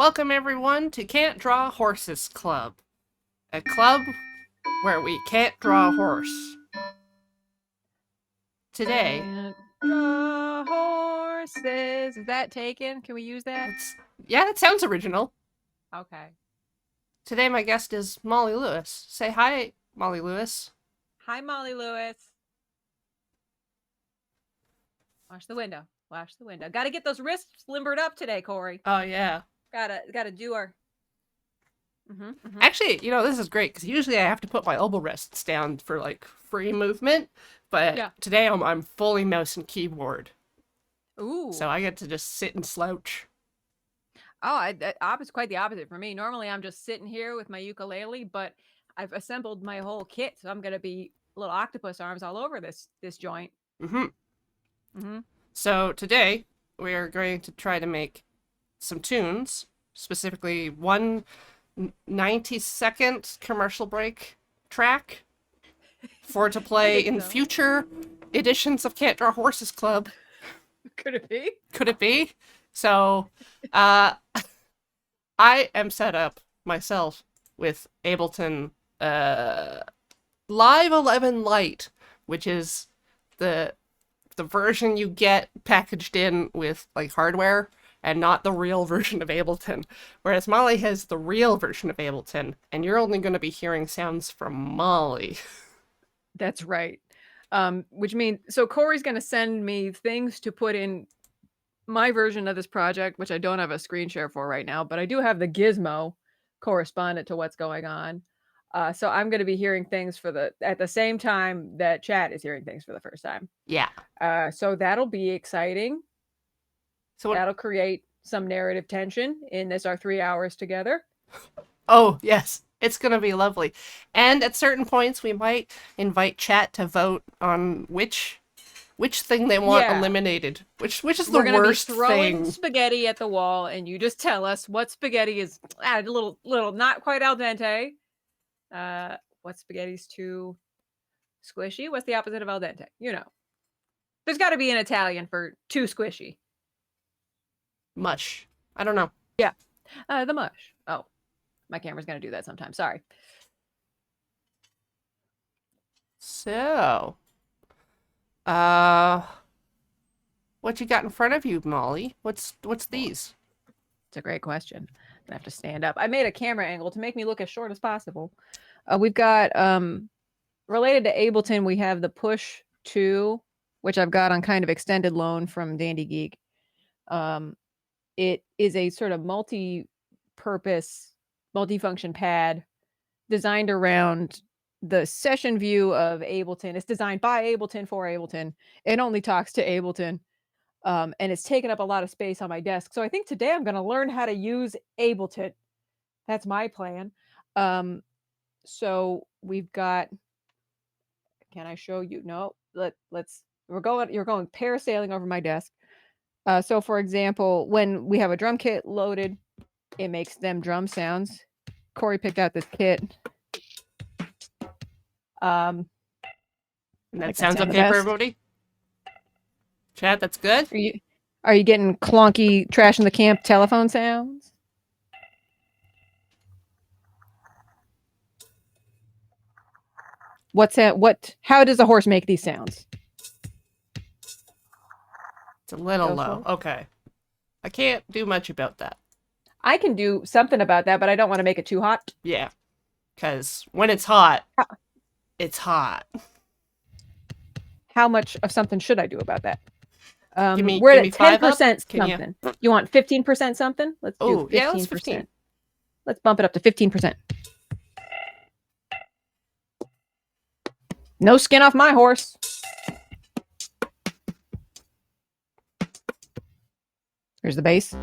Welcome everyone to Can't Draw Horses Club, a club where we can't draw a horse. Today, Can't draw horses. Is that taken? Can we use that? that sounds original. Okay. Today my guest is Molly Lewis. Say hi, Molly Lewis. Hi, Molly Lewis. Wash the window. Wash the window. Got to get those wrists limbered up today, Corey. Oh yeah. Gotta do our. Actually, this is great because usually I have to put my elbow rests down for like free movement, but Yeah. today I'm fully mouse and keyboard, Ooh. so I get to just sit and slouch. Oh, quite the opposite for me. Normally, I'm just sitting here with my ukulele, but I've assembled my whole kit, so I'm gonna be little octopus arms all over this joint. So today we are going to try to make some tunes, specifically one 90-second commercial break track for to play in future editions of Can't Draw Horses Club. Could it be? Could it be? So, I am set up myself with Ableton Live 11 Lite, which is the version you get packaged in with like hardware and not the real version of Ableton. Whereas Molly has the real version of Ableton, and you're only going to be hearing sounds from Molly. That's right. Which means, so Corey's going to send me things to put in my version of this project, which I don't have a screen share for right now, but I do have the gizmo correspondent to what's going on. So I'm going to be hearing things at the same time that chat is hearing things for the first time. Yeah. So that'll be exciting. So that'll create some narrative tension in our 3 hours together. Oh, yes. It's going to be lovely. And at certain points, we might invite chat to vote on which thing they want eliminated. Which is the worst thing. We're going to be throwing spaghetti at the wall, and you just tell us what spaghetti is. A little not quite al dente. What spaghetti's too squishy? What's the opposite of al dente? There's got to be an Italian for too squishy. Mush. I don't know. Yeah. The mush. Oh, my camera's going to do that sometime. Sorry. So, what you got in front of you, Molly? What's these? It's a great question. I have to stand up. I made a camera angle to make me look as short as possible. We've got related to Ableton, we have the Push 2, which I've got on kind of extended loan from Dandy Geek. It is a sort of multi-purpose, multi-function pad designed around the session view of Ableton. It's designed by Ableton for Ableton. It only talks to Ableton. And it's taken up a lot of space on my desk. So I think today I'm going to learn how to use Ableton. That's my plan. So we've got, can I show you? No, you're going parasailing over my desk. So for example, when we have a drum kit loaded, it makes them drum sounds. Corey picked out this kit. That sounds okay for everybody? Chat, that's good? Are you getting clunky trash in the camp telephone sounds? What's that? How does a horse make these sounds? It's a little low. Okay. I can't do much about that. I can do something about that, but I don't want to make it too hot. Yeah. Because when it's hot, it's hot. How much of something should I do about that? We're at 10% something. You want 15% something? Let's do 15%. Yeah, let's 15. Let's bump it up to 15%. No skin off my horse. Here's the bass.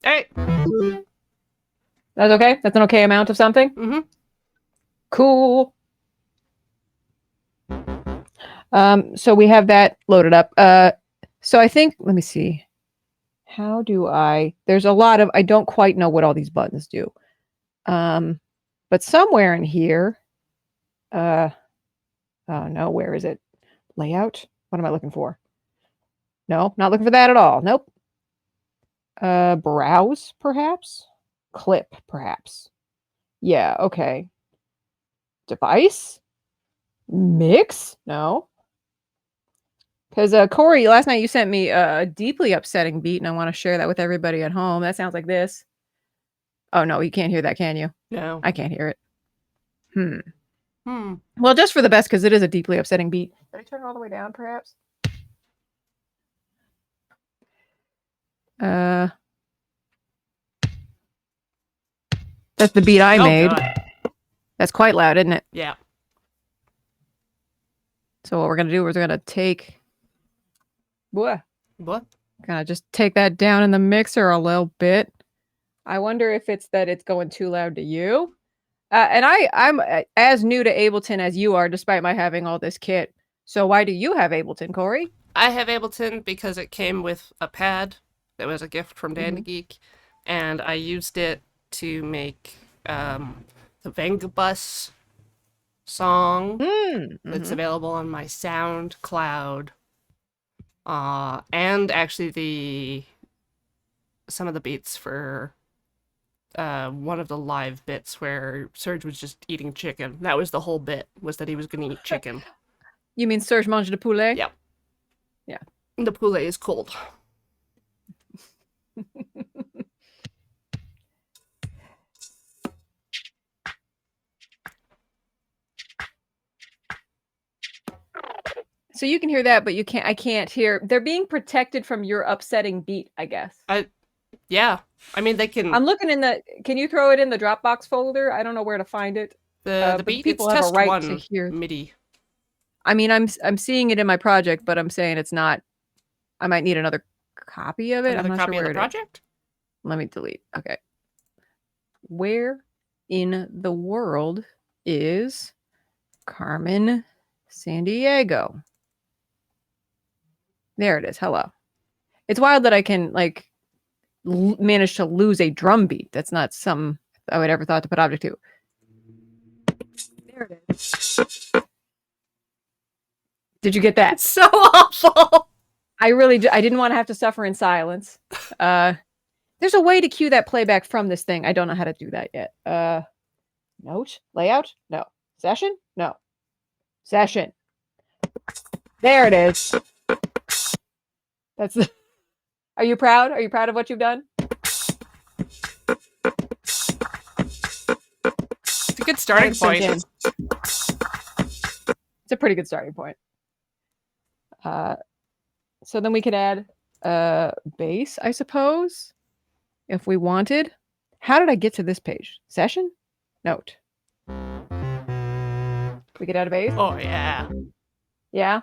Hey. That's okay? That's an okay amount of something? Mm-hmm. Cool. So we have that loaded up. So I think, let me see. How do there's a lot of, I don't quite know what all these buttons do. But somewhere in here, oh no, where is it? Layout? What am I looking for? No, not looking for that at all. Nope. Browse, perhaps? Clip, perhaps. Yeah, okay. Device? Mix? No. Because Corey, last night you sent me a deeply upsetting beat, and I want to share that with everybody at home. That sounds like this. Oh no, you can't hear that, can you? No. I can't hear it. Hmm. Well, just for the best, because it is a deeply upsetting beat. Did I turn it all the way down, perhaps? That's the beat I made. God. That's quite loud, isn't it? Yeah. So what we're gonna do is we're gonna take, What? gonna just take that down in the mixer a little bit. I wonder if it's that it's going too loud to you. And I'm as new to Ableton as you are, despite my having all this kit. So why do you have Ableton, Corey? I have Ableton because it came with a pad that was a gift from Dandy Geek, and I used it to make the Vengabus song that's available on my SoundCloud, and actually some of the beats for one of the live bits where Serge was just eating chicken. That was the whole bit, was that he was going to eat chicken. You mean Serge mange de poulet? Yep. Yeah. The poulet is cold. So you can hear that, but you can't. I can't hear. They're being protected from your upsetting beat, I guess. Yeah. I mean, they can. I'm looking in the. Can you throw it in the Dropbox folder? I don't know where to find it. The beat, people it's have a test right one to hear. MIDI. I mean, I'm seeing it in my project, but I'm saying it's not. I might need another copy of it. Another I'm not copy sure of where the it is. project? Let me delete. Okay. Where in the world is Carmen Sandiego? There it is. Hello. It's wild that I can like manage to lose a drum beat. That's not something I would ever thought to put object to. There it is. Did you get that? It's so awful. I didn't want to have to suffer in silence. There's a way to cue that playback from this thing. I don't know how to do that yet. Note? Layout? No. Session? No. Session. There it is. That's the... Are you proud? Are you proud of what you've done? It's a good starting point. It's a pretty good starting point. So then we could add bass, I suppose, if we wanted. How did I get to this page? Session? Note. We could add a bass? Oh, yeah. Yeah.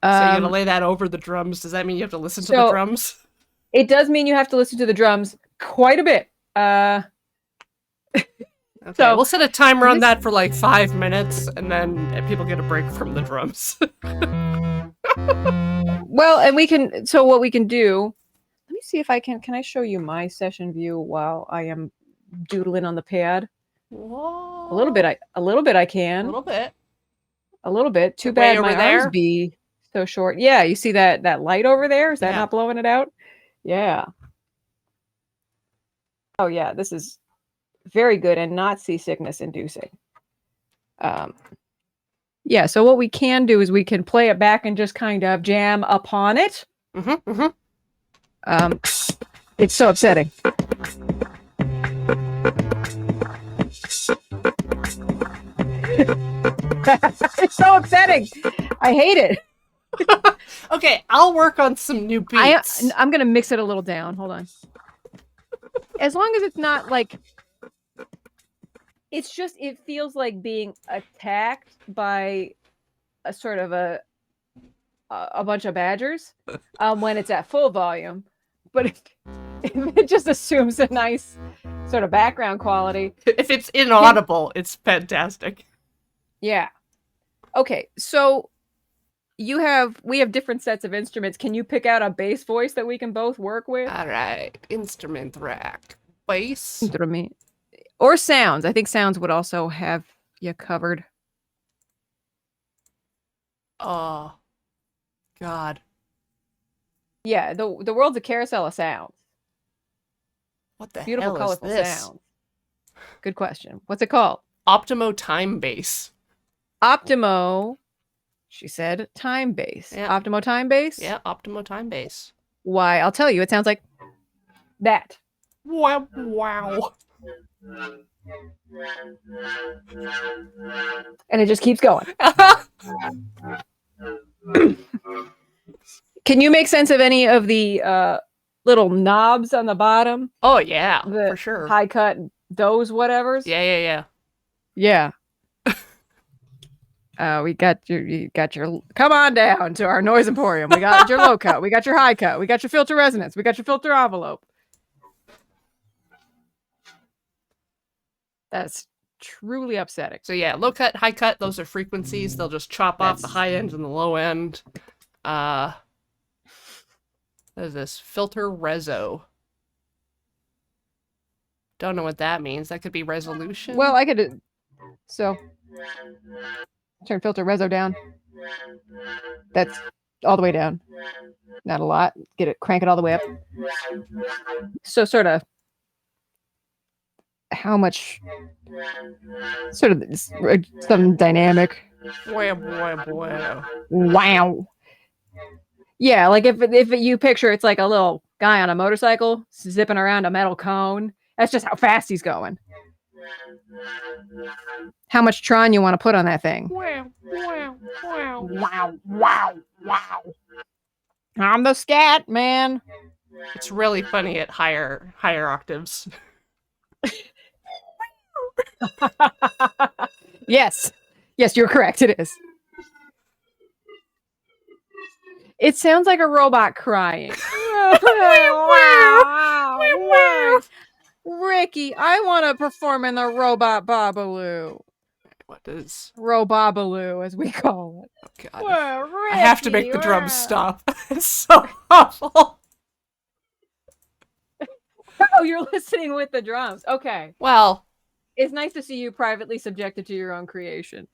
So you're going to lay that over the drums. Does that mean you have to listen to the drums? It does mean you have to listen to the drums quite a bit. Okay, so we'll set a timer on that for like 5 minutes, and then people get a break from the drums. Well, and we can, so what we can do, let me see if I can I show you my session view while I am doodling on the pad? Whoa. A little bit I can. A little bit. Too bad my arms be so short. Yeah, you see that light over there? Is that not blowing it out? Yeah. Oh yeah, this is very good and not seasickness inducing. Yeah, so what we can do is we can play it back and just kind of jam upon it. It's so upsetting. It's so upsetting. I hate it. Okay, I'll work on some new beats. I'm going to mix it a little down. Hold on. As long as it's not like... It's just, it feels like being attacked by a sort of a bunch of badgers when it's at full volume. But if it just assumes a nice sort of background quality. If it's inaudible, it's fantastic. Yeah. Okay, so we have different sets of instruments. Can you pick out a bass voice that we can both work with? All right, instrument rack. Bass. Instrument. Or sounds. I think sounds would also have you covered. Can God. Yeah, the world's a carousel of sounds. What the Beautiful, hell is colorful this? sounds. Good question. What's it called? Optimo Time Base. Optimo, she said, time base. Yeah. Optimo time base? Yeah, Optimo Time Base. Why, I'll tell you, it sounds like that. Wow, wow. And it just keeps going. Can you make sense of any of the little knobs on the bottom? Oh, yeah, The for sure. high cut, those whatevers? Yeah. Yeah. You got your come on down to our noise emporium. We got your low cut, we got your high cut, we got your filter resonance, we got your filter envelope. That's truly upsetting. So yeah, low cut, high cut, those are frequencies. They'll just chop off the high end and the low end. What is this? Filter reso. Don't know what that means. That could be resolution. Well, I could so turn filter reso down. That's all the way down. Not a lot. Get it, crank it all the way up. So sort of how much sort of some dynamic. Boy. Wow. Yeah, like if you picture it's like a little guy on a motorcycle zipping around a metal cone. That's just how fast he's going. How much Tron you want to put on that thing? Wow. I'm the scat man. It's really funny at higher octaves. Yes, you're correct. It is. It sounds like a robot crying. Ricky, I want to perform in the Robot Babaloo. What is Robabaloo, as we call it. Oh, God. I have to make the drums stop. It's so awful. Oh, you're listening with the drums. Okay. Well, it's nice to see you privately subjected to your own creation.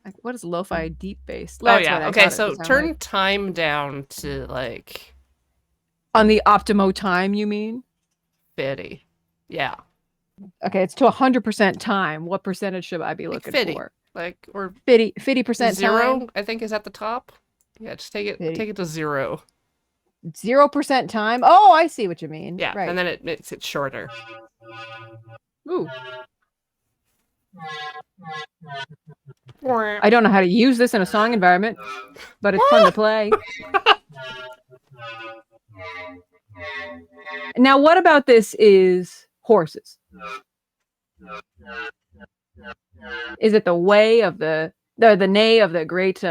Like, what is lo-fi deep bass? Oh yeah. Okay, so turn like. time down to like on the Optimo time, you mean? 50. Yeah. Okay, it's to 100% time. What percentage should I be looking 50. for? Like or 50% zero, time? I think is at the top. Yeah, just take it 50. take it to 0. 0% time? Oh, I see what you mean. Yeah, right. And then it makes it shorter. Ooh. I don't know how to use this in a song environment, but it's fun to play. Now, what about this is horses? Is it the way of the neigh of the great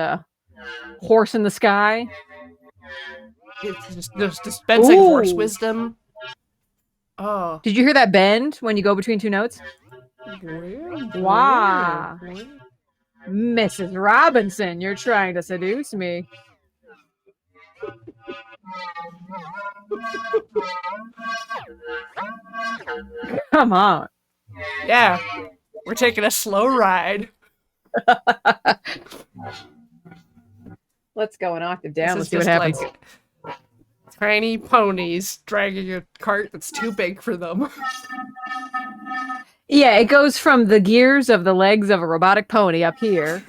horse in the sky? It's just dispensing horse wisdom. Oh. Did you hear that bend when you go between two notes? Wow. Mrs. Robinson, you're trying to seduce me. Come on. Yeah. We're taking a slow ride. Let's go an octave down. This Let's see what happens. Like tiny ponies dragging a cart that's too big for them. Yeah, it goes from the gears of the legs of a robotic pony up here,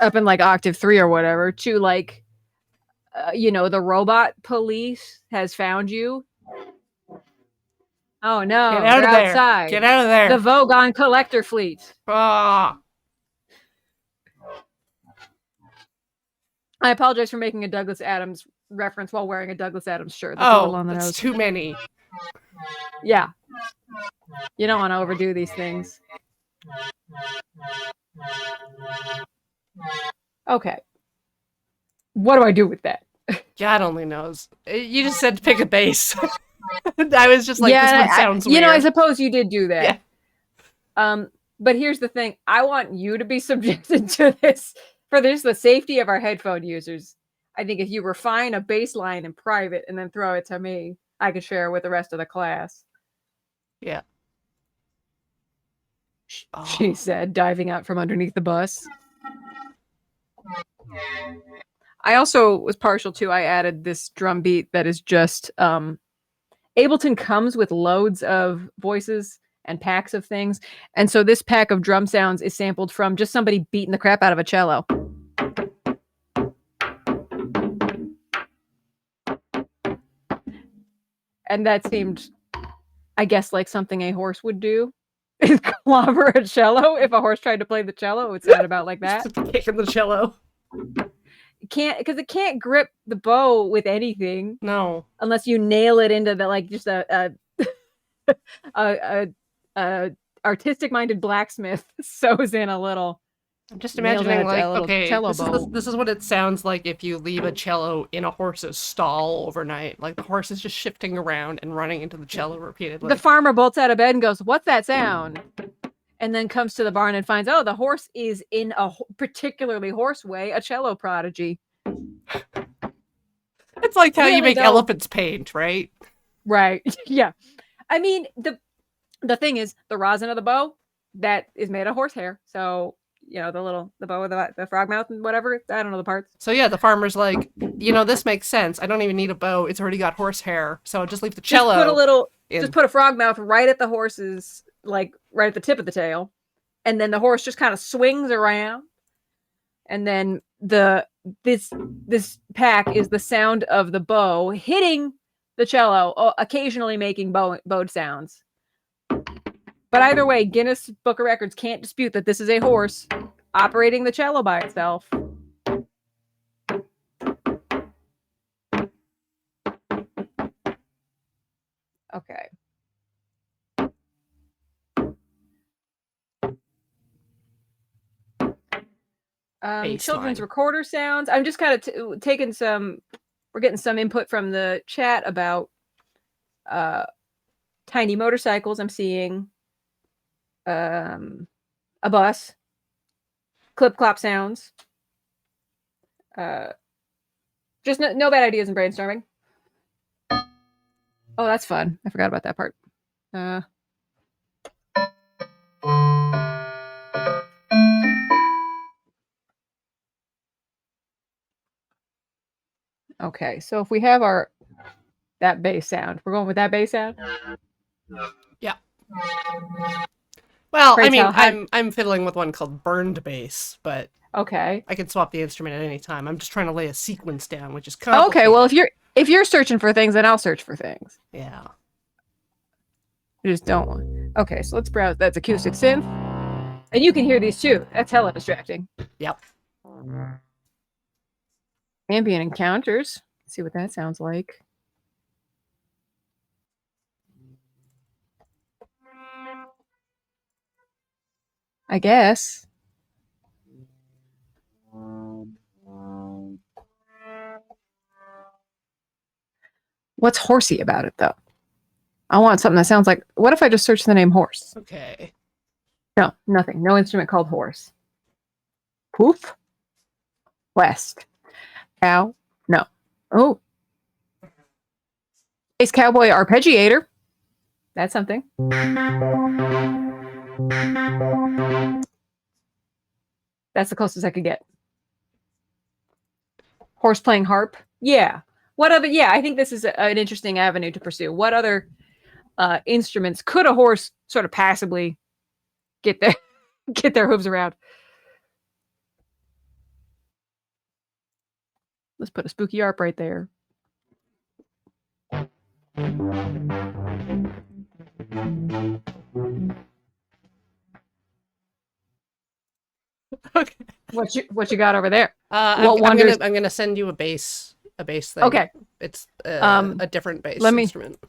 up in like octave 3 or whatever, to like, the robot police has found you. Oh no, Get out of there. Outside. Get out of there. The Vogon collector fleet. Ah. I apologize for making a Douglas Adams reference while wearing a Douglas Adams shirt. That's oh, that's nose. Too many. Yeah. You don't want to overdo these things. Okay. What do I do with that? God only knows. You just said to pick a bass. I was just like, this one sounds weird. I suppose you did do that. Yeah. But here's the thing. I want you to be subjected to this for the safety of our headphone users. I think if you refine a bass line in private and then throw it to me, I could share it with the rest of the class. Yeah. She said, diving out from underneath the bus. I also was partial to, I added this drum beat that is just Ableton comes with loads of voices and packs of things. And so this pack of drum sounds is sampled from just somebody beating the crap out of a cello. And that seemed, I guess, like something a horse would do. Is clobber a cello. If a horse tried to play the cello, it would sound about like that. Just kicking the cello. Because it can't grip the bow with anything. No. Unless you nail it into the, like, just a artistic minded blacksmith sews in a little. I'm just imagining, like, okay, bow. this is what it sounds like if you leave a cello in a horse's stall overnight. Like, the horse is just shifting around and running into the cello repeatedly. The farmer bolts out of bed and goes, "What's that sound?" And then comes to the barn and finds, oh, the horse is in a particularly horse way, a cello prodigy. It's like how you make elephants paint, right? Right. Yeah. I mean, the thing is, the rosin of the bow, that is made of horsehair. So, you know, the bow with the frog mouth and whatever. I don't know the parts. So yeah, the farmer's like, you know, this makes sense. I don't even need a bow. It's already got horsehair. So just leave the cello. Just put a frog mouth right at the horse's, like, right at the tip of the tail. And then the horse just kind of swings around. And then this pack is the sound of the bow hitting the cello, occasionally making bowed sounds. But either way, Guinness Book of Records can't dispute that this is a horse operating the cello by itself. Okay. Children's recorder sounds. I'm just kind of taking some. We're getting some input from the chat about tiny motorcycles. I'm seeing a bus, clip clop sounds. Just no bad ideas in brainstorming. Oh, that's fun. I forgot about that part. Okay, so if we have that bass sound, we're going with that bass sound. Yeah. Well, I mean, I'm fiddling with one called burned bass, but okay, I can swap the instrument at any time. I'm just trying to lay a sequence down, which is complicated. Okay. Well, if you're searching for things, then I'll search for things. Yeah. You just don't want. Okay, so let's browse. That's acoustic synth, and you can hear these too. That's hella distracting. Yep. Ambient encounters. Let's see what that sounds like. I guess. What's horsey about it, though? I want something that sounds like... What if I just search the name horse? Okay. No, nothing. No instrument called horse. Poof. West. Cow. No. Oh. Space Cowboy Arpeggiator. That's something. That's the closest I could get. Horse playing harp. Yeah. What other? Yeah, I think this is an interesting avenue to pursue. What other instruments could a horse sort of passively get their hooves around? Let's put a spooky harp right there. Okay. What you got over there? I'm gonna send you a bass thing. Okay. It's a different bass instrument.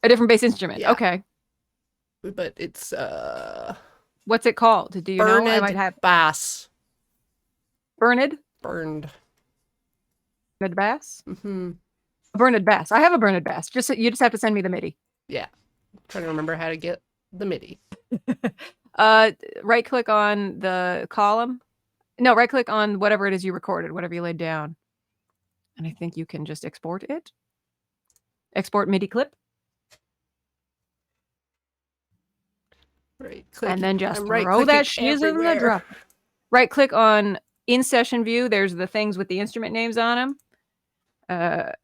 A different bass instrument. Yeah. Okay. But it's what's it called? Do you know? I might have bass. Burned bass? Mm-hmm. Burned bass. I have a burned bass. You just have to send me the MIDI. Yeah. I'm trying to remember how to get the MIDI. Right click on the column. No, right click on whatever it is you recorded, whatever you laid down. And I think you can just export it. Export MIDI clip. Right click. And then just throw that shiz in the drop. Right click on in session view, there's the things with the instrument names on them.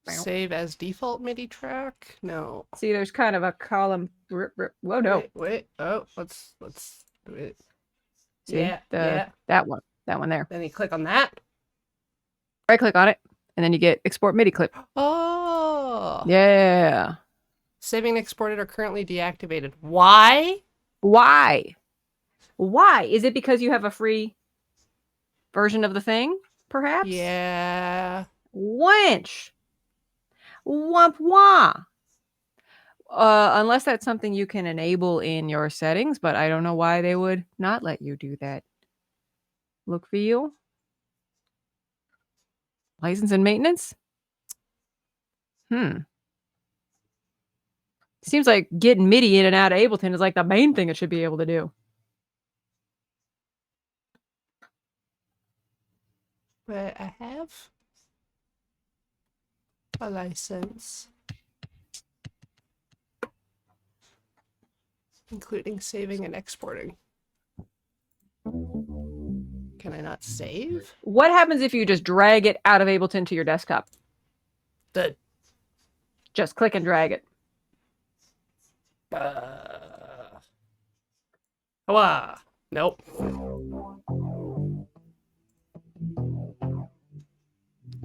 Save as default MIDI track? No. See, there's kind of a column. Whoa, no. Wait. Oh, let's do it. See, yeah. That one there. Then you click on that. Right click on it, and then you get export MIDI clip. Oh. Yeah. Saving and exported are currently deactivated. Why? Why? Is it because you have a free version of the thing, perhaps? Yeah. Wench. Womp wah. Unless that's something you can enable in your settings, but I don't know why they would not let you do that. Look view. License and maintenance? Seems like getting MIDI in and out of Ableton is like the main thing it should be able to do. But I have a license, including saving and exporting. Can I not save? What happens if you just drag it out of Ableton to your desktop? Just click and drag it. Nope.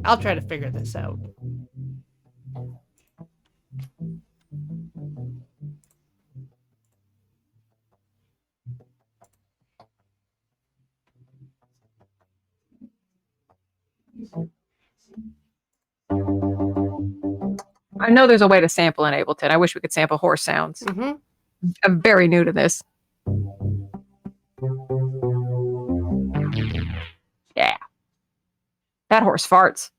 I'll try to figure this out. I know there's a way to sample in Ableton. I wish we could sample horse sounds. Mm-hmm. I'm very new to this. Yeah. That horse farts.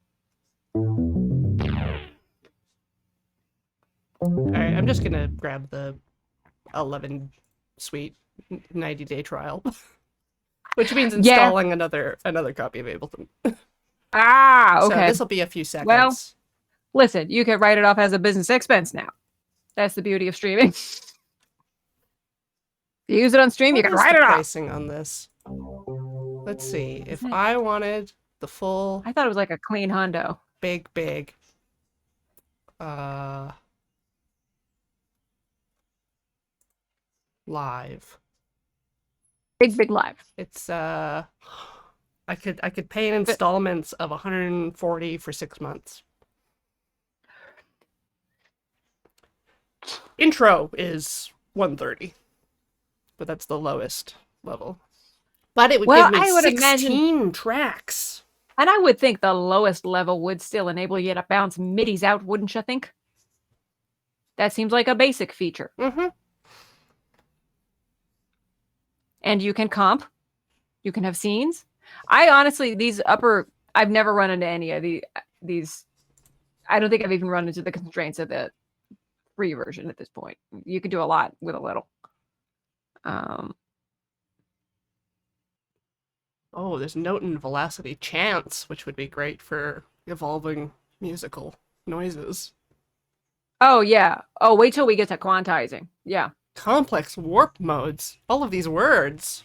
Alright, I'm just gonna grab the 11 suite 90-day trial. Which means installing another copy of Ableton. Ah, okay. So this will be a few seconds. Well, listen, you can write it off as a business expense now. That's the beauty of streaming. If you use it on stream, you can write it off. Pricing on this. Let's see. If I wanted the full... I thought it was like a clean hundo. Big. Live. Big live. It's I could pay in installments of $140 for 6 months. Intro is $130, but that's the lowest level. But it would give me 16 tracks. And I would think the lowest level would still enable you to bounce MIDIs out, wouldn't you think? That seems like a basic feature. Mm-hmm. And you can comp. You can have scenes. I honestly, I've never run into any of these. I don't think I've even run into the constraints of the free version at this point. You can do a lot with a little. Oh, there's note and velocity chants, which would be great for evolving musical noises. Oh, yeah. Oh, wait till we get to quantizing. Yeah. Complex warp modes. All of these words.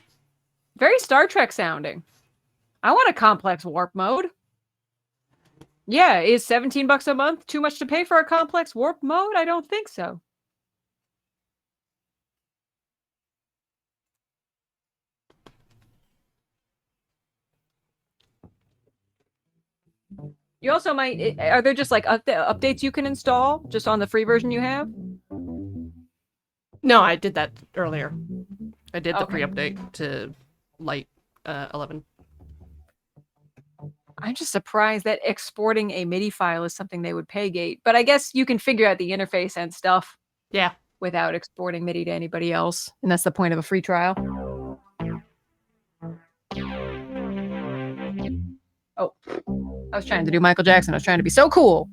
Very Star Trek sounding. I want a complex warp mode. Yeah, is $17 a month too much to pay for a complex warp mode? I don't think so. You also might... Are there just like updates you can install just on the free version you have? No, I did that earlier. I did the pre-update to Light 11. I'm just surprised that exporting a MIDI file is something they would pay gate. But I guess you can figure out the interface and stuff. Yeah. Without exporting MIDI to anybody else. And that's the point of a free trial. Oh. I was trying to do Michael Jackson. I was trying to be so cool.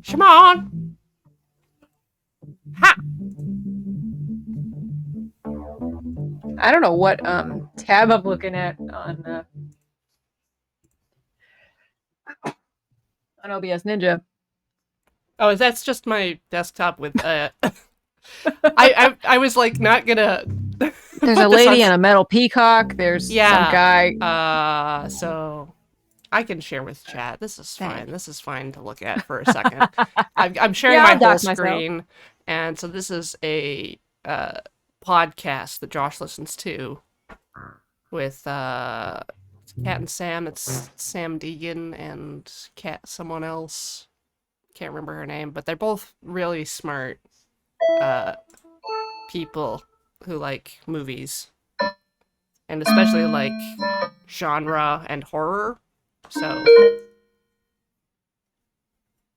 Come on! Ha! I don't know what tab I'm looking at on OBS Ninja. Oh, that's just my desktop with I was like not gonna There's a lady and a metal peacock. There's some guy. So I can share with chat. This is fine. Thanks. This is fine to look at for a second. I'm sharing Yeah, my I'll whole dox myself. screen, and so this is a podcast that Josh listens to with Cat and Sam. It's Sam Deegan and Cat someone else. Can't remember her name, but they're both really smart people who like movies, and especially like genre and horror. So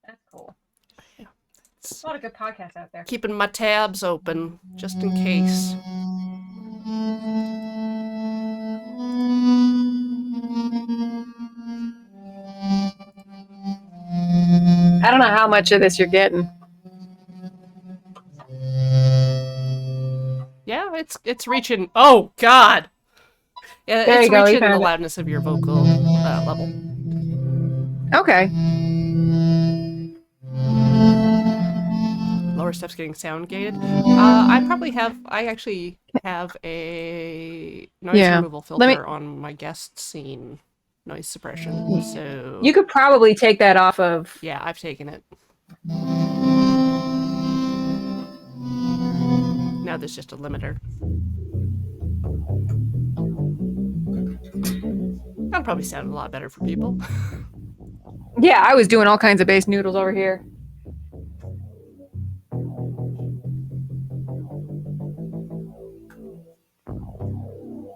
That's cool. it's There's a lot of good podcasts out there. keeping my tabs open just in case. I don't know how much of this you're getting. Yeah, it's reaching. Oh God! Yeah, There it's you go, you reaching the found it. loudness of your vocal level. Okay. Lower stuff's getting sound gated. I actually have a noise removal filter on my guest scene noise suppression. So you could probably take that off of. Yeah, I've taken it. Now there's just a limiter. That'll probably sound a lot better for people. Yeah, I was doing all kinds of bass noodles over here.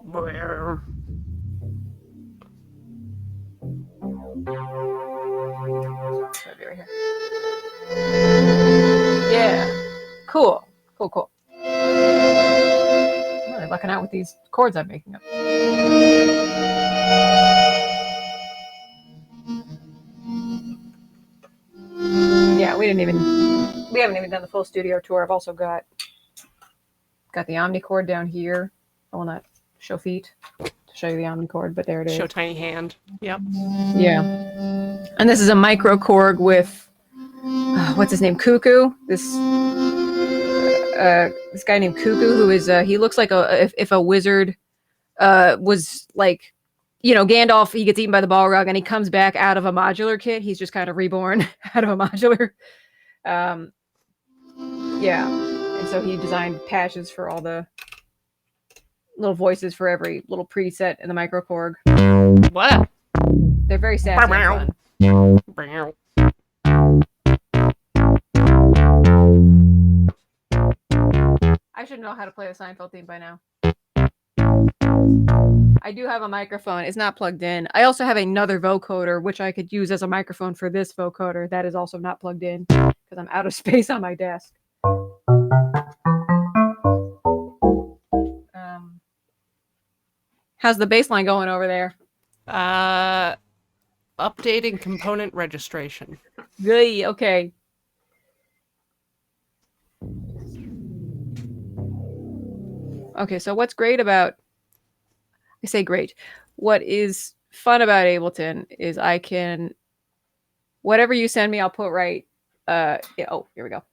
Right here. Yeah. Cool. Cool. I'm really lucking out with these chords I'm making up. Yeah, we haven't even done the full studio tour. I've also got the Omnichord down here. I will not show feet to show you the Omnichord, but there it is. Show tiny hand. Yep. Yeah. And this is a micro Korg with what's his name? Cuckoo. This guy named Cuckoo, who is he looks like if a wizard was like, you know, Gandalf, he gets eaten by the Balrog and he comes back out of a modular kit. He's just kind of reborn out of a modular. Yeah. And so he designed patches for all the little voices for every little preset in the micro Korg. What? They're very sassy and fun. I should know how to play the Seinfeld theme by now. I do have a microphone. It's not plugged in. I also have another vocoder, which I could use as a microphone for this vocoder. That is also not plugged in because I'm out of space on my desk. How's the bass line going over there? Updating component registration. Really? Okay. Okay, so what's great about, I say great, what is fun about Ableton is I can, whatever you send me, I'll put right, yeah, oh, here we go.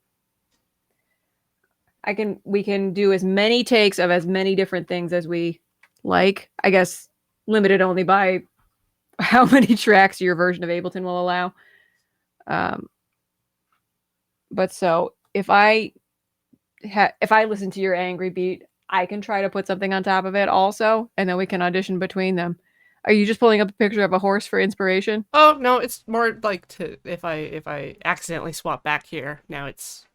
We can do as many takes of as many different things as we like, I guess limited only by how many tracks your version of Ableton will allow. But so if I listen to your angry beat, I can try to put something on top of it also, and then we can audition between them. Are you just pulling up a picture of a horse for inspiration? Oh no, it's more like if I accidentally swap back here. Now it's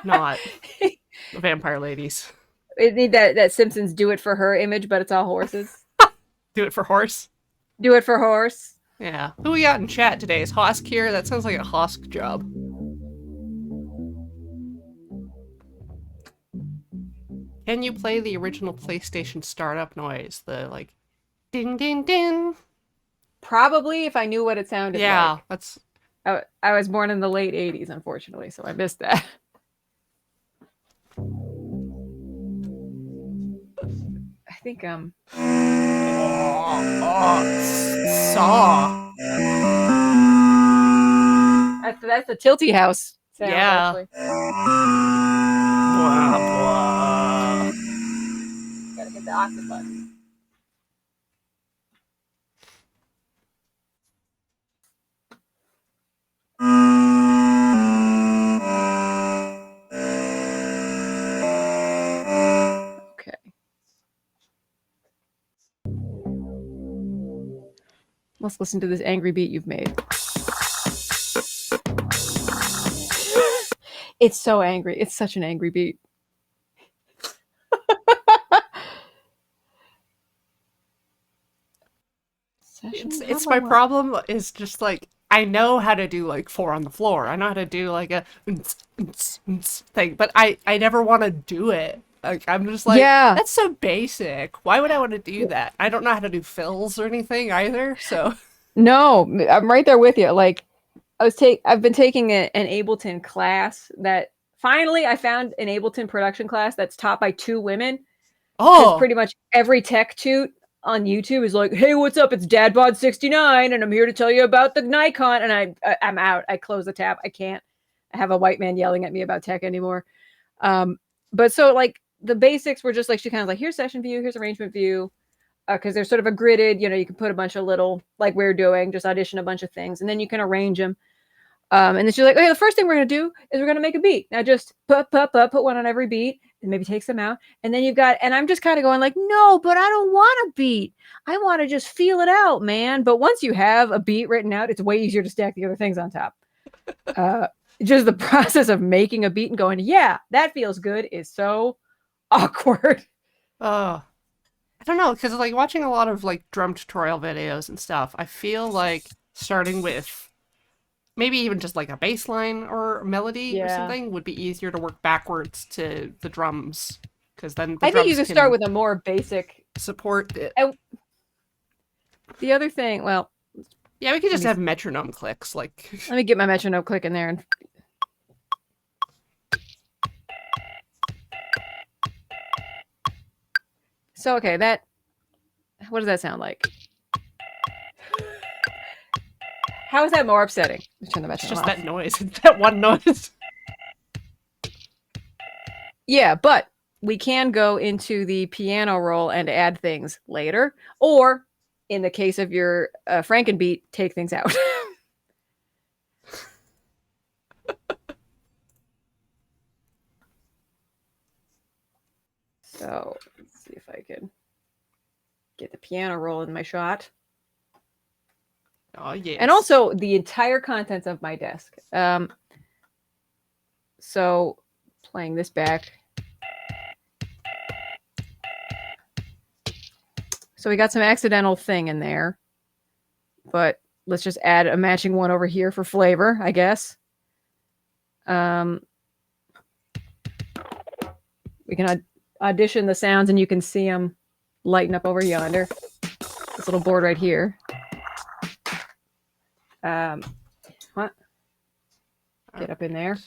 not vampire ladies. We need that Simpsons do it for her image, but it's all horses. Do it for horse. Do it for horse. Yeah. Who we got in chat today? Is Hosk here? That sounds like a Hosk job. Can you play the original PlayStation startup noise? The like ding ding ding. Probably if I knew what it sounded like. Yeah, that's I was born in the late 80s, unfortunately, so I missed that. I think Saw. That's the Tilty House sound, Yeah. actually. Blah, blah. octopus. Okay. Let's listen to this angry beat you've made. It's so angry. It's such an angry beat. It's my problem is just like I know how to do like 4 on the floor. I know how to do like a thing, but I never want to do it. Like I'm just like that's so basic. Why would I want to do that? I don't know how to do fills or anything either. So no, I'm right there with you. Like I've been taking an Ableton class that finally I found an Ableton production class that's taught by 2 women. Because pretty much every tech toot on YouTube is like, "Hey, what's up? It's DadBod69, and I'm here to tell you about the Nikon." And I'm out. I close the tab. I can't have a white man yelling at me about tech anymore. But so like the basics were just like she kind of like, here's session view, here's arrangement view, because there's sort of a gridded. You know, you can put a bunch of little like we're doing, just audition a bunch of things, and then you can arrange them. And then she's like, okay, the first thing we're going to do is we're going to make a beat. Now just put one on every beat and maybe take some out. And then you've got, and I'm just kind of going like, no, but I don't want a beat. I want to just feel it out, man. But once you have a beat written out, it's way easier to stack the other things on top. Just the process of making a beat and going, yeah, that feels good is so awkward. I don't know, because like watching a lot of like drum tutorial videos and stuff, I feel like starting with maybe even just like a bass line or melody or something would be easier to work backwards to the drums, because then I think you could start with a more basic support it. The other thing, well, yeah, we could just have metronome clicks. Like, let me get my metronome click in there and. So okay, what does that sound like? How is that more upsetting? Let's turn the metronome just off. that noise. That one noise. Yeah, but we can go into the piano roll and add things later, or in the case of your Frankenbeat, take things out. So let's see if I can get the piano roll in my shot. Oh yeah. And also the entire contents of my desk. So playing this back. So we got some accidental thing in there, but let's just add a matching one over here for flavor, I guess. We can audition the sounds and you can see them lighten up over yonder. This little board right here. What? Get up in there.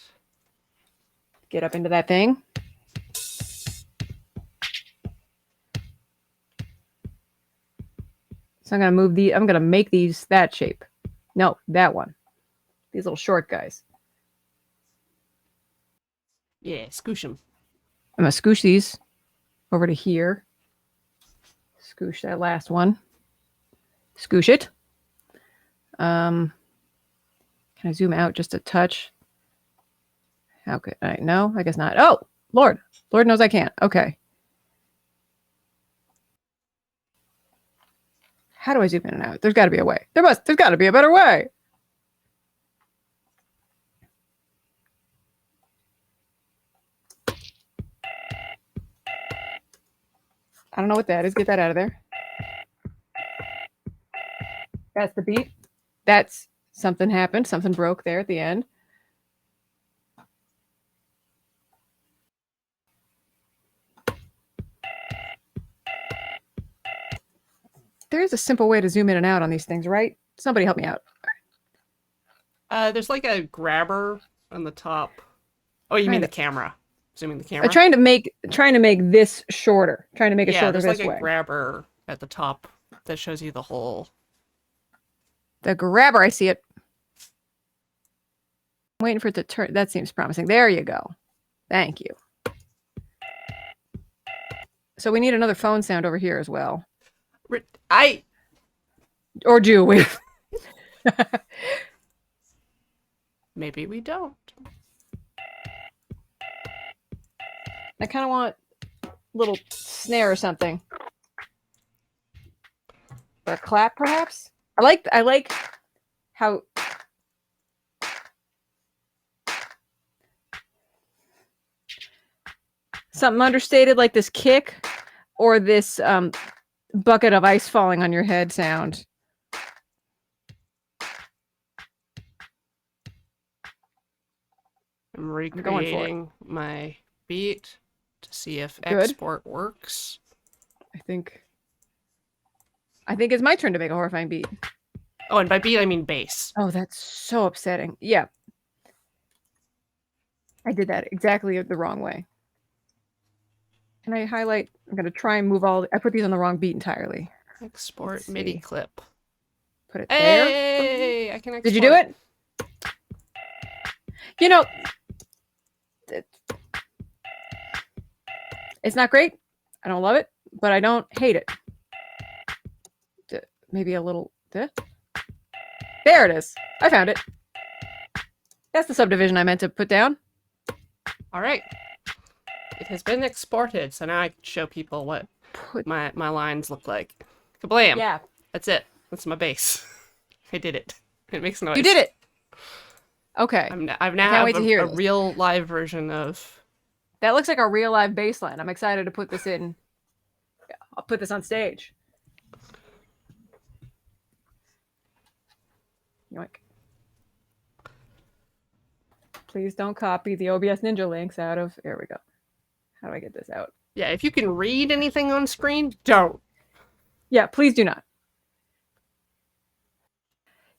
Get up into that thing. So I'm going to I'm going to make these that shape. No, that one. These little short guys. Yeah, scoosh them. I'm going to scoosh these over to here. Scoosh that last one. Scoosh it. Can I zoom out just a touch? How could I? No, I guess not. Oh, Lord. Lord knows I can't. Okay. How do I zoom in and out? There's got to be a way. There's got to be a better way. I don't know what that is. Get that out of there. That's the beat. That's something happened. Something broke there at the end. There is a simple way to zoom in and out on these things, right? Somebody help me out. There's like a grabber on the top. Oh, you mean the camera? Zooming the camera. Trying to make this shorter. Trying to make it shorter this way. There's like a grabber at the top that shows you the whole. The grabber, I see it. I'm waiting for it to turn. That seems promising. There you go. Thank you. So we need another phone sound over here as well. I Or do we? maybe we don't. I kind of want a little snare or something. Or a clap, perhaps? I like how something understated like this kick or this bucket of ice falling on your head sound. I'm recreating my beat to see if Good. export works. I think it's my turn to make a horrifying beat. Oh, and by beat I mean bass. Oh, that's so upsetting. Yeah. I did that exactly the wrong way. Can I highlight? I'm going to try and move all... I put these on the wrong beat entirely. Export Let's MIDI see. clip. Put it there. Hey, I can export. Did you do it? You know, it's not great. I don't love it, but I don't hate it. Maybe a little... There it is. I found it. That's the subdivision I meant to put down. All right. It has been exported, so now I can show people what my lines look like. Kablam! Yeah. That's it. That's my bass. I did it. It makes noise. You did it. Okay. I've now wait to hear a this. real live version of... That looks like a real live bass line. I'm excited to put this in. I'll put this on stage. Yoink. Please don't copy the OBS Ninja links out of... There we go. How do I get this out? Yeah, if you can read anything on screen, don't. Yeah, please do not.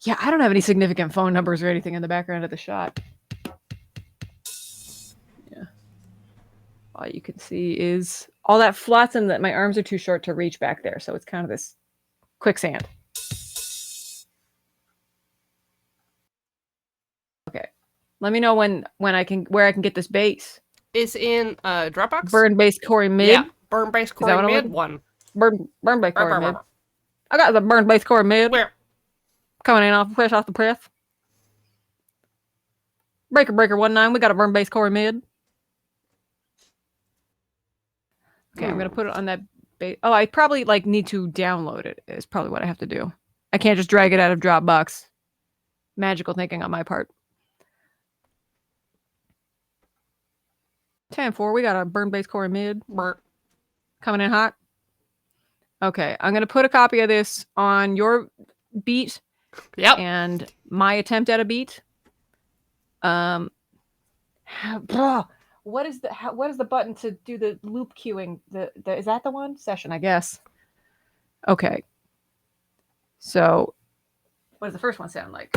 Yeah, I don't have any significant phone numbers or anything in the background of the shot. Yeah. All you can see is all that flotsam that my arms are too short to reach back there. So it's kind of this quicksand. Okay. Let me know when I can where I can get this bass. It's in Dropbox. Burn bass Corey mid. Yeah, burn bass Is that what Corey I'm mid one. Burn bass Corey Burn, mid. burn. I got the burn bass Corey mid. Where? Coming in fresh off the press. Breaker 19. We got a burn bass Corey mid. Okay, I'm gonna put it on that base. Oh, I probably need to download it. Is probably what I have to do. I can't just drag it out of Dropbox. Magical thinking on my part. 10-4. We got a burn bass Corey mid. Coming in hot. Okay, I'm gonna put a copy of this on your beat. Yep. And my attempt at a beat. What is the button to do the loop queuing? Is that the one? Session, I guess. Okay. So, what does the first one sound like?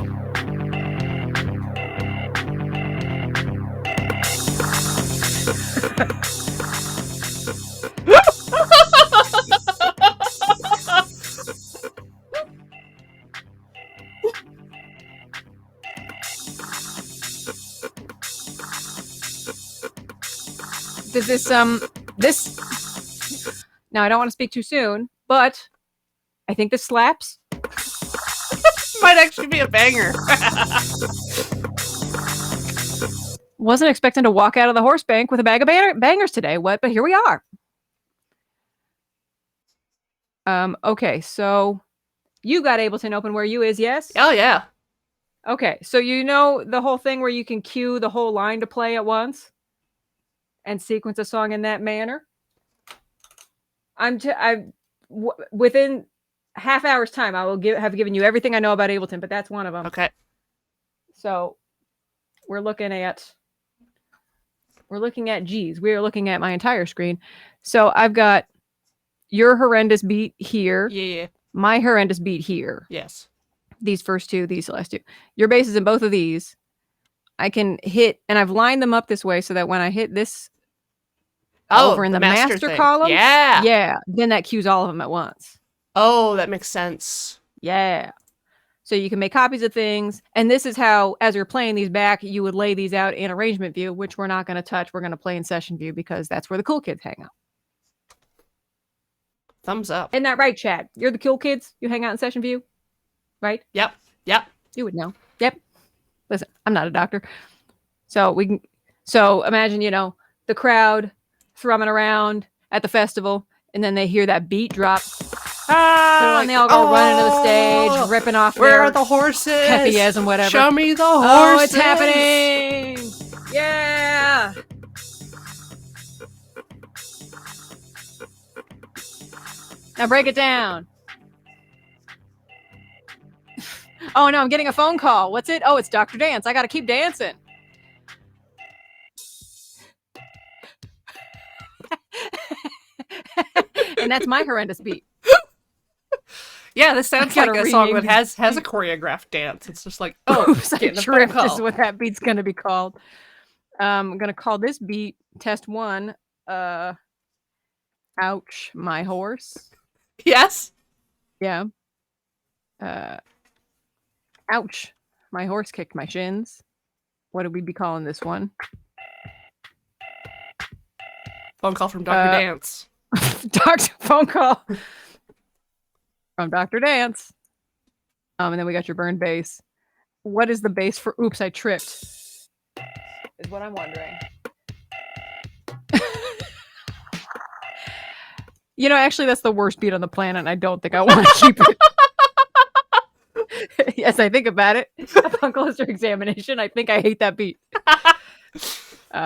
Does this now I don't want to speak too soon, but I think this slaps. Might actually be a banger. Wasn't expecting to walk out of the horse bank with a bag of bangers today. What? But here we are. Okay, so you got Ableton open where you is, yes? Oh yeah. Okay, so you know the whole thing where you can cue the whole line to play at once and sequence a song in that manner? Within half hour's time, I will have given you everything I know about Ableton, but that's one of them. Okay. So we're looking at G's. We are looking at my entire screen. So I've got your horrendous beat here. Yeah. My horrendous beat here. Yes. These first two, these last two. Your bass is in both of these. I can hit, and I've lined them up this way so that when I hit this over in the master column, yeah, then that cues all of them at once. Oh, that makes sense. Yeah. So you can make copies of things, and this is how, as you're playing these back, you would lay these out in arrangement view, which we're not going to touch. We're going to play in session view because that's where the cool kids hang out. Thumbs up. Isn't that right, Chad? You're the cool kids. You hang out in Session View, right? Yep. Yep. You would know. Yep. Listen, I'm not a doctor. So imagine, the crowd thrumming around at the festival, and then they hear that beat drop. Ah, and they all go running to the stage, ripping off Where their are the horses? Kepias and whatever. Show me the horses. Oh, it's happening. Yeah. Now break it down. Oh no, I'm getting a phone call. What's it? Oh, it's Dr. Dance. I gotta keep dancing. And that's my horrendous beat. Yeah, this sounds like a song that has a choreographed dance. It's just like, oh, Oops, I tripped is what that beat's gonna be called. I'm gonna call this beat test 1. Ouch, my horse. Yes. Yeah. Ouch, my horse kicked my shins. What would we be calling this one? Phone call from Dr. Dance. Phone call from Dr. Dance. And then we got your burn bass. What is the bass for Oops, I Tripped? Is what I'm wondering. Actually, that's the worst beat on the planet, and I don't think I want to keep it. Yes, I think about it. Upon closer examination, I think I hate that beat.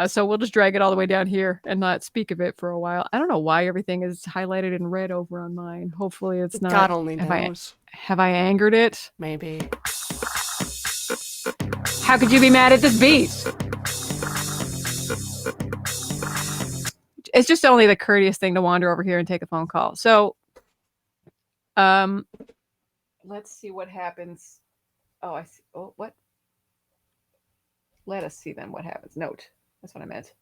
So we'll just drag it all the way down here and not speak of it for a while. I don't know why everything is highlighted in red over on mine. Hopefully it's not. God only knows. Have I angered it? Maybe. How could you be mad at this beat? It's just only the courteous thing to wander over here and take a phone call. So, let's see what happens. Oh, I see. Oh, what? Let us see then what happens. Note. That's what I meant.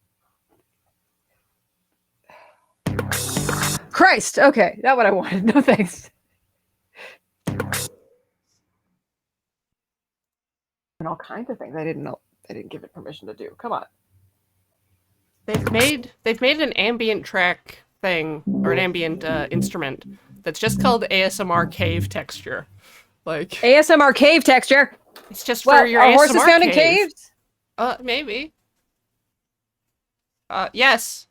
Christ. Okay. Not what I wanted. No thanks. And all kinds of things I didn't know. I didn't give it permission to do. Come on. They've made an ambient track thing, or an ambient instrument that's just called ASMR cave texture. Like ASMR cave texture. It's just for your ASMR horses found in cave. caves? Maybe. Yes.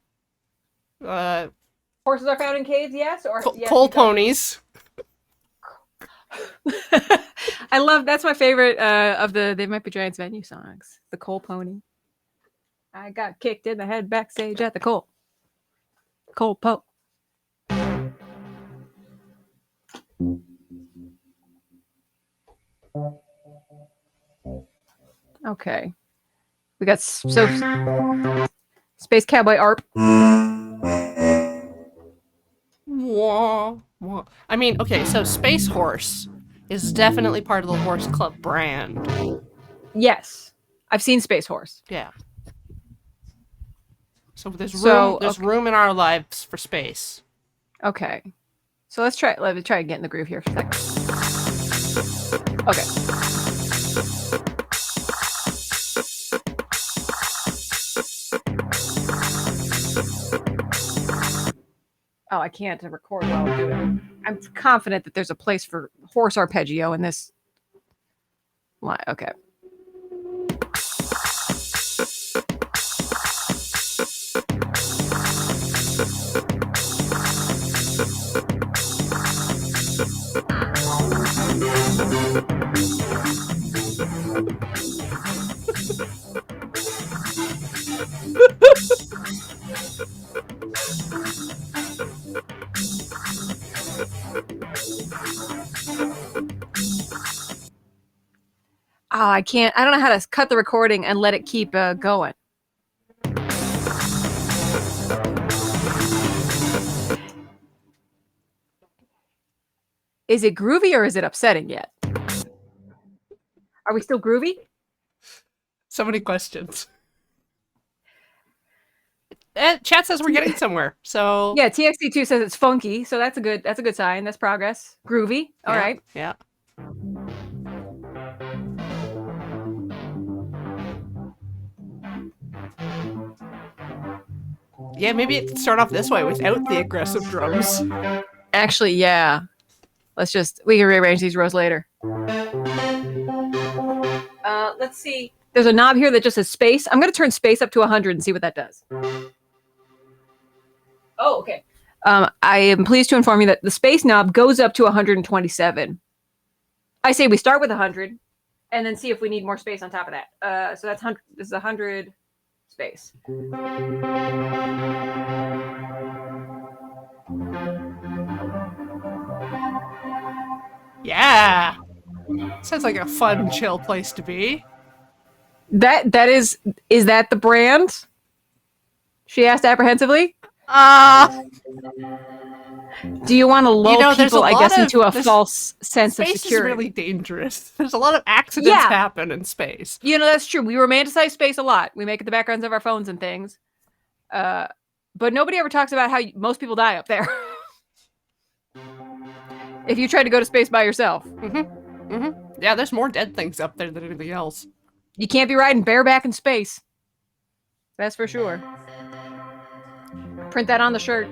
Horses are found in caves, yes? Or yes, coal ponies. I love, that's my favorite of the They Might Be Giants venue songs. The Coal Pony. I got kicked in the head backstage at the Coal Po. Okay. We got Space Cowboy ARP. Wah, wah. I mean, okay, so Space Horse is definitely part of the Horse Club brand. Yes. I've seen Space Horse. Yeah. So there's room in our lives for space. Okay. So let me try and get in the groove here for a second. Okay. Oh, I can't record while I'm doing it. I'm confident that there's a place for horse arpeggio in this line. Okay. Oh, I can't. I don't know how to cut the recording and let it keep going. Is it groovy or is it upsetting yet? Are we still groovy? So many questions. Chat says we're getting somewhere. So yeah, TXT2 says it's funky, so that's a good sign. That's progress. Groovy. All right. Yeah. Yeah, maybe it could start off this way without the aggressive drums. Actually, yeah. We can rearrange these rows later. Let's see. There's a knob here that just says space. I'm going to turn space up to 100 and see what that does. Oh, okay. I am pleased to inform you that the space knob goes up to 127. I say we start with 100 and then see if we need more space on top of that. So that's 100. This is 100 space. Yeah. Sounds like a fun, chill place to be. That is that the brand? She asked apprehensively. Do you want to lull people, I guess, into a false sense of security? Space is really dangerous. There's a lot of accidents happen in space. You know, that's true. We romanticize space a lot. We make it the backgrounds of our phones and things. But nobody ever talks about how most people die up there. If you try to go to space by yourself. Yeah, there's more dead things up there than anything else. You can't be riding bareback in space. That's for sure. Print that on the shirt.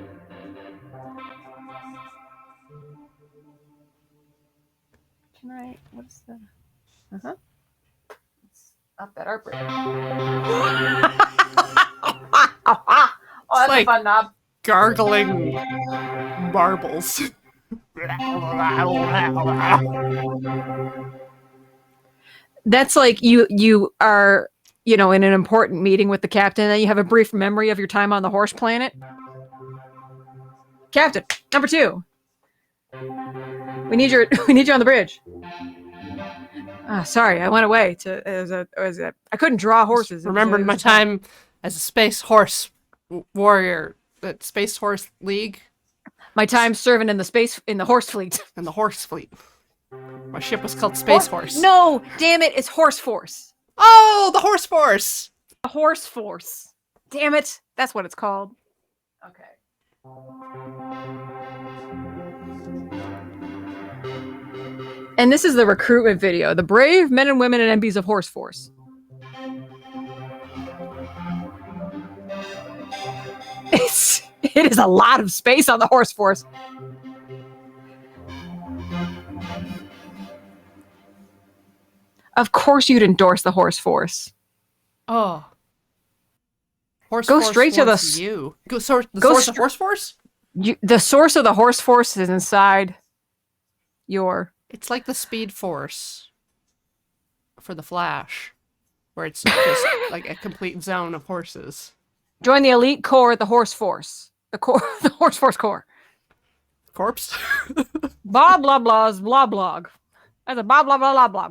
Right. What's the? Let's up that art break. Oh, that's like a fun knob. Gargling marbles. That's like you are, in an important meeting with the captain, and you have a brief memory of your time on the horse planet. Captain, number 2. We need you on the bridge. Sorry, I went away I couldn't draw horses. Remembered my time as a space horse warrior at Space Horse League. My time serving in the horse fleet. In the horse fleet. My ship was called Space Horse. No, damn it, it's Horse Force. Oh, the Horse Force. The Horse Force. Damn it, that's what it's called. Okay. And this is the recruitment video. The brave men and women and MBs of Horse Force. It is a lot of space on the Horse Force. Of course you'd endorse the Horse Force. Oh. Horse Go Force straight to wants the... you. The source of Horse Force? The source of the Horse Force is inside your... It's like the Speed Force for the Flash, where it's just like a complete zone of horses. Join the elite corps at the Horse Force. The Horse Force Corps. Corpse? Blah, blah, blahs, blah, blog. That's a blah, blah, blah, blah, blah.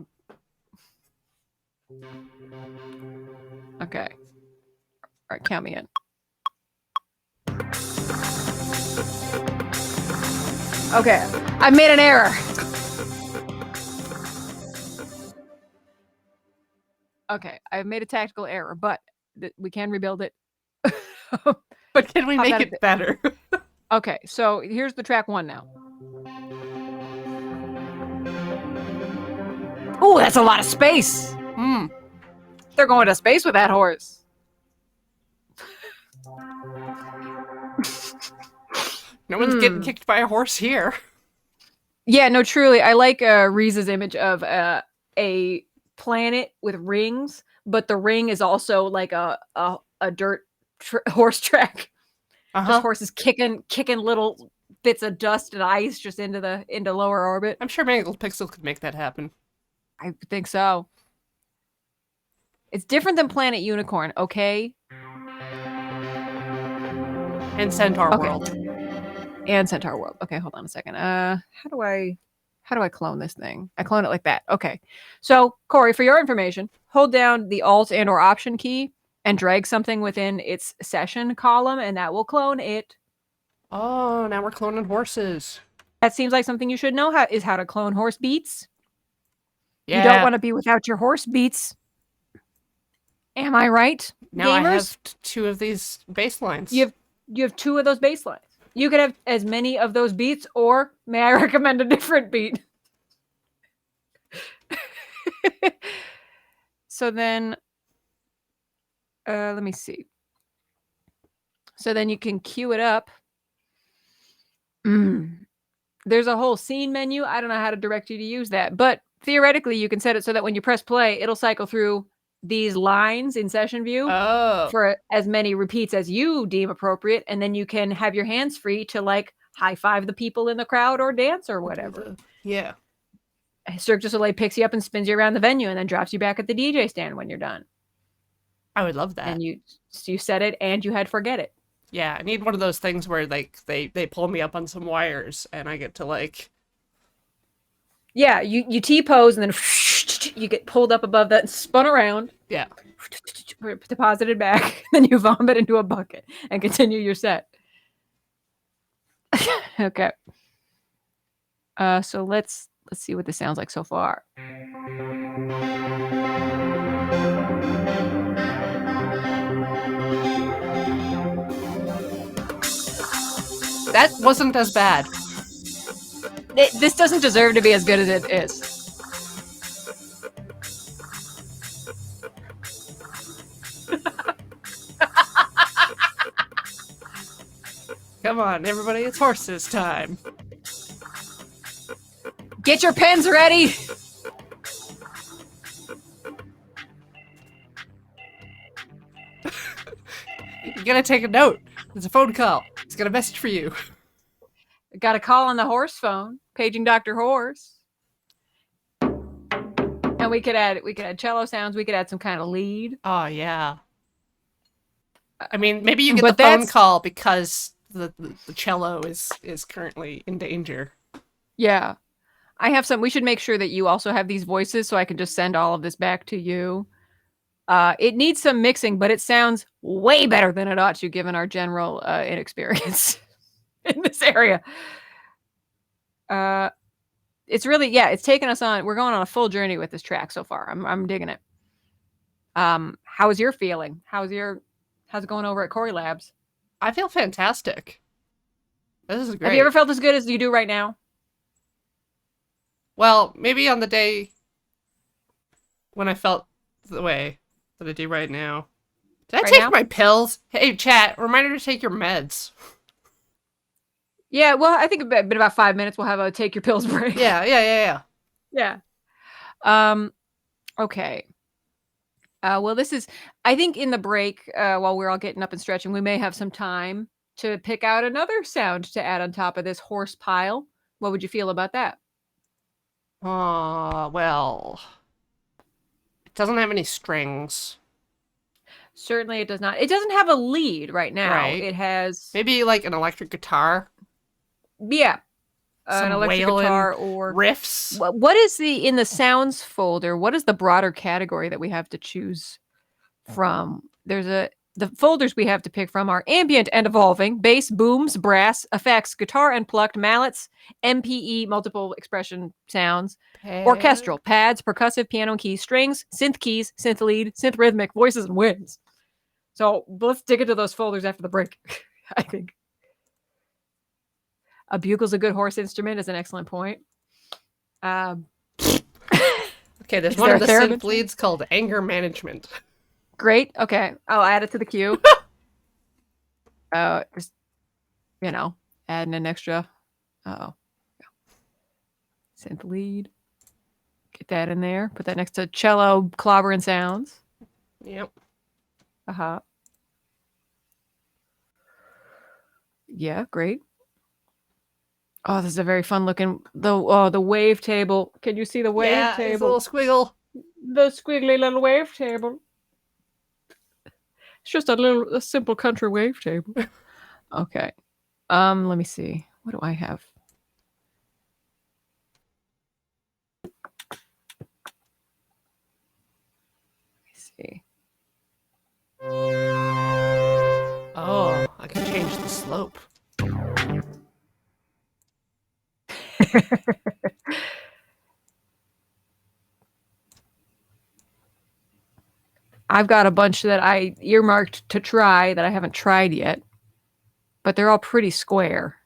Okay. All right, count me in. Okay, I made an error. Okay, I've made a tactical error, but we can rebuild it. But can we make it better? Okay, so here's the track 1 now. Oh, that's a lot of space. They're going to space with that horse. No one's getting kicked by a horse here. Yeah, no, truly. I like Reese's image of a planet with rings, but the ring is also like a dirt horse track. Just horses kicking little bits of dust and ice just into lower orbit. I'm sure Mangled Pixel could make that happen. I think so. It's different than Planet Unicorn, okay? And Centaur World. And Centaur World. Okay, hold on a second. How do I clone this thing? I clone it like that. Okay. So, Corey, for your information, hold down the Alt and or Option key and drag something within its session column, and that will clone it. Oh, now we're cloning horses. That seems like something you should know how to clone horse beats. Yeah. You don't want to be without your horse beats. Am I right, now gamers? I have 2 of these baselines. You have 2 of those baselines. You could have as many of those beats, or may I recommend a different beat? So then, let me see. So then you can cue it up. There's a whole scene menu. I don't know how to direct you to use that, but theoretically, you can set it so that when you press play, it'll cycle through these lines in session view Oh. for as many repeats as you deem appropriate, and then you can have your hands free to like high five the people in the crowd or dance or whatever. Yeah. Cirque du Soleil picks you up and spins you around the venue and then drops you back at the DJ stand when you're done. I would love that. And you set it and you had forget it. Yeah, I need one of those things where like they pull me up on some wires and I get to like. Yeah, you T-pose and then you get pulled up above that and spun around. Yeah. Deposited back, then you vomit into a bucket and continue your set. Okay. So let's see what this sounds like so far. That wasn't as bad. This doesn't deserve to be as good as it is. Come on, everybody, it's horses time. Get your pens ready. You gotta take a note. There's a phone call. It's got a message for you. Got a call on the horse phone, paging Dr. Horse. And we could add cello sounds. We could add some kind of lead. Oh yeah. I mean, maybe you get But the phone that's- call because the cello is currently in danger. Yeah. I have some. We should make sure that you also have these voices so I can just send all of this back to you. It needs some mixing, but it sounds way better than it ought to given our general inexperience in this area. It's really, yeah, it's taken us on, we're going on a full journey with this track so far. I'm digging it. How's your feeling? How's it going over at Corey Labs? I feel fantastic. This is great. Have you ever felt as good as you do right now? Well, maybe on the day when I felt the way that I do right now. Did I Right take now? my pills? Hey, chat, reminder to take your meds. Yeah, well, I think in about 5 minutes we'll have a take your pills break. Yeah. Yeah. Okay. Well, this is, I think in the break, while we're all getting up and stretching, we may have some time to pick out another sound to add on top of this horse pile. What would you feel about that? Well, it doesn't have any strings. Certainly it does not. It doesn't have a lead right now. Right. It has, Maybe like an electric guitar, yeah, an some electric wailing guitar or riffs. what is in the sounds folder? What is the broader category that we have to choose from? The folders we have to pick from are ambient and evolving, bass, booms, brass, effects, guitar and plucked, mallets, MPE, multiple expression sounds, orchestral, pads, percussive, piano and keys, strings, synth keys, synth lead, synth rhythmic, voices and winds. So let's dig into those folders after the break, I think. A bugle's a good horse instrument is an excellent point. Okay, there's Is one there of a the theremin? synth leads called anger management. Great. Okay. I'll add it to the queue. Just, adding an extra. Uh-oh. Synth lead. Get that in there. Put that next to cello, clobbering sounds. Yep. Uh-huh. Yeah, great. Oh, this is a very fun looking, the wave table. Can you see the wave Yeah, it's a table? little squiggle. The squiggly little wave table. It's just a simple country wave table. Okay. Let me see. What do I have? Let me see. Oh, I can change the slope. I've got a bunch that I earmarked to try that I haven't tried yet, but they're all pretty square.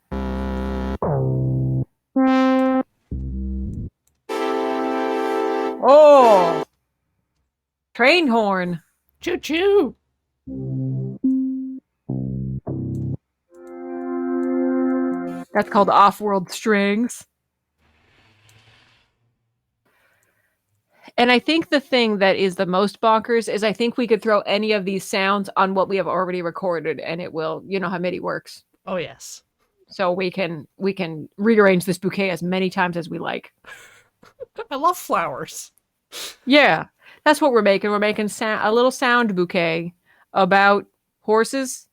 Oh, train horn. Choo choo. That's called off-world strings. And I think the thing that is the most bonkers is I think we could throw any of these sounds on what we have already recorded, and it will, you know how MIDI works. Oh yes. So we can rearrange this bouquet as many times as we like. I love flowers. Yeah, that's what we're making. We're making a little sound bouquet about horses,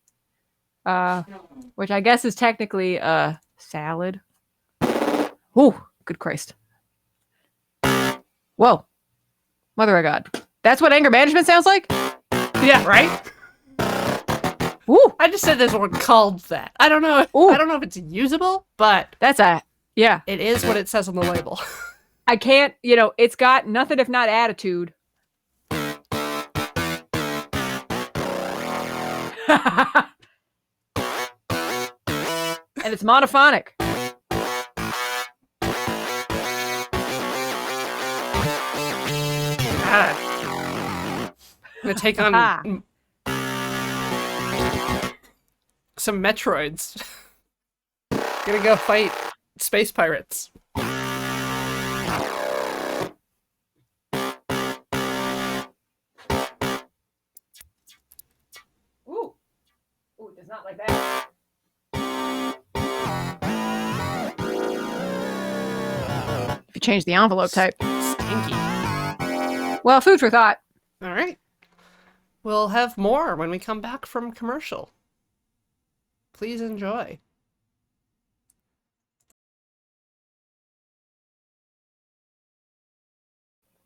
which I guess is technically a salad. Oh, good Christ. Whoa. Mother of God. That's what anger management sounds like? Yeah, right? Woo. I just said there's one called that. I don't know. Ooh. I don't know if it's usable, but yeah. it is what it says on the label. I can't, it's got nothing if not attitude. And it's monophonic. I'm gonna take on some Metroids. Gonna go fight space pirates. Ooh, it does not like that. If you change the envelope type. Stinky. Well, food for thought. All right. We'll have more when we come back from commercial. Please enjoy.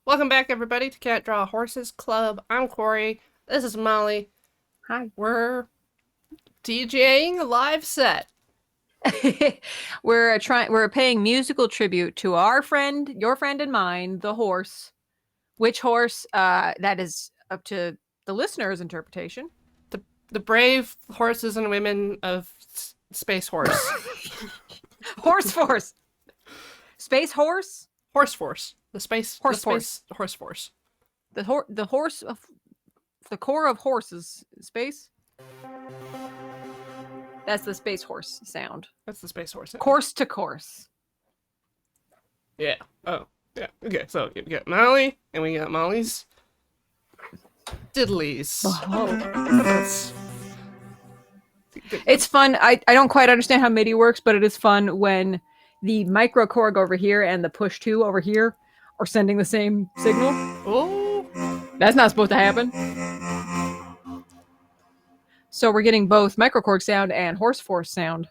Welcome back, everybody, to Cat Draw Horses Club. I'm Corey. This is Molly. Hi. We're DJing a live set. We're paying musical tribute to our friend, your friend and mine, the horse. Which horse? That is up to the listener's interpretation. The brave horses and women of Space Horse. Horse Force. Space Horse? Horse Force. The Space Horse Force. Horse Force. The horse of the core of horses. Space? That's the Space Horse sound. That's the Space Horse sound. Course to course. Yeah. Oh. Yeah. Okay. So we got Molly, and we got Molly's diddlies. Oh. It's fun. I don't quite understand how MIDI works, but it is fun when the micro Korg over here and the push 2 over here are sending the same signal. Oh. That's not supposed to happen. So we're getting both micro Korg sound and horse force sound.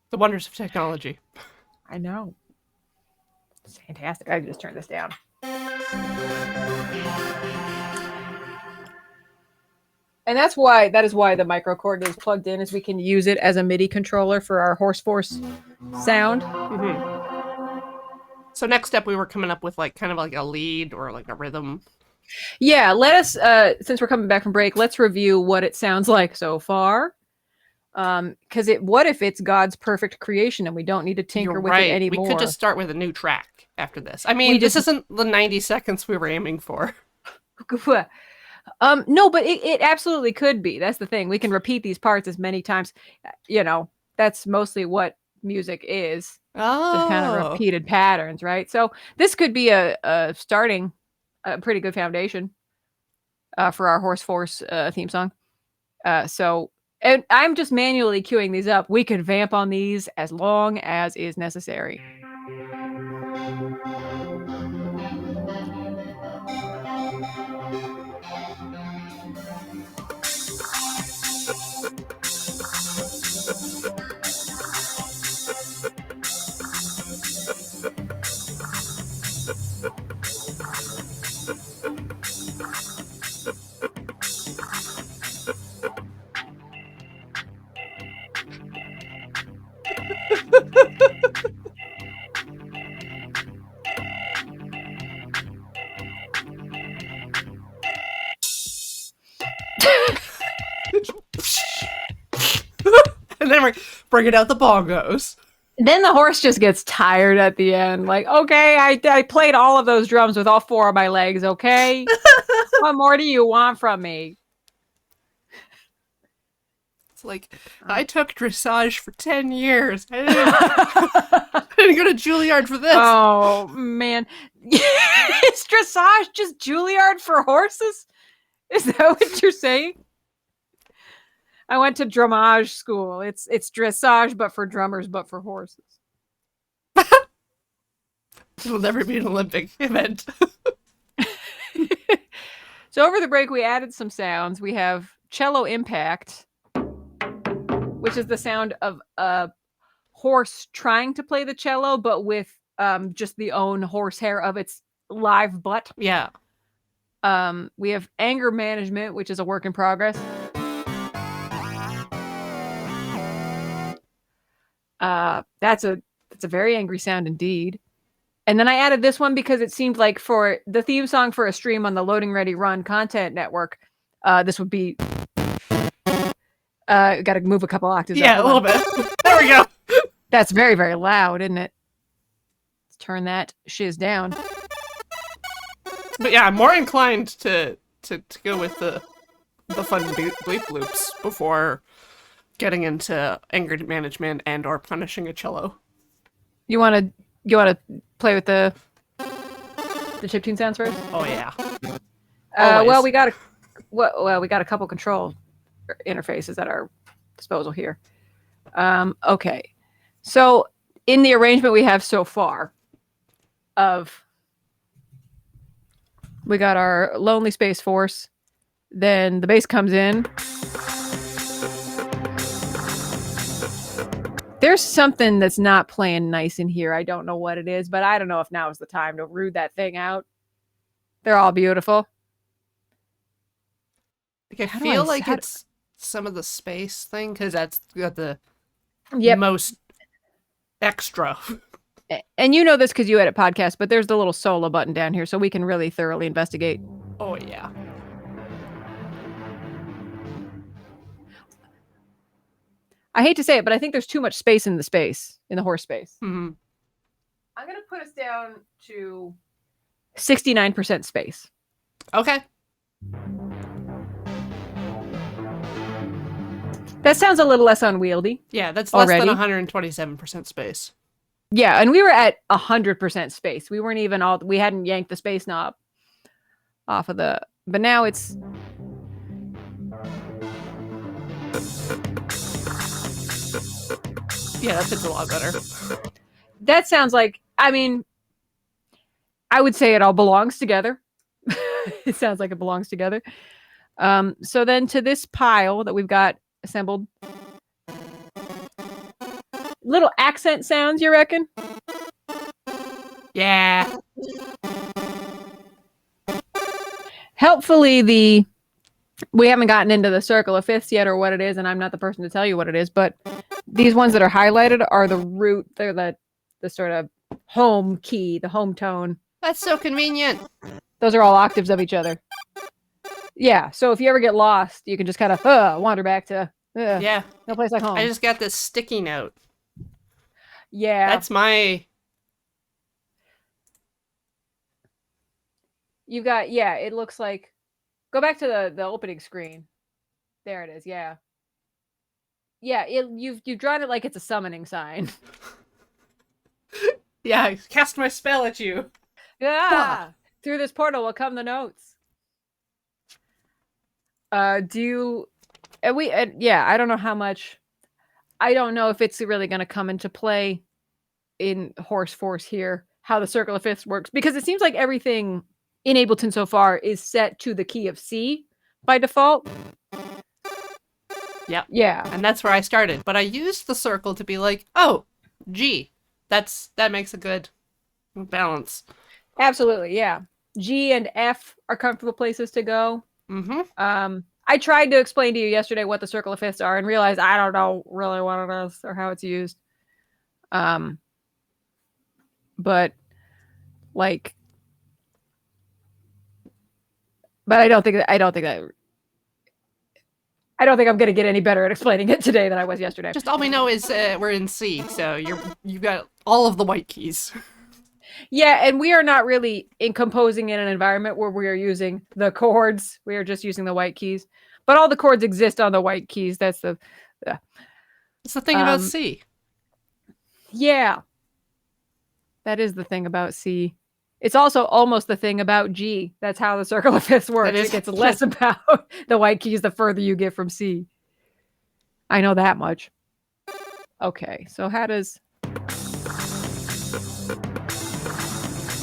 The wonders of technology. I know. It's fantastic. I can just turn this down. And that is why the micro Korg is plugged in, is we can use it as a MIDI controller for our horse force sound. Mm-hmm. So next up, we were coming up with kind of a lead or a rhythm. Yeah, let us, since we're coming back from break, let's review what it sounds like so far. Because what if it's God's perfect creation and we don't need to tinker with it anymore? We could just start with a new track after this. I mean, this isn't the 90 seconds we were aiming for. No, but it absolutely could be. That's the thing. We can repeat these parts as many times. That's mostly what music is. Oh. Just kind of repeated patterns, right? So this could be a starting, a pretty good foundation for our Horse Force theme song. And I'm just manually queuing these up. We could vamp on these as long as is necessary. And then we're bringing out the bongos. Then the horse just gets tired at the end. Like, okay, I played all of those drums with all 4 of my legs, okay? What more do you want from me? It's like, I took dressage for 10 years. I didn't go to Juilliard for this. Oh, man. Is dressage just Juilliard for horses? Is that what you're saying? I went to drumage school. It's dressage, but for drummers, but for horses. It'll never be an Olympic event. So over the break, we added some sounds. We have cello impact, which is the sound of a horse trying to play the cello, but with just the own horsehair of its live butt. Yeah. We have anger management, which is a work in progress. That's a very angry sound indeed. And then I added this one because it seemed like for the theme song for a stream on the Loading Ready Run content network, this would be. Got to move a couple octaves. Yeah, up. a little bit. There we go. That's very, very loud, isn't it? Let's turn that shiz down. But yeah, I'm more inclined to go with the fun bleep loops before getting into anger management and or punishing a cello. You want to play with the chiptune sounds first? Oh yeah. Well, we got a couple control interfaces at our disposal here. Okay, so in the arrangement we have so far, we got our Lonely Space Force, then the bass comes in. There's something that's not playing nice in here. I don't know what it is, but I don't know if now is the time to root that thing out. They're all beautiful. Like, I feel like it's some of the space thing, because that's got the most extra. And you know this because you edit podcasts, but there's the little solo button down here, so we can really thoroughly investigate. Oh, yeah. I hate to say it, but I think there's too much space in the horse space. Mm-hmm. I'm going to put us down to 69% space. Okay. That sounds a little less unwieldy. Yeah, that's already. Less than 127% space. Yeah, and we were at 100% space. We weren't even we hadn't yanked the space knob off of but now it's. Yeah, that fits a lot better. That sounds like, I would say it all belongs together. It sounds like it belongs together. So then to this pile that we've got assembled, little accent sounds, you reckon? Yeah. Helpfully, we haven't gotten into the circle of fifths yet or what it is, and I'm not the person to tell you what it is, but these ones that are highlighted are the root. They're the sort of home key, the home tone. That's so convenient. Those are all octaves of each other. Yeah, so if you ever get lost, you can just kind of wander back to yeah, no place like home. I just got this sticky note. Yeah. That's my... You've got, yeah, it looks like... Go back to the opening screen. There it is, yeah. Yeah, you've drawn it like it's a summoning sign. Yeah, I cast my spell at you. Yeah! Through this portal will come the notes. Yeah, I don't know how much... I don't know if it's really going to come into play in Horse Force here, how the Circle of Fifths works, because it seems like everything in Ableton so far is set to the key of C by default. Yeah. Yeah. And that's where I started. But I used the circle to be like, oh, G. That makes a good balance. Absolutely, yeah. G and F are comfortable places to go. Mm-hmm. I tried to explain to you yesterday what the Circle of Fifths are and realized I don't know really what it is or how it's used. But like, but I don't think I'm going to get any better at explaining it today than I was yesterday. Just all we know is we're in C, so you've got all of the white keys. Yeah, and we are not really composing in an environment where we are using the chords. We are just using the white keys. But all the chords exist on the white keys. That's the It's the thing about Um, C. Yeah, that is the thing about C. It's also almost the thing about G. That's how the circle of fifths works. is- It gets less about the white keys the further you get from C. I know that much. Okay, so how does...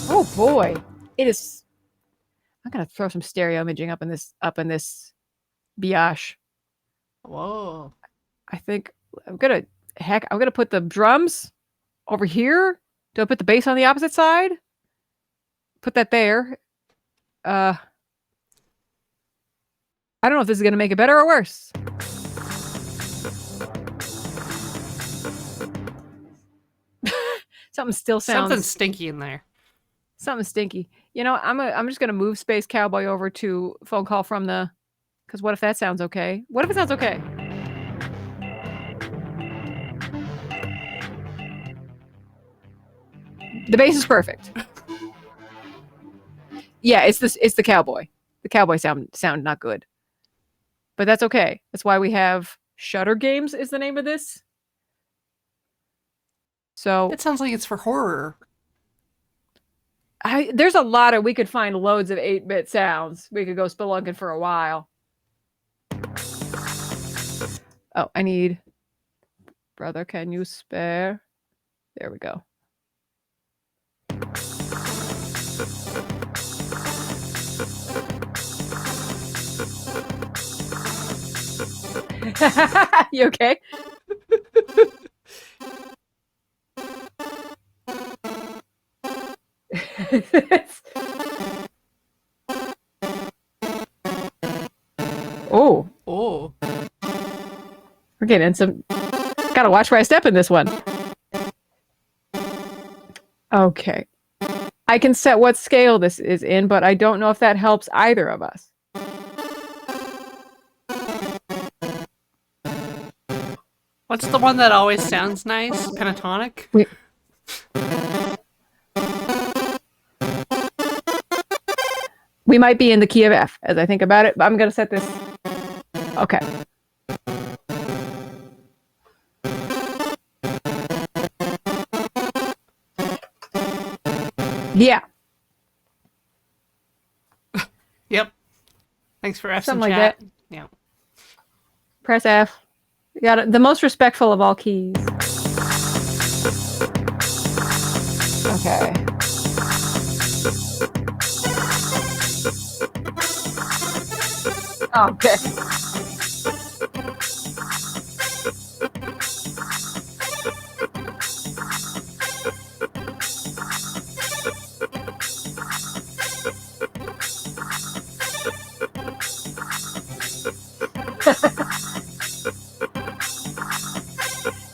Oh boy, it is... I'm gonna throw some stereo imaging up in this biash. Whoa. I think I'm gonna put the drums over here. Do I put the bass on the opposite side? Put that there. I don't know if this is gonna make it better or worse. Something still sounds Something stinky in there. something stinky. You know, I'm just gonna move Space Cowboy over to phone call from the... Because what if that sounds okay? What if it sounds okay? The bass is perfect. Yeah, it's the cowboy. The cowboy sound not good. But that's okay. That's why we have Shutter Games is the name of this. So It sounds like it's for horror. there's a lot of... We could find loads of 8-bit sounds. We could go spelunking for a while. Oh, I need... Brother, can you spare? There we go. You okay? Oh, Oh. we're getting some... Gotta watch where I step in this one. Okay. I can set what scale this is in, but I don't know if that helps either of us. What's the one that always sounds nice? Pentatonic? We might be in the key of F as I think about it, but I'm going to set this... Okay. Yeah. Yep. Thanks for F Something in like chat. that. Yeah. Press F. You got it. The most respectful of all keys. Okay. Okay.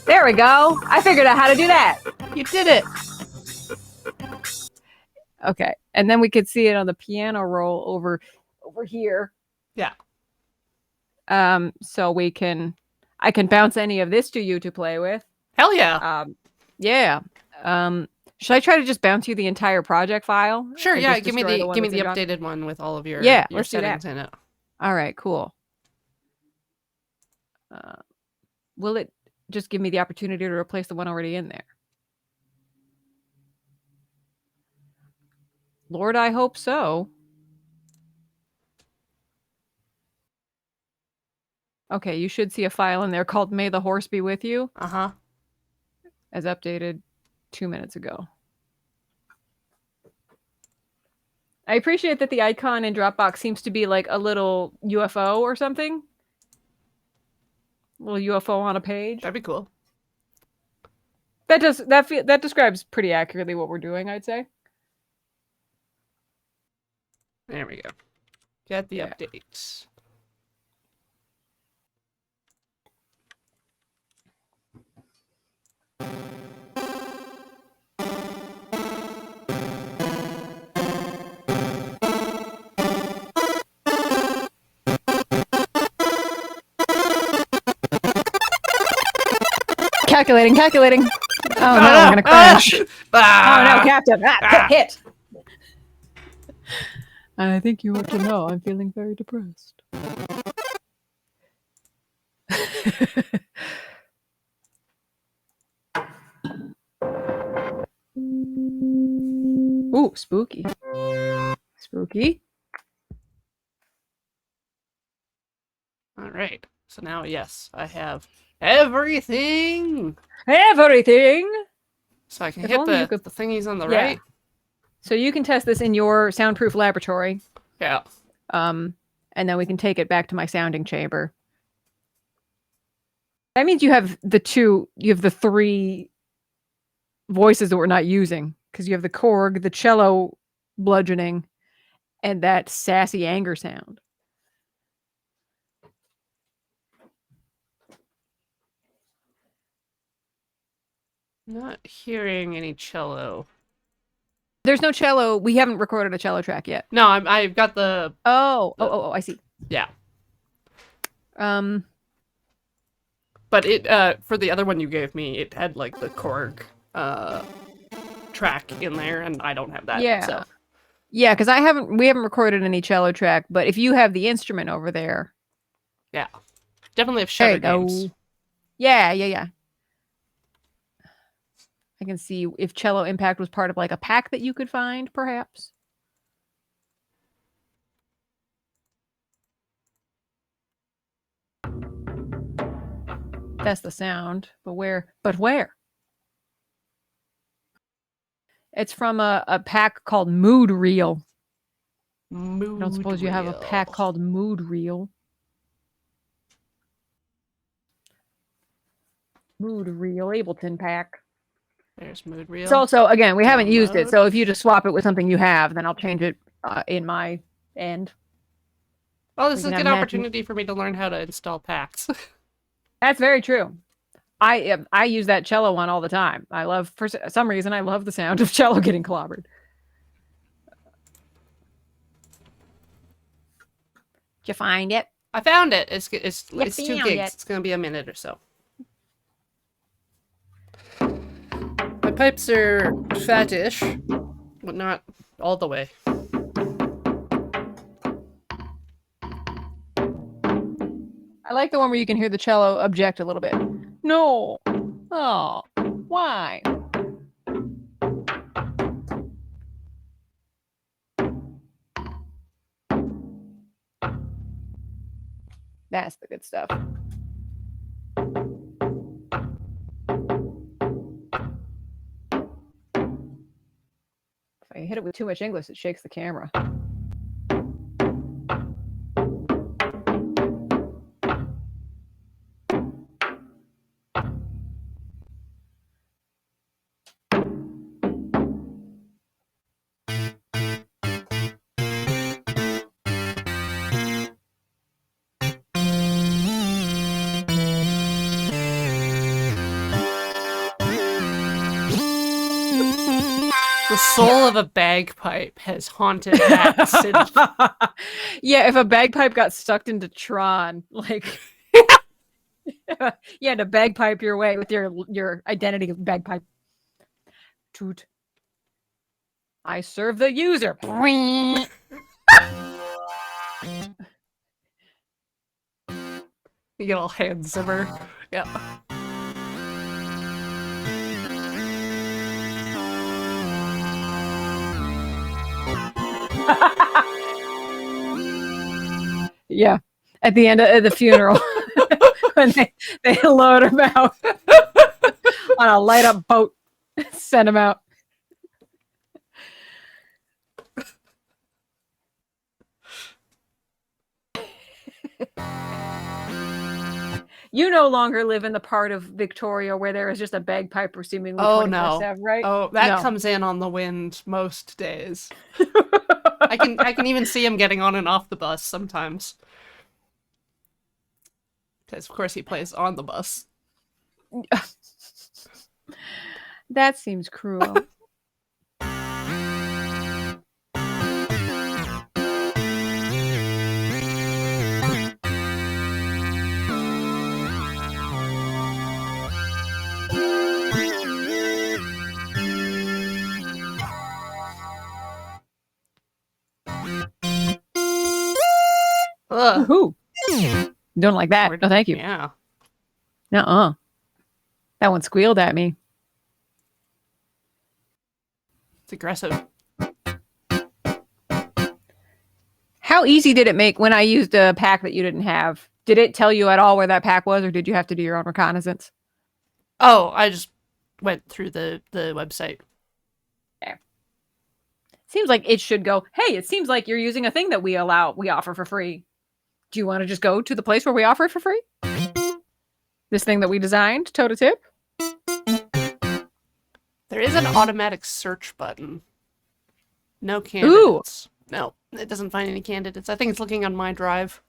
There we go. I figured out how to do that. You did it. Okay. And then we could see it on the piano roll over here. Yeah. So I can bounce any of this to you to play with. Hell yeah. Yeah. Should I try to just bounce you the entire project file? Sure, and yeah. just Give me destroy the one give me that's the in Doc? updated one with all of your, Yeah, your let's do that. settings in it. All right, cool. Will it just give me the opportunity to replace the one already in there? Lord, I hope so. Okay, you should see a file in there called May the Horse Be With You, Uh-huh. as updated 2 minutes ago. I appreciate that the icon in Dropbox seems to be like a little UFO or something. A little UFO on a page. That'd be cool. That describes pretty accurately what we're doing, I'd say. There we go. Get the Yeah. updates. Calculating. Oh no, I'm gonna crash. Ah! Oh no, Captain! Ah! Hit! I think you ought to know I'm feeling very depressed. Ooh, spooky. Spooky. All right. So now, yes, I have everything. Everything. So I can If hit only you the could- thingies on the Yeah. right. So you can test this in your soundproof laboratory. Yeah. And then we can take it back to my sounding chamber. That means you have the three voices that we're not using, because you have the Korg, the cello bludgeoning, and that sassy anger sound. Not hearing any cello. There's no cello. We haven't recorded a cello track yet. No, I've got the I see. yeah. Um, But it for the other one you gave me, it had like the Korg track in there, and I don't have that. Yeah. So. yeah, because we haven't recorded any cello track, but if you have the instrument over there, Yeah. Definitely have there Shutter you go. games. Yeah. I can see if Cello Impact was part of like a pack that you could find, perhaps. That's the sound, but where? It's from a pack called Mood Reel. Mood I don't suppose you have a pack Reel. called Mood Reel. Mood Reel Ableton pack. There's Mood Reel. It's also, again, we haven't used it, Download. so if you just swap it with something you have, then I'll change it in my end. Well, this we is a can good have Mac- opportunity for me to learn how to install packs. That's very true. I use that cello one all the time. For some reason, I love the sound of cello getting clobbered. Did you find it? I found it. It's 2 found gigs. it. It's gonna be a minute or so. My pipes are fat-ish, but not all the way. I like the one where you can hear the cello object a little bit. No. Oh, why? That's the good stuff. If I hit it with too much English, it shakes the camera. The soul of a bagpipe has haunted that city. Yeah, if a bagpipe got stuck into Tron, like you had to bagpipe your way with your identity bagpipe. Toot. I serve the user. You get all Hans Zimmer. Yep. Yeah, at the end of the funeral, when they load him out on a light up boat, send him out. You no longer live in the part of Victoria where there is just a bagpiper seemingly 24/7, right? Oh, that No. comes in on the wind most days. I can even see him getting on and off the bus sometimes. Because of course he plays on the bus. That seems cruel. Ugh. Woohoo! Don't like that. No, thank you. Yeah. Nuh-uh. That one squealed at me. It's aggressive. How easy did it make when I used a pack that you didn't have? Did it tell you at all where that pack was, or did you have to do your own reconnaissance? Oh, I just went through the website. Seems like it should go, hey, it seems like you're using a thing that we offer for free. Do you want to just go to the place where we offer it for free? This thing that we designed, toe to tip? There is an automatic search button. No candidates. Ooh. No, it doesn't find any candidates. I think it's looking on my drive.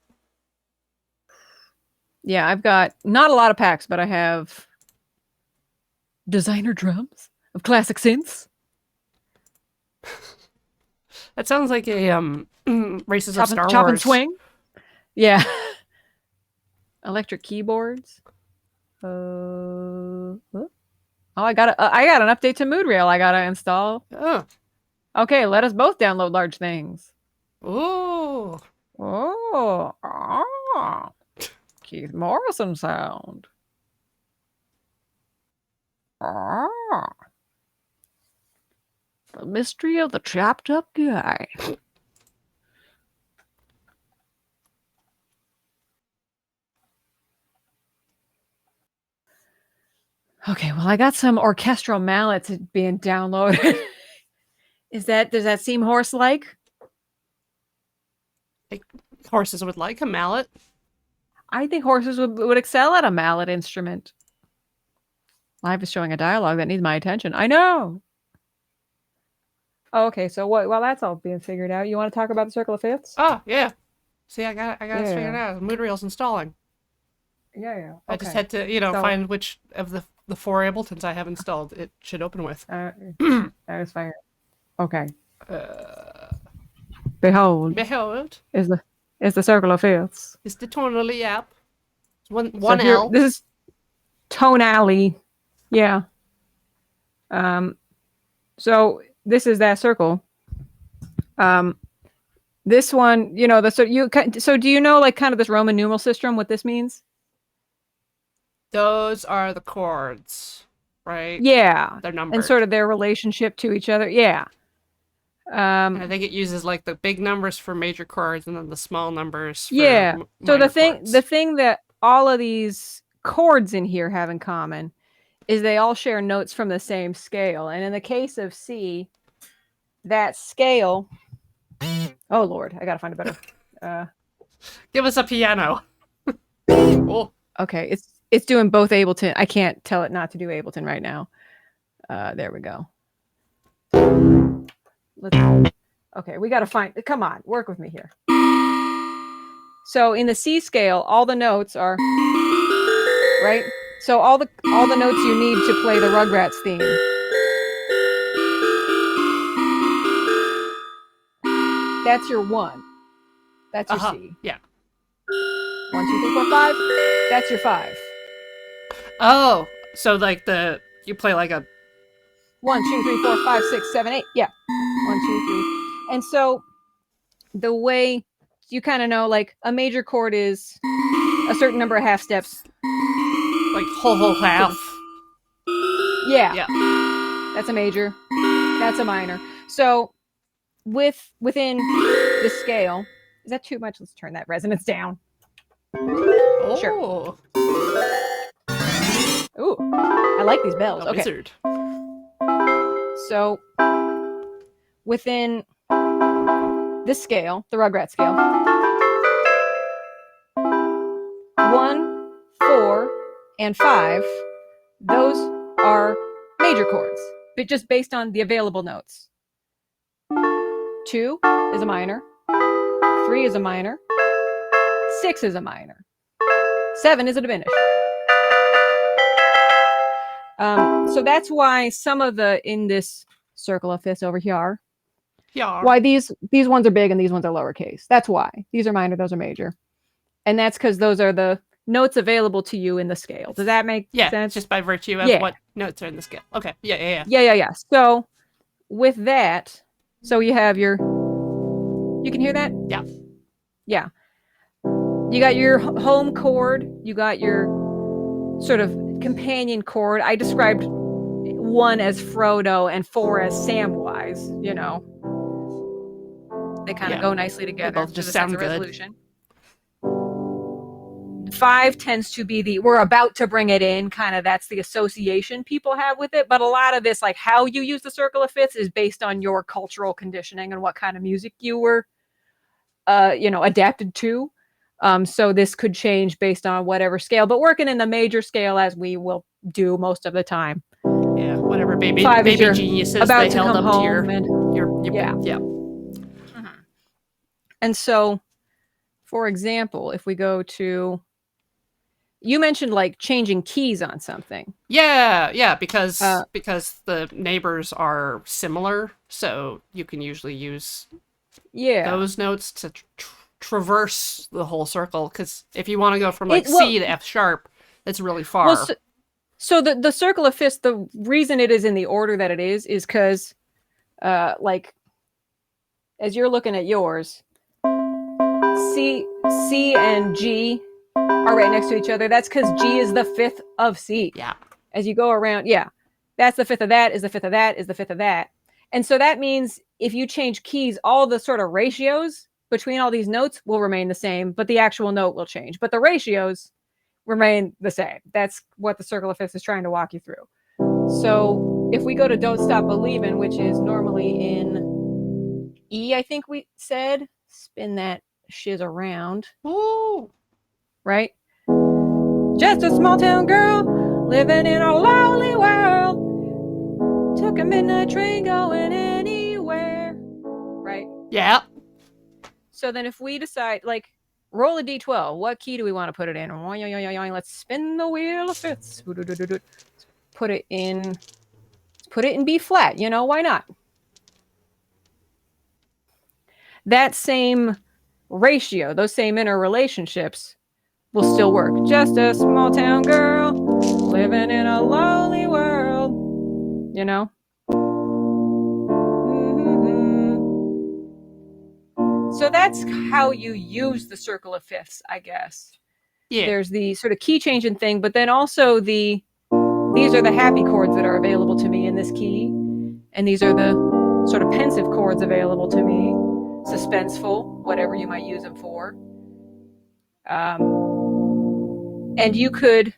Yeah, I've got not a lot of packs, but I have designer drums of classic synths. That sounds like a Races of Star Wars. Chop and swing. Yeah. Electric keyboards. Oh, I got an update to Moodrail I gotta install. Oh. Okay, let us both download large things. Oh. Keith Morrison sound. The mystery of the chopped up guy. Okay, well, I got some orchestral mallets being downloaded. Does that seem horse-like? Horses would like a mallet. I think horses would excel at a mallet instrument. Live is showing a dialogue that needs my attention. I know. Oh, okay, so while that's all being figured out, you want to talk about the Circle of Fifths? Oh, yeah. See, I got it figured out. Moodrail's installing. Yeah. Okay. I just had to, find which of the 4 Abletons I have installed it should open with. That is fine. Okay. Behold is the Circle of Fifths. It's the Tonally app. One so L. This is Tonally. Yeah. So this is that circle. This one, so do you know like kind of this Roman numeral system, what this means? Those are the chords, right? Yeah. They're numbered. And sort of their relationship to each other. Yeah. I think it uses like the big numbers for major chords and then the small numbers for so the chords. thing that all of these chords in here have in common is they all share notes from the same scale. And in the case of C, that scale... Oh, Lord. I got to find a better... Give us a piano. Oh. Okay. It's doing both Ableton. I can't tell it not to do Ableton right now. There we go. Okay, we got to find... Come on. Work with me here. So in the C scale, all the notes are... Right? So all the notes you need to play the Rugrats theme. That's your 1. That's your C. Yeah. 1, 2, 3, 4, 5. That's your 5. Oh, so like you play like a 1, 2, 3, 4, 5, 6, 7, 8. Yeah. 1, 2, 3. And so the way you kind of know, like a major chord is a certain number of half steps. Like whole half. Yeah. That's a major. That's a minor. So within the scale, is that too much? Let's turn that resonance down. Oh. Sure. Ooh, I like these bells. Okay. Wizard. So within this scale, the Rugrat scale, 1, 4, and 5, those are major chords, but just based on the available notes. 2 is a minor, 3 is a minor, 6 is a minor, 7 is a diminished. So that's why some of in this Circle of Fifths over here, why these ones are big and these ones are lowercase. That's why. These are minor, those are major. And that's because those are the notes available to you in the scale. Does that make sense? Just by virtue of what notes are in the scale. Okay. Yeah. So with that, so you have you can hear that? Yeah. Yeah. You got your home chord, you got your sort of companion chord. I described 1 as Frodo and 4 as Samwise, They kind of Yeah. go nicely They together. both There's just a sense sound of good. resolution. 5 tends to be the we're about to bring it in, kind of that's the association people have with it. But a lot of this, like how you use the circle of fifths, is based on your cultural conditioning and what kind of music you were, adapted to. So this could change based on whatever scale, but working in the major scale as we will do most of the time. Yeah, whatever baby 5 is your geniuses about they to held come up to home and your yeah. yeah. And so, for example, if we go to, you mentioned like changing keys on something. Yeah, because Uh, the neighbors are similar, so you can usually use yeah. those notes to traverse the whole circle. Because if you want to go from like It well, C to F sharp, it's really well. far. So the circle of fifths, the reason it is in the order that it is because, like, as you're looking at yours, C and G are right next to each other. That's because G is the fifth of C. Yeah. As you go around, yeah, that's the fifth of that, is the fifth of that, is the fifth of that. And so that means if you change keys, all the sort of ratios between all these notes will remain the same, but the actual note will change. But the ratios remain the same. That's what the circle of fifths is trying to walk you through. So if we go to Don't Stop Believin', which is normally in E, I think we said, spin that shiz around. Ooh. Right? Just a small town girl living in a lonely world. Took a midnight train going anywhere. Right? Yeah. So then if we decide, like, roll a d12, what key do we want to put it in? Let's spin the wheel of fifths. Put it in B flat. Why not? That same ratio, those same interrelationships will still work. Just a small town girl living in a lonely world. So that's how you use the circle of fifths, I guess. Yeah. There's the sort of key changing thing, but then also these are the happy chords that are available to me in this key, and these are the sort of pensive chords available to me, suspenseful, whatever you might use them for. And you could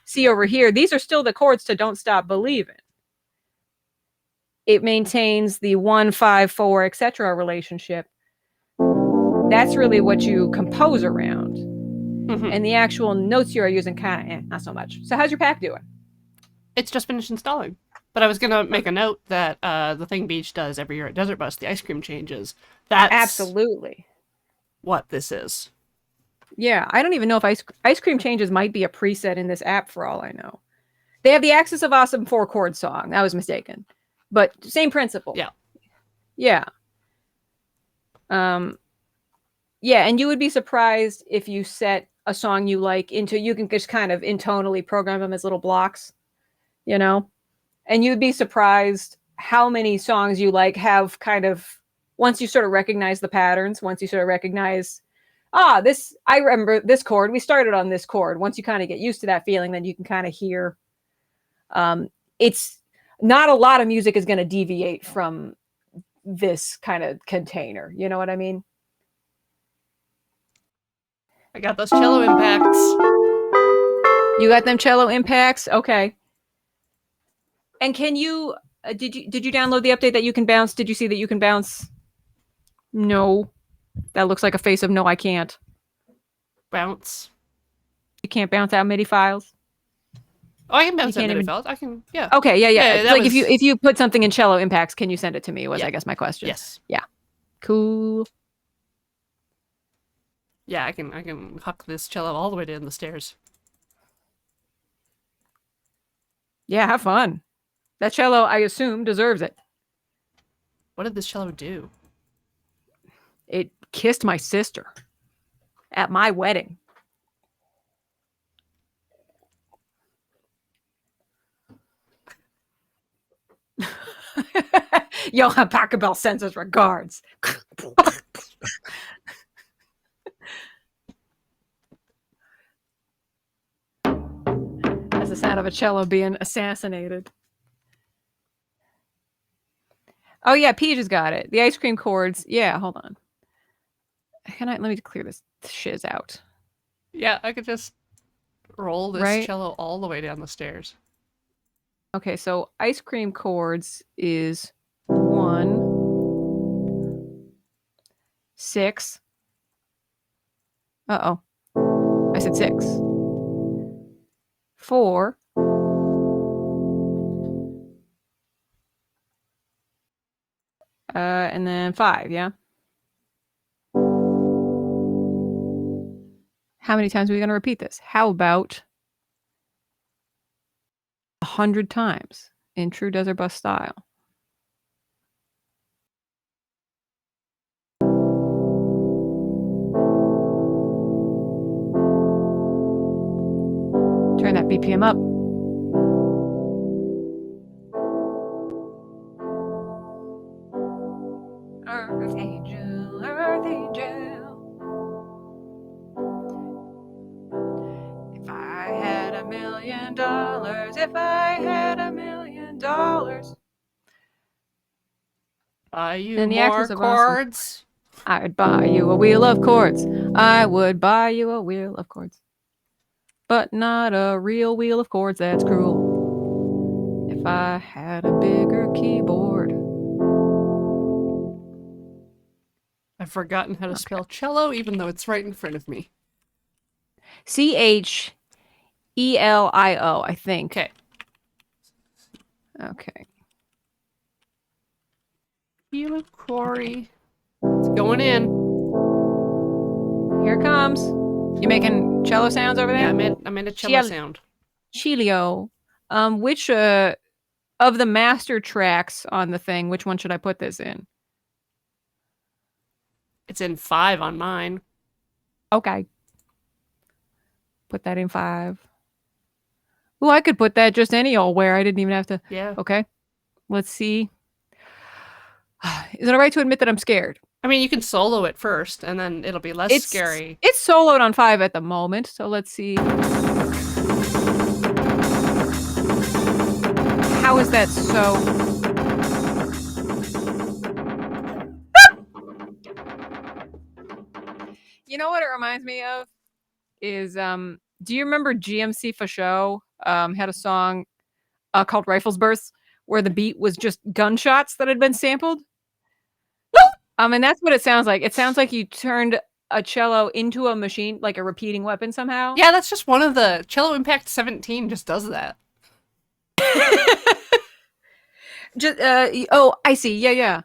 see over here, these are still the chords to Don't Stop Believin'. It maintains the 1, 5, 4, etc. relationship. That's really what you compose around. Mm-hmm. And the actual notes you are using kind of not so much. So how's your pack doing? It's just finished installing. But I was gonna make a note that the thing Beach does every year at Desert Bus, the ice cream changes. That's Absolutely. what this is. Yeah, I don't even know if ice cream changes might be a preset in this app for all I know. They have the Axis of Awesome 4-chord song. I was mistaken. But same principle. Yeah. Yeah. Yeah, and you would be surprised if you set a song you like into, you can just kind of intonally program them as little blocks, and you'd be surprised how many songs you like have kind of, once you sort of recognize the patterns, once you sort of recognize, I remember this chord, we started on this chord. Once you kind of get used to that feeling, then you can kind of hear, it's not a lot of music is going to deviate from this kind of container. You know what I mean? I got those cello impacts. You got them cello impacts? Okay. And can you did you download the update that you can bounce? Did you see that you can bounce? No. That looks like a face of no, I can't. Bounce. You can't bounce out MIDI files? Oh, I can bounce You out can't MIDI even... files. I can, yeah. Okay, yeah. that Like was... if you put something in cello impacts, can you send it to me? Was I guess my question. Yes. Yeah. Cool. Yeah, I can huck this cello all the way down the stairs. Yeah, have fun. That cello, I assume, deserves it. What did this cello do? It kissed my sister at my wedding. Johann Pachelbel sends his regards. That's the sound of a cello being assassinated. Oh yeah, Peach has got it. The ice cream chords. Yeah, hold on. Let me clear this shiz out. Yeah, I could just roll this Right? cello all the way down the stairs. Okay, so ice cream chords is 1, 6. Uh-oh. I said 6. 4. And then 5, yeah? How many times are we going to repeat this? How about 100 times in true Desert Bus style? Turn that BPM up. Earth angel, earth angel. If I had $1 million, if I had $1 million. Buy you And the more actors of awesome. chords. I'd buy you a wheel of chords. I would buy you a wheel of chords. But not a real wheel of chords, that's cruel. If I had a bigger keyboard. I've forgotten how to spell cello, even though it's right in front of me. CHELIO, I think. Okay. Okay. Kilo Quarry. It's going in. Here it comes. You making cello sounds over there? Yeah, I'm in a cello sound. CHELIO. Which of the master tracks on the thing, which one should I put this in? It's in 5 on mine. Okay. Put that in 5. Oh, I could put that just any old where. I didn't even have to. Yeah. Okay. Let's see. Is it all right to admit that I'm scared? I mean, you can solo it first, and then it'll be less scary. It's soloed on 5 at the moment, so let's see. How is that so? You know what it reminds me of? Is do you remember GMC for Show had a song called Rifles Bursts where the beat was just gunshots that had been sampled? And that's what it sounds like. It sounds like you turned a cello into a machine, like a repeating weapon somehow. Yeah, that's just one of the Cello Impact 17 just does that. Just oh, I see. Yeah.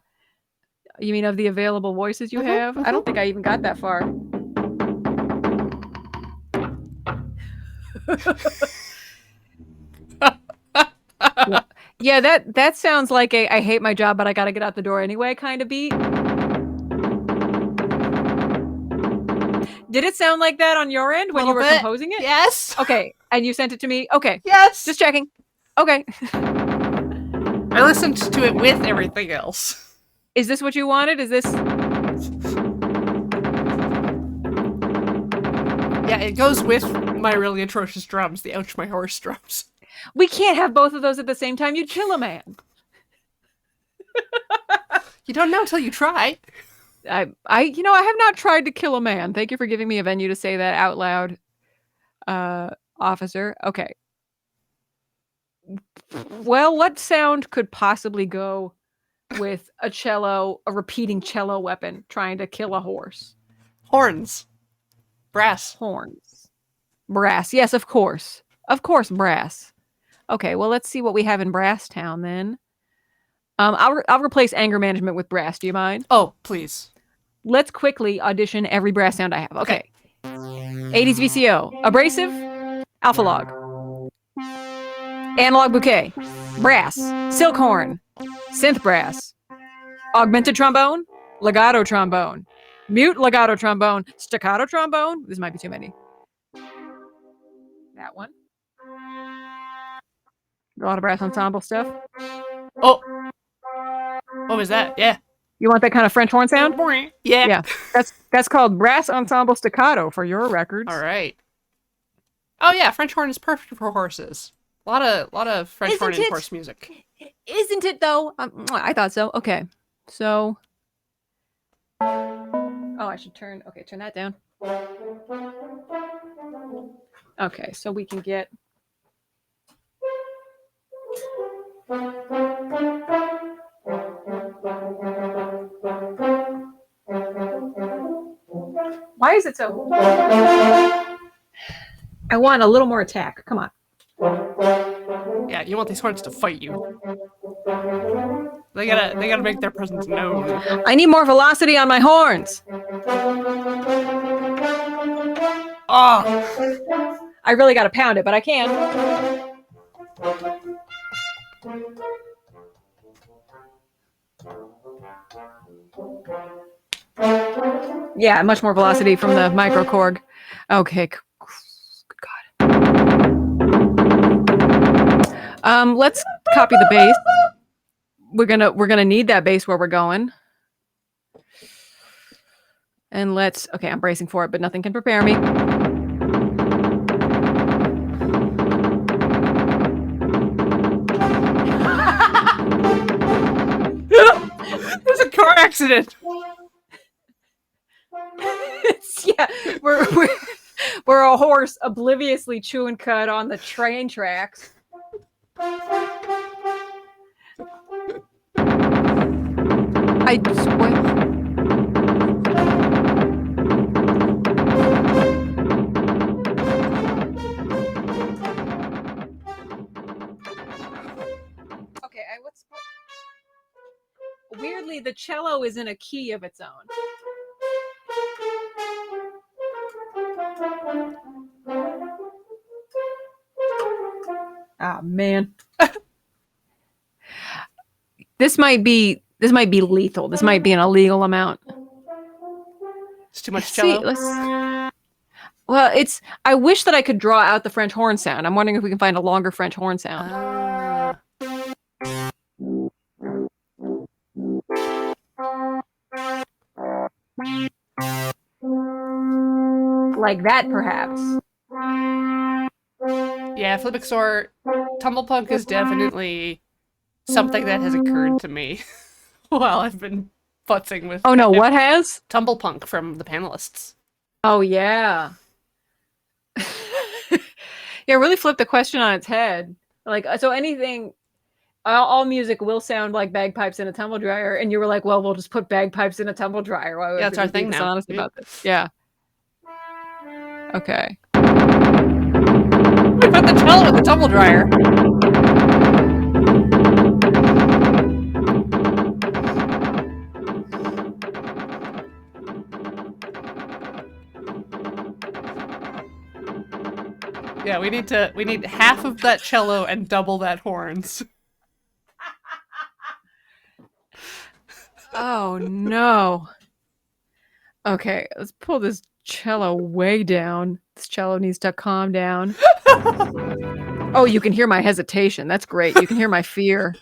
You mean of the available voices you have? I don't think I even got that far. Yeah, that sounds like a I hate my job, but I gotta get out the door anyway kind of beat. Did it sound like that on your end when you were composing it? Yes. Okay, and you sent it to me? Okay. Yes. Just checking. Okay. I listened to it with everything else. Is this what you wanted? Is this... Yeah, it goes with my really atrocious drums, the Ouch My Horse drums. We can't have both of those at the same time. You'd kill a man. You don't know till you try. I have not tried to kill a man. Thank you for giving me a venue to say that out loud, officer. Okay. Well, what sound could possibly go with a repeating cello weapon trying to kill a horse? Horns. Brass. Horns. Brass. Yes, of course. Of course, brass. Okay, well, let's see what we have in Brasstown then. I'll replace anger management with brass. Do you mind? Oh, please. Let's quickly audition every brass sound I have. Okay. 80s VCO. Abrasive. Alpha log. Analog bouquet. Brass. Silk horn. Synth brass. Augmented trombone. Legato trombone. Mute legato trombone. Staccato trombone. This might be too many. That one. A lot of brass ensemble stuff. Oh. What was that? Yeah. You want that kind of French horn sound? Yeah. Yeah. That's called brass ensemble staccato for your records. All right. Oh yeah, French horn is perfect for horses. A lot of French horn in horse music. Isn't it though? I thought so. Okay. So oh, I should turn that down. Okay, so we can get why is it so I want a little more attack. Come on. Yeah, you want these horns to fight you. They gotta make their presence known. I need more velocity on my horns. Oh, I really gotta pound it, but I can. Yeah, much more velocity from the microkorg. Okay. Good God. Let's copy the bass. We're gonna need that bass where we're going. And okay, I'm bracing for it, but nothing can prepare me. there's a car accident. Yeah, we're a horse obliviously chewing cud on the train tracks. I swear. Okay, weirdly the cello is in a key of its own. Ah, man. This might be lethal. This might be an illegal amount. It's too much cello. Well, I wish that I could draw out the French horn sound. I'm wondering if we can find a longer French horn sound. Like that, perhaps. Yeah, Flipixor, Tumblepunk is definitely something that has occurred to me while I've been futzing with. Oh no, what has? Tumblepunk from the panelists. Oh yeah. Yeah, really flipped the question on its head. Like, so anything, all music will sound like bagpipes in a tumble dryer, and you were like, well, we'll just put bagpipes in a tumble dryer. Why would Yeah, that's our we thing be now. dishonest about this? Yeah. Okay. We put the cello in the tumble dryer. Yeah, we need half of that cello and double that horns. Oh no. Okay, let's pull this cello way down. This cello needs to calm down. Oh, you can hear my hesitation. That's great. You can hear my fear.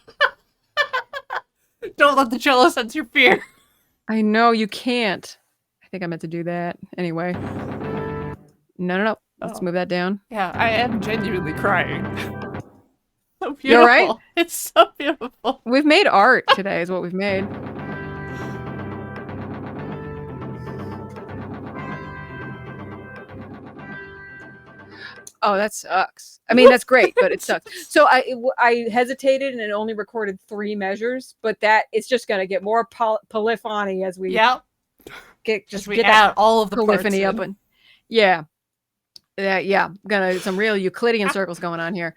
Don't let the cello sense your fear. I know you can't. I think I meant to do that. Anyway. No. Let's move that down. Yeah, I am genuinely crying. So beautiful. You're right. It's so beautiful. We've made art today is what we've made. Oh, that sucks. I mean, that's great, but it sucks. So I hesitated and it only recorded 3 measures, but that it's just gonna get more polyphony as we get out all of the polyphony parts up and yeah. Gonna some real Euclidean circles going on here.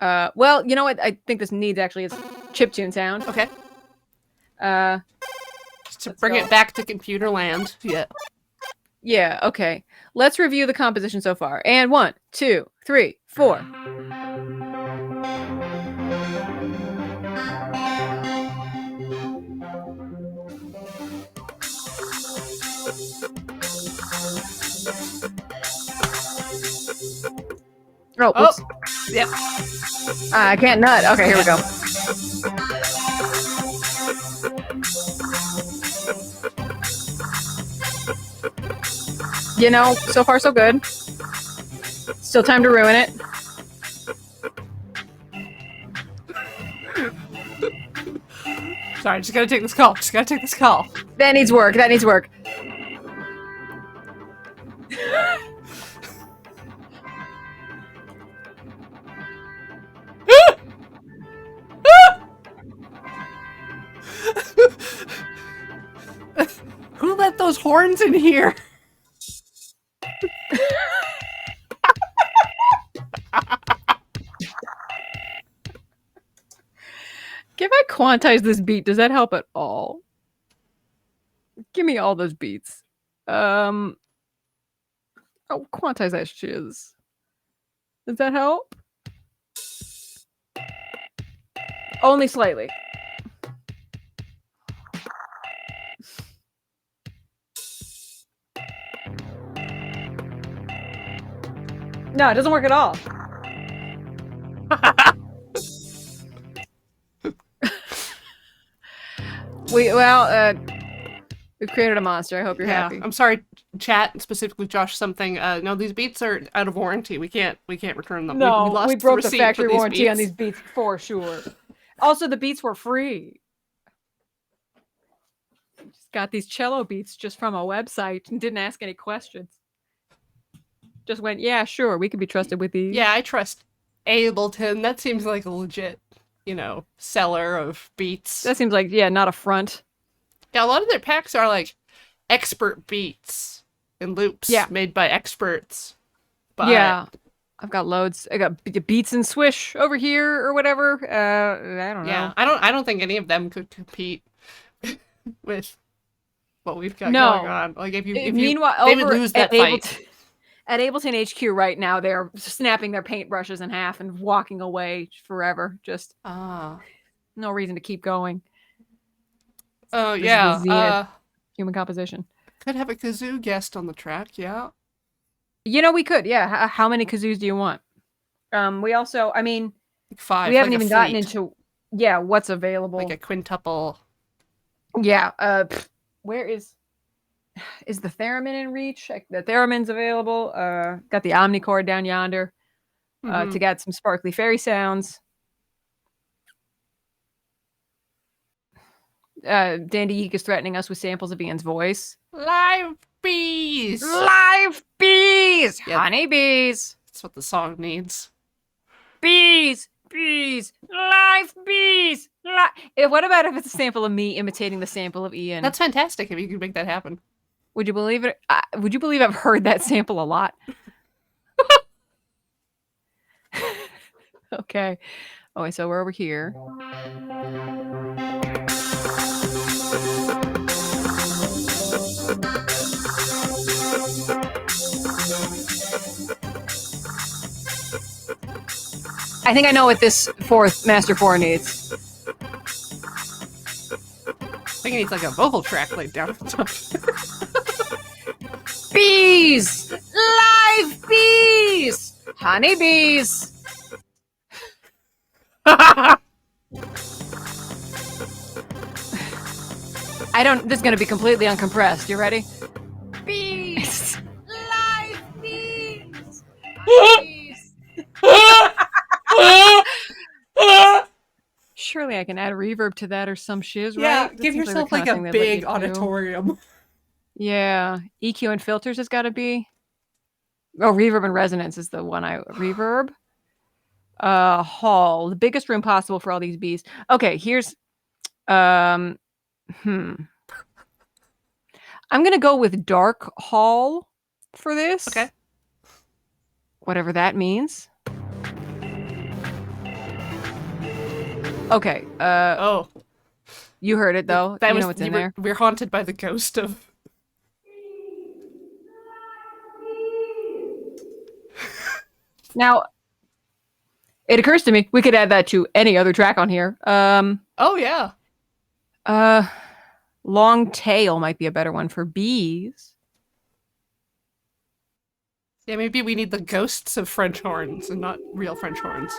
Well, you know what? I think this needs actually its chiptune sound. Okay. Just to bring it back to computer land. Yeah. Yeah, okay. Let's review the composition so far. And 1, 2, 3, 4. Oh, oops. Yep. I can't nut. Okay, here we go. You know, so far so good. Still time to ruin it. Sorry, just gotta take this call. Just gotta take this call. That needs work. That needs work. Who let those horns in here? If I quantize this beat, does that help at all? Give me all those beats. Oh, quantize that shiz. Does that help? Only slightly. No, it doesn't work at all. We've created a monster. I hope you're happy. I'm sorry, chat, specifically Josh something. No, these beats are out of warranty. We can't return them. No, we lost we broke the receipt factory for these warranty beats. on these beats for sure. Also, the beats were free. Just got these cello beats just from a website and didn't ask any questions. Just went, yeah, sure, we can be trusted with these. Yeah, I trust Ableton. That seems like a legit, seller of beats. That seems like, yeah, not a front. Yeah, a lot of their packs are like expert beats and loops made by experts. But yeah, I've got loads. I got Beats and Swish over here or whatever. I don't know. Yeah, I don't think any of them could compete with what we've got No. going on. Like if you Meanwhile, they would over lose that at fight. At Ableton HQ right now, they're snapping their paintbrushes in half and walking away forever. Just no reason to keep going. Oh, This yeah. is the zenith. Human composition. Could have a kazoo guest on the track, yeah. We could, yeah. How many kazoos do you want? We also, I mean, 5. we haven't like a even gotten fleet. into, what's available. Like a quintuple. Yeah. Where is the theremin in reach? The theremin's available. Got the omnichord down yonder to get some sparkly fairy sounds. Dandy Eek is threatening us with samples of Ian's voice. Live bees! Live bees! Yep. Honeybees! That's what the song needs. Bees! Bees! Live bees! What about if it's a sample of me imitating the sample of Ian? That's fantastic if you could make that happen. Would you believe it? Would you believe I've heard that sample a lot? Okay. Oh, so we're over here. I think I know what this Master 4 needs. I think it needs like a vocal track laid down at the top. Bees! Live bees! Honeybees! This is going to be completely uncompressed. You ready? Bees! Live bees! Honeybees! Surely I can add reverb to that or some shiz, right? Yeah, That give seems yourself the like kind a of thing they'd let big you do. auditorium. Yeah, EQ and filters has got to be. Oh, reverb and resonance is the one reverb. Hall, the biggest room possible for all these bees. Okay, here's I'm gonna go with dark hall for this. Okay. Whatever that means. Okay. Oh. You heard it though. You know what's in there. We're haunted by the ghost of. Now, it occurs to me we could add that to any other track on here. Oh yeah. Long tail might be a better one for bees. Yeah, maybe we need the ghosts of French horns and not real French horns.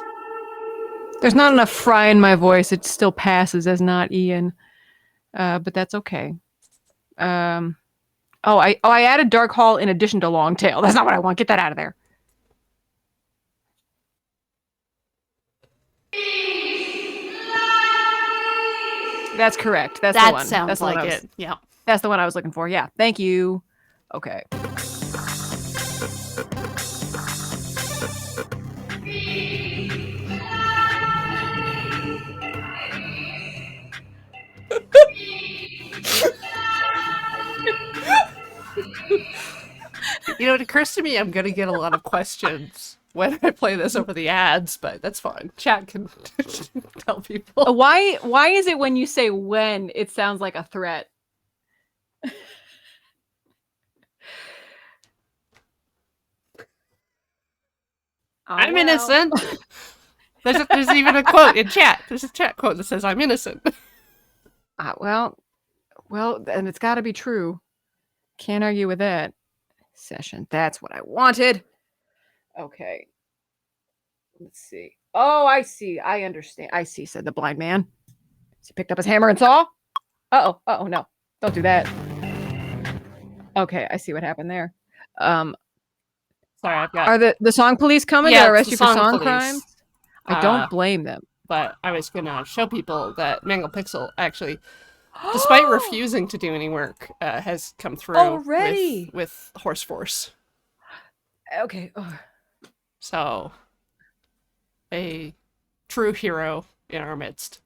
There's not enough fry in my voice. It still passes as not Ian. But that's okay. I added dark hall in addition to long tail. That's not what I want. Get that out of there. That's correct. That's the That one. sounds That's the one like I was, it. Yeah. That's the one I was looking for. Yeah. Thank you. Okay. You know, it occurs to me I'm gonna get a lot of questions when I play this over the ads, but that's fine. Chat can tell people. Why is it when you say when it sounds like a threat? Oh, I'm well. innocent. There's even a quote in chat. There's a chat quote that says I'm innocent. Well, and it's got to be true. Can't argue with that. Session. That's what I wanted. Okay. Let's see. Oh, I see. I understand. I see, said the blind man. He picked up his hammer and saw. Uh-oh, no. Don't do that. Okay, I see what happened there. Sorry, I've got. Are the song police coming Yeah, to it's arrest the you for song song police. crimes? I don't blame them. But I was gonna show people that Mangle Pixel actually, despite refusing to do any work, has come through Already? with Horse Force. Okay. Oh. So, a true hero in our midst.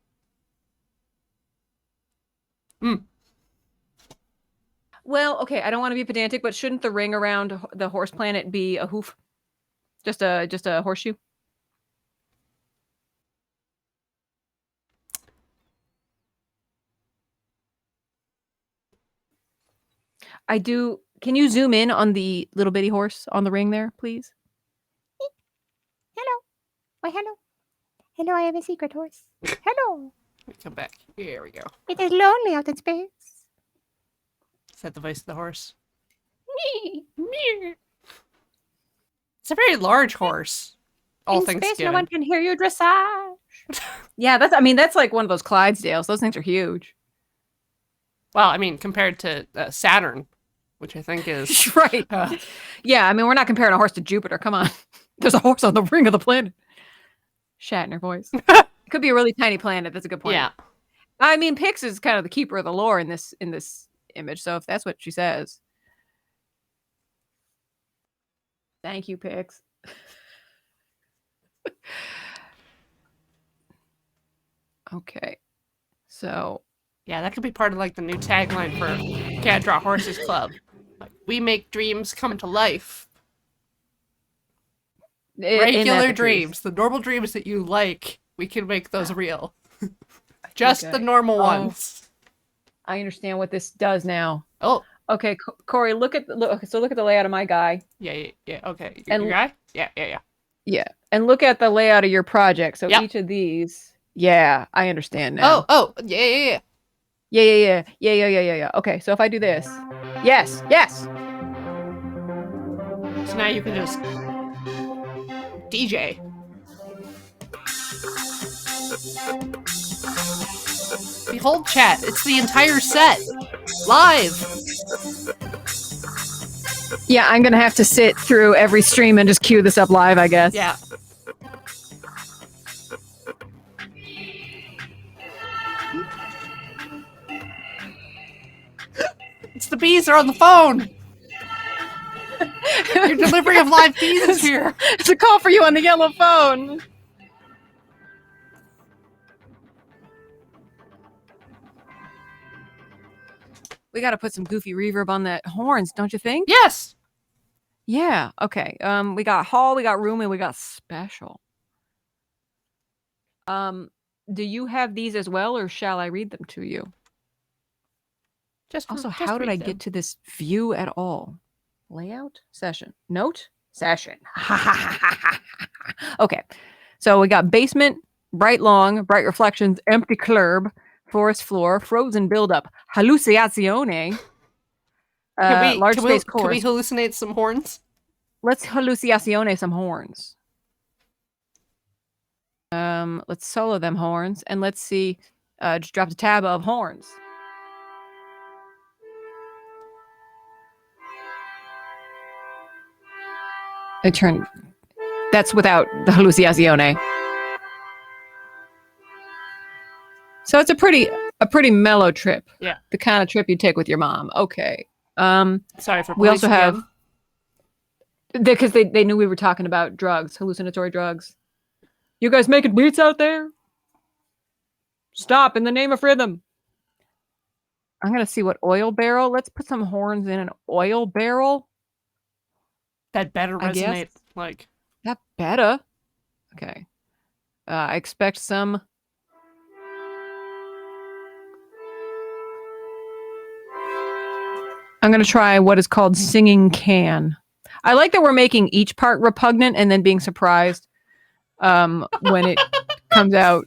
Well, okay, I don't want to be pedantic, but shouldn't the ring around the horse planet be a hoof? Just a horseshoe? I do. Can you zoom in on the little bitty horse on the ring there, please? Hello. Why, hello. Hello, I am a secret horse. Hello. Let me come back. Here we go. It is lonely out in space. Is that the voice of the horse? Me. It's a very large horse. All In things space, given. no one can hear you dressage. Yeah, that's like one of those Clydesdales. Those things are huge. Well, I mean, compared to Saturn, which I think is Right. Yeah, I mean, we're not comparing a horse to Jupiter. Come on. There's a horse on the ring of the planet. Shatner voice. It could be a really tiny planet. That's a good point. yeah. I mean, Pix is kind of the keeper of the lore in this image. So if that's what she says. Thank you, Pix. Okay. So Yeah, that could be part of like the new tagline for Can't Draw Horses Club. Like, we make dreams come to life. Regular dreams, the normal dreams that you like, we can make those real. Just the normal ones. I understand what this does now. Oh, Okay, Corey, look at the layout of my guy. yeah, okay. And- Your guy? Yeah. Yeah, and look at the layout of your project. So Yep. each of these. Yeah, I understand now. Oh, yeah. Yeah. Okay, so if I do this, yes. So now you can just DJ. Behold, chat. It's the entire set. Live. Yeah, I'm gonna have to sit through every stream and just cue this up live, I guess. Yeah. It's the bees are on the phone. Your delivery of live bees is here. It's a call for you on the yellow phone. We got to put some goofy reverb on that horns, don't you think? Yes. Yeah. Okay. We got hall, we got room, and we got special. Do you have these as well, or shall I read them to you? Also, how did I get to this view at all? Layout? Session. Note? Session. Okay. So we got basement, bright long, bright reflections, empty club, forest floor, frozen buildup, hallucinazione, large space Can we chorus. hallucinate some horns? Let's hallucinazione some horns. Let's solo them horns, and let's see. Just drop the tab of horns. I turn. That's without the hallucinazione. So it's a pretty. A pretty mellow trip. Yeah. The kind of trip you take with your mom. Okay. Sorry for We also police have again. because they knew we were talking about drugs, hallucinatory drugs. You guys making beats out there? Stop in the name of rhythm. I'm gonna see what oil barrel. Let's put some horns in an oil barrel. That better I guess. resonate. Like, That better. Okay. I expect some. I'm gonna try what is called singing can. I like that we're making each part repugnant and then being surprised when it comes out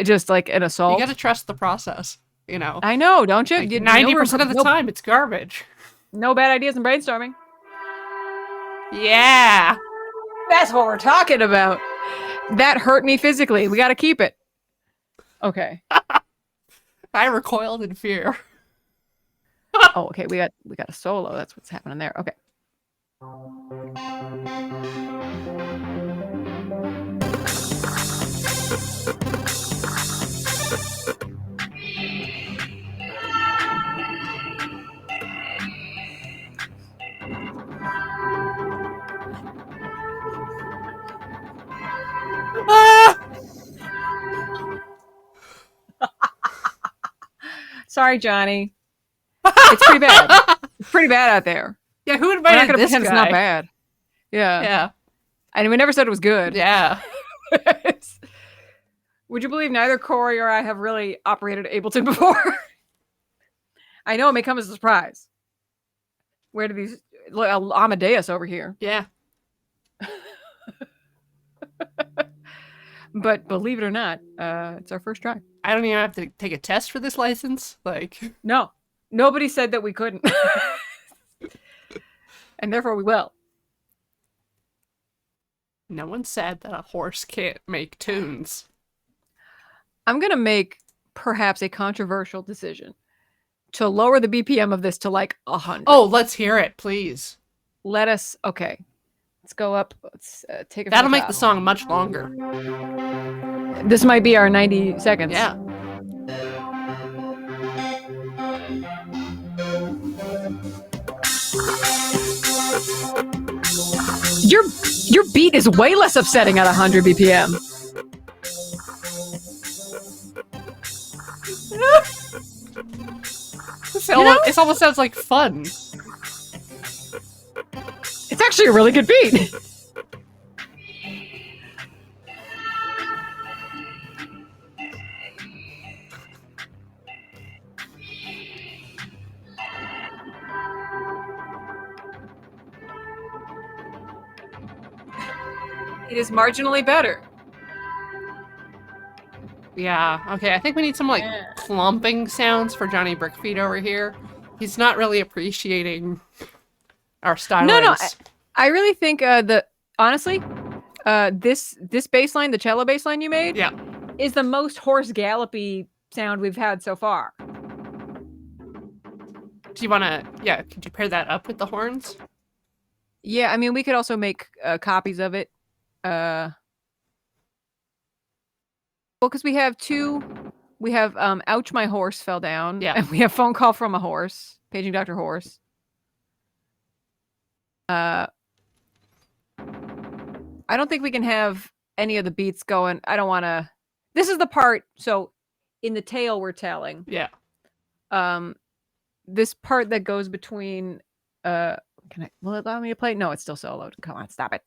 just like an you assault. gotta trust the process. You know, I know, don't you? like You- 90% of the no- time, it's garbage. No bad ideas in brainstorming. Yeah. That's what we're talking about. That hurt me physically. We got to keep it. Okay. I recoiled in fear. Oh, okay. We got a solo. That's what's happening there. Okay. Ah! Sorry, Johnny. It's pretty bad. It's pretty bad out there. Yeah, who We're not invited going to this pretend guy? it's not bad. Yeah. Yeah. And we never said it was good. Yeah. Would you believe neither Corey or I have really operated Ableton before? I know it may come as a surprise. Where do these look, Amadeus over here? Yeah. But believe it or not, it's our first try. I don't even have to take a test for this license. Like, No, nobody said that we couldn't, and therefore we will. no one said that a horse can't make tunes. I'm gonna make perhaps a controversial decision to lower the BPM of this to like 100. Oh, let's hear it, please. Let us. Okay, let's go up. Let's take it. from That'll make top. the song much longer. This might be our 90 seconds. Yeah. Your beat is way less upsetting at 100 BPM. It almost sounds like fun. It's actually a really good beat. It is marginally better. Yeah. Okay, I think we need some like Yeah. clumping sounds for Johnny Brickfeet over here. He's not really appreciating our stylings. No, I really think honestly, this bass line, the cello bass line you made, Yeah. is the most horse gallopy sound we've had so far. Do you want to? Yeah. Could you pair that up with the horns? Yeah, I mean, we could also make copies of it. Well, because we have two. We have "Ouch, my horse fell down." Yeah. And we have "Phone Call from a Horse," paging Dr. Horse. I don't think we can have any of the beats going. I don't want to. This is the part. So, in the tale we're telling. Yeah. This part that goes between. Will it allow me to play? No, it's still soloed. Come on, stop it.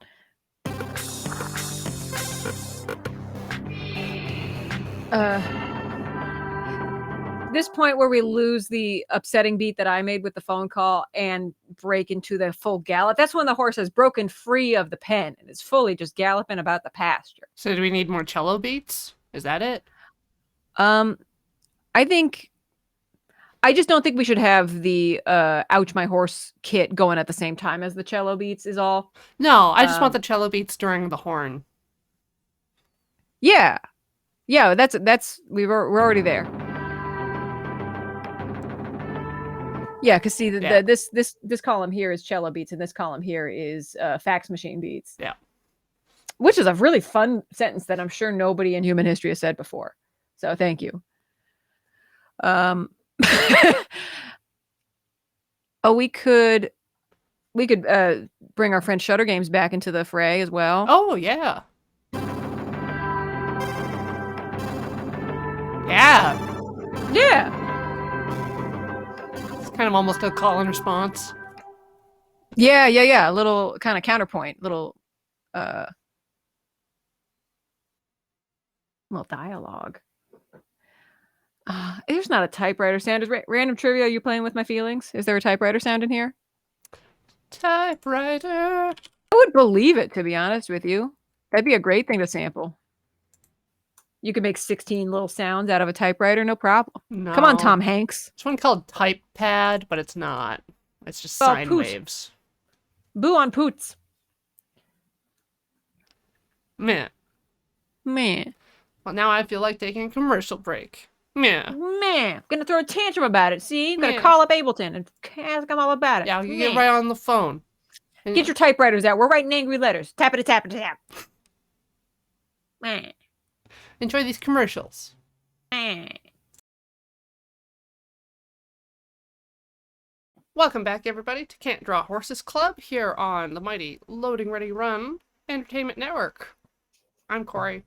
This point where we lose the upsetting beat that I made with the phone call and break into the full gallop. That's when the horse has broken free of the pen and is fully just galloping about the pasture. So do we need more cello beats? Is that it? I just don't think we should have the "Ouch, my horse" kit going at the same time as the cello beats is all. No, I just want the cello beats during the horn. Yeah. That's we're already there. Yeah, because see, Yeah. this column here is cello beats, and this column here is fax machine beats. Yeah. Which is a really fun sentence that I'm sure nobody in human history has said before. So thank you. Um, oh, we could bring our friend Shutter Games back into the fray as well. Oh, yeah. Yeah. Yeah. It's kind of almost a call and response. Yeah. A little kind of counterpoint, little dialogue. There's not a typewriter sound. Is random trivia? Are you playing with my feelings? Is there a typewriter sound in here? Typewriter. I would believe it, to be honest with you. That'd be a great thing to sample. You could make 16 little sounds out of a typewriter, no problem. No. Come on, Tom Hanks. There's one called TypePad, but it's not. It's just Oh, sine poot. waves. Boo on poots. Meh. Man. Well, now I feel like taking a commercial break. Meh. Man. I'm gonna throw a tantrum about it. See? I'm gonna Man. call up Ableton and ask him all about it. Yeah, you Man. get right on the phone. And Get your typewriters out. We're writing angry letters. Tap it, tap it, tap. Man. enjoy these commercials. Man. Welcome back, everybody, to Can't Draw Horses Club here on the mighty Loading Ready Run Entertainment Network. I'm Corey,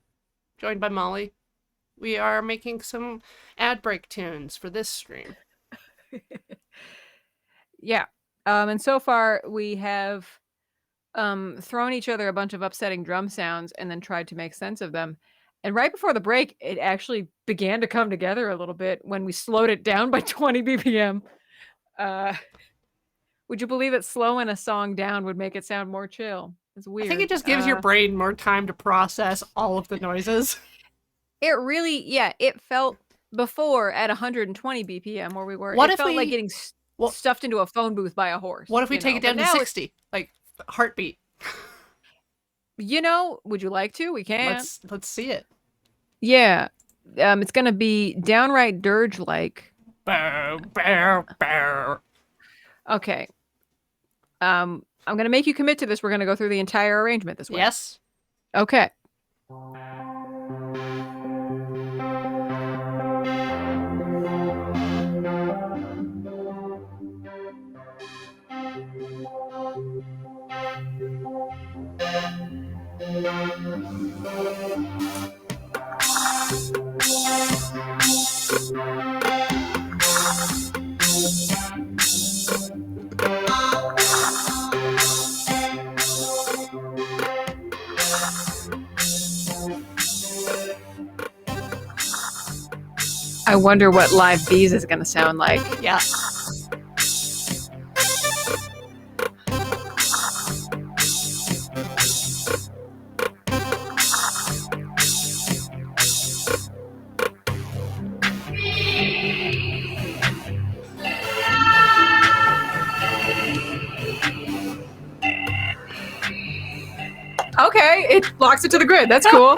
joined by Molly. We are making some ad break tunes for this stream. Yeah. And so far we have thrown each other a bunch of upsetting drum sounds and then tried to make sense of them. And right before the break, it actually began to come together a little bit when we slowed it down by 20 BPM. Would you believe that slowing a song down would make it sound more chill? It's weird. I think it just gives your brain more time to process all of the noises. It really, yeah, it felt before at 120 BPM where we were. What it if felt we- like getting What- stuffed into a phone booth by a horse. What if we you take know? it down But to now 60? Like, heartbeat. You know, would you like to? We can. Let's see it. Yeah. It's gonna be downright dirge-like. Bow, bow, bow. Okay. I'm gonna make you commit to this. We're gonna go through the entire arrangement this way. Yes? Okay. I wonder what Live Bees is gonna sound like. Yeah. Okay, it locks it to the grid. That's cool.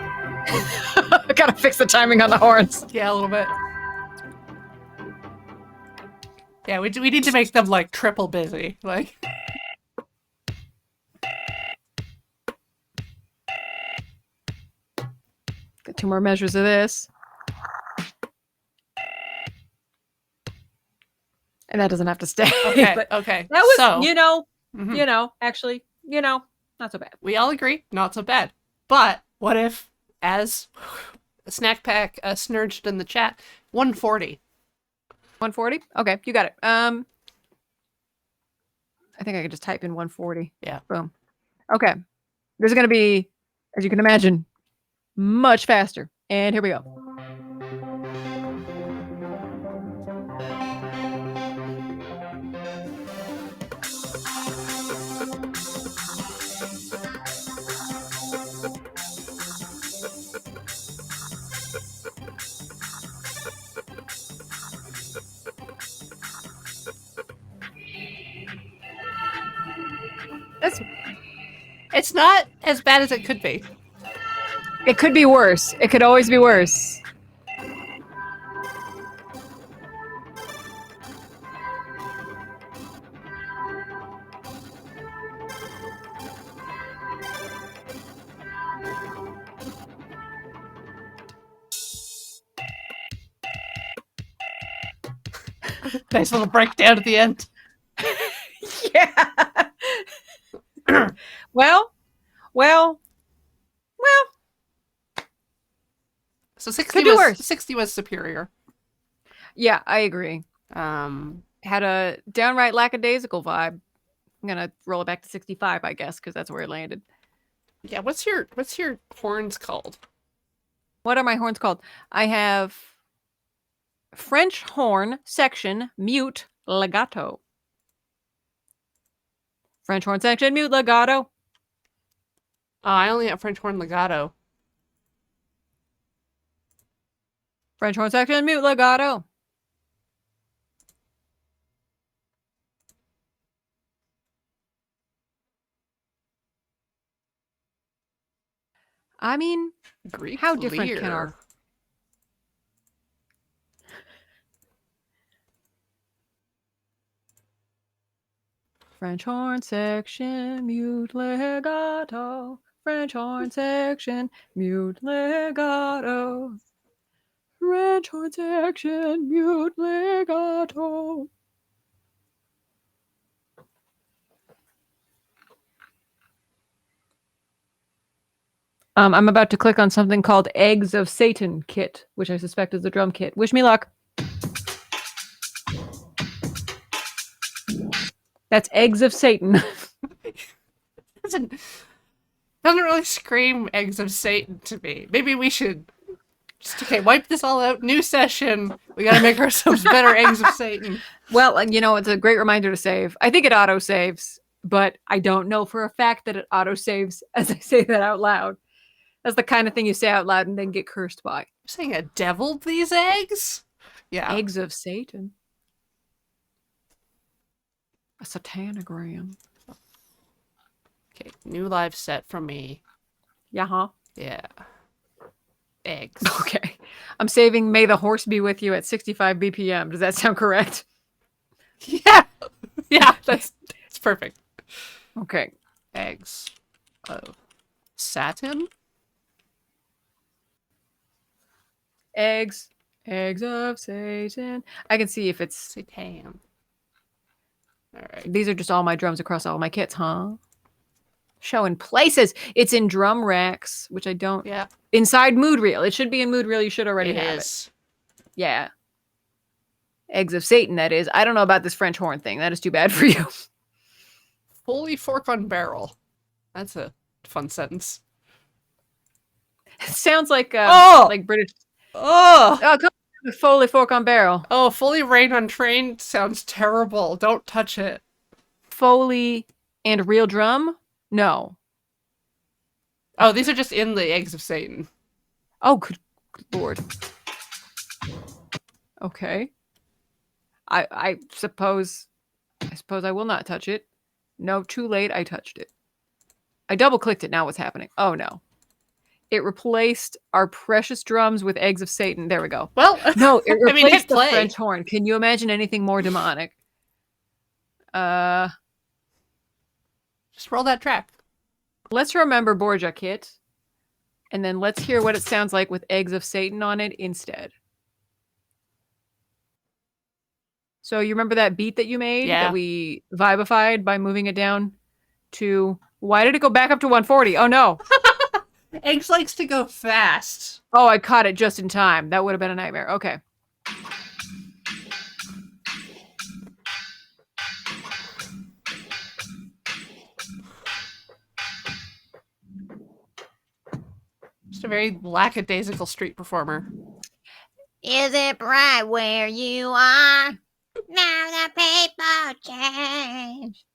I gotta fix the timing on the horns. Yeah, a little bit. Yeah, we need to make them, like, triple busy. Like, Got 2 more measures of this. And that doesn't have to stay. okay, But okay. that was, so, mhm. Actually, not so bad. we all agree, not so bad. But what if, as Snack Pack snurged in the chat, 140? 140? Okay, you got it. I think I could just type in 140. Yeah. Boom. Okay. This is going to be, as you can imagine, much faster. And here we go. It's not as bad as it could be. It could be worse. It could always be worse. Nice little breakdown at the end. Yeah. well. So 60 Could do was worse. 60 was superior. Yeah, I agree. Um, Had a downright lackadaisical vibe. I'm gonna roll it back to 65, I guess, because that's where it landed. yeah. What's your horns called? What are my horns called? I have French horn section mute legato. French horn section mute legato. I only have French horn legato. French horn section mute legato. I mean, Greek how different can leer. our French horn section mute legato? French horn section mute legato. French horn section mute legato. I'm about to click on something called Eggs of Satan kit, which I suspect is a drum kit. Wish me luck. That's Eggs of Satan. Doesn't really scream eggs of Satan to me. Maybe we should just wipe this all out. New session. We gotta make ourselves better eggs of Satan. Well, it's a great reminder to save. I think it auto saves, but I don't know for a fact that it auto saves as I say that out loud. That's the kind of thing you say out loud and then get cursed by. You're saying I deviled these eggs? Yeah. Eggs of Satan. A satanagram. Okay, new live set from me. Yeah, huh? Yeah. Eggs. Okay. I'm saving May the Horse Be With You at 65 BPM. Does that sound correct? Yeah. Yeah, it's perfect. Okay. Eggs of Satin? Eggs of Satan. I can see if it's... Satan. Alright. These are just all my drums across all my kits, huh? Showing places. It's in drum racks, which I don't... Yeah. Inside Mood Reel. It should be in Mood Reel. You should already have is. it. Yeah. Eggs of Satan, that is. I don't know about this French horn thing. That is too bad for you. Fully fork on barrel. That's a fun sentence. It sounds like like British... Oh! Oh, come on. Foley fork on barrel. Oh, fully rain on train sounds terrible. Don't touch it. Foley and real drum? No. Oh, these are just in the eggs of Satan. Oh, good lord. Okay. I suppose I will not touch it. No, too late. I touched it. I double clicked it. Now what's happening? Oh no. It replaced our precious drums with eggs of Satan. There we go. Well, No, it replaced hit the play. French horn. Can you imagine anything more demonic? Just roll that track. Let's remember Borgia Kit. And then let's hear what it sounds like with eggs of Satan on it instead. So you remember that beat that you made Yeah. that we vibified by moving it down to... Why did it go back up to 140? Oh no. Eggs likes to go fast. Oh, I caught it just in time. That would have been a nightmare. Okay. Just a very lackadaisical street performer. Is it bright where you are? Now the people change.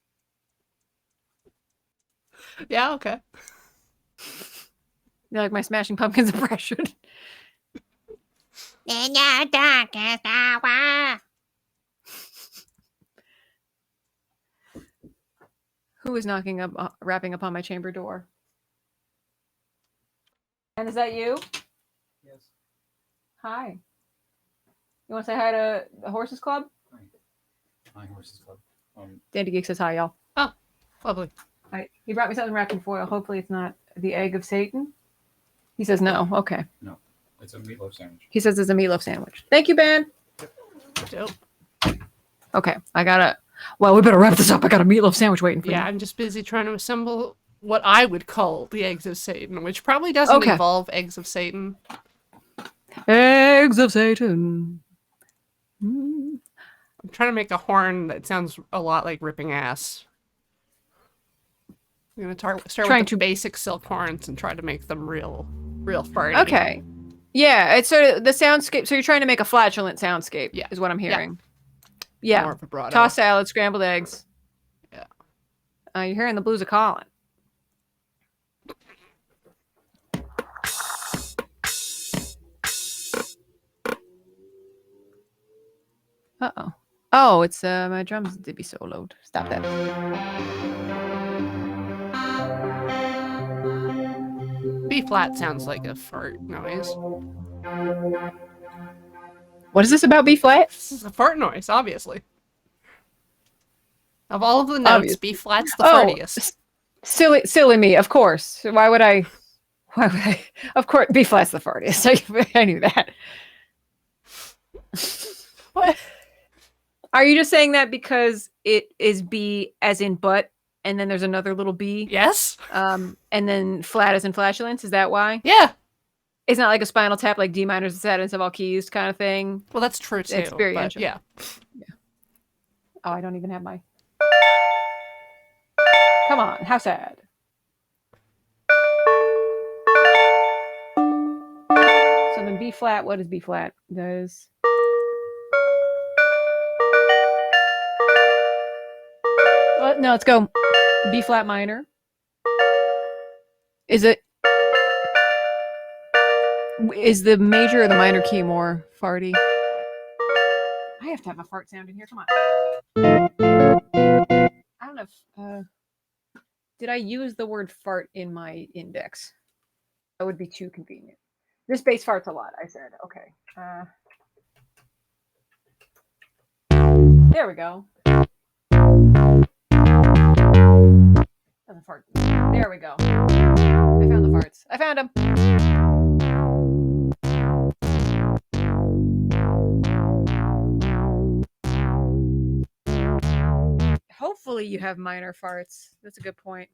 Yeah, okay. You like my Smashing Pumpkins impression? In your darkest hour. Who is knocking up, rapping upon my chamber door? And is that you? Yes. Hi. You want to say hi to the Horses Club? Hi, Horses Club. Dandy Geek says hi, y'all. Lovely. Hi. He brought me something wrapped in foil. Hopefully it's not the egg of Satan. He says no. Okay. It's a meatloaf sandwich. He says it's a meatloaf sandwich. Thank you, Ben. Dope. Okay, I gotta. Well, we better wrap this up. I got a meatloaf sandwich waiting for Yeah, me. I'm just busy trying to assemble what I would call the eggs of Satan, which probably doesn't Okay. involve eggs of Satan. Eggs of Satan. Mm. I'm trying to make a horn that sounds a lot like ripping ass. I'm gonna start Trying with the to- basic silk horns and try to make them real farty. Okay. Yeah, it's sort of the soundscape. So you're trying to make a flatulent soundscape, Yeah. is what I'm Yeah. hearing. Yeah. More vibrato. Tossed salad, scrambled eggs. Yeah. You're hearing the blues of Colin. Uh-oh. Oh, it's my drums did be soloed. Stop that. B flat sounds like a fart noise. What is this about B flat? This is a fart noise, obviously. Of all of the notes, Obvious. B flat's the Oh, fartiest. silly me, of course. Why would I? Of course, B flat's the fartiest. I knew that. What? Are you just saying that because it is B as in butt, and then there's another little B, Yes? and then flat as in flatulence? Is that why? Yeah. It's not like a spinal tap, like D minor is the saddest of all keys kind of thing. Well, that's true too. Experiential. But yeah. Oh, I don't even have my. Come on, how sad. So then B flat, what is B flat? Does. Well, no, let's go. B flat minor. Is the major or the minor key more farty? I have to have a fart sound in here. Come on. I don't know if, did I use the word fart in my index? That would be too convenient. This bass farts a lot, I said. Okay. There we go. Doesn't fart. There we go. I found the farts. I found them. Hopefully you have minor farts. That's a good point.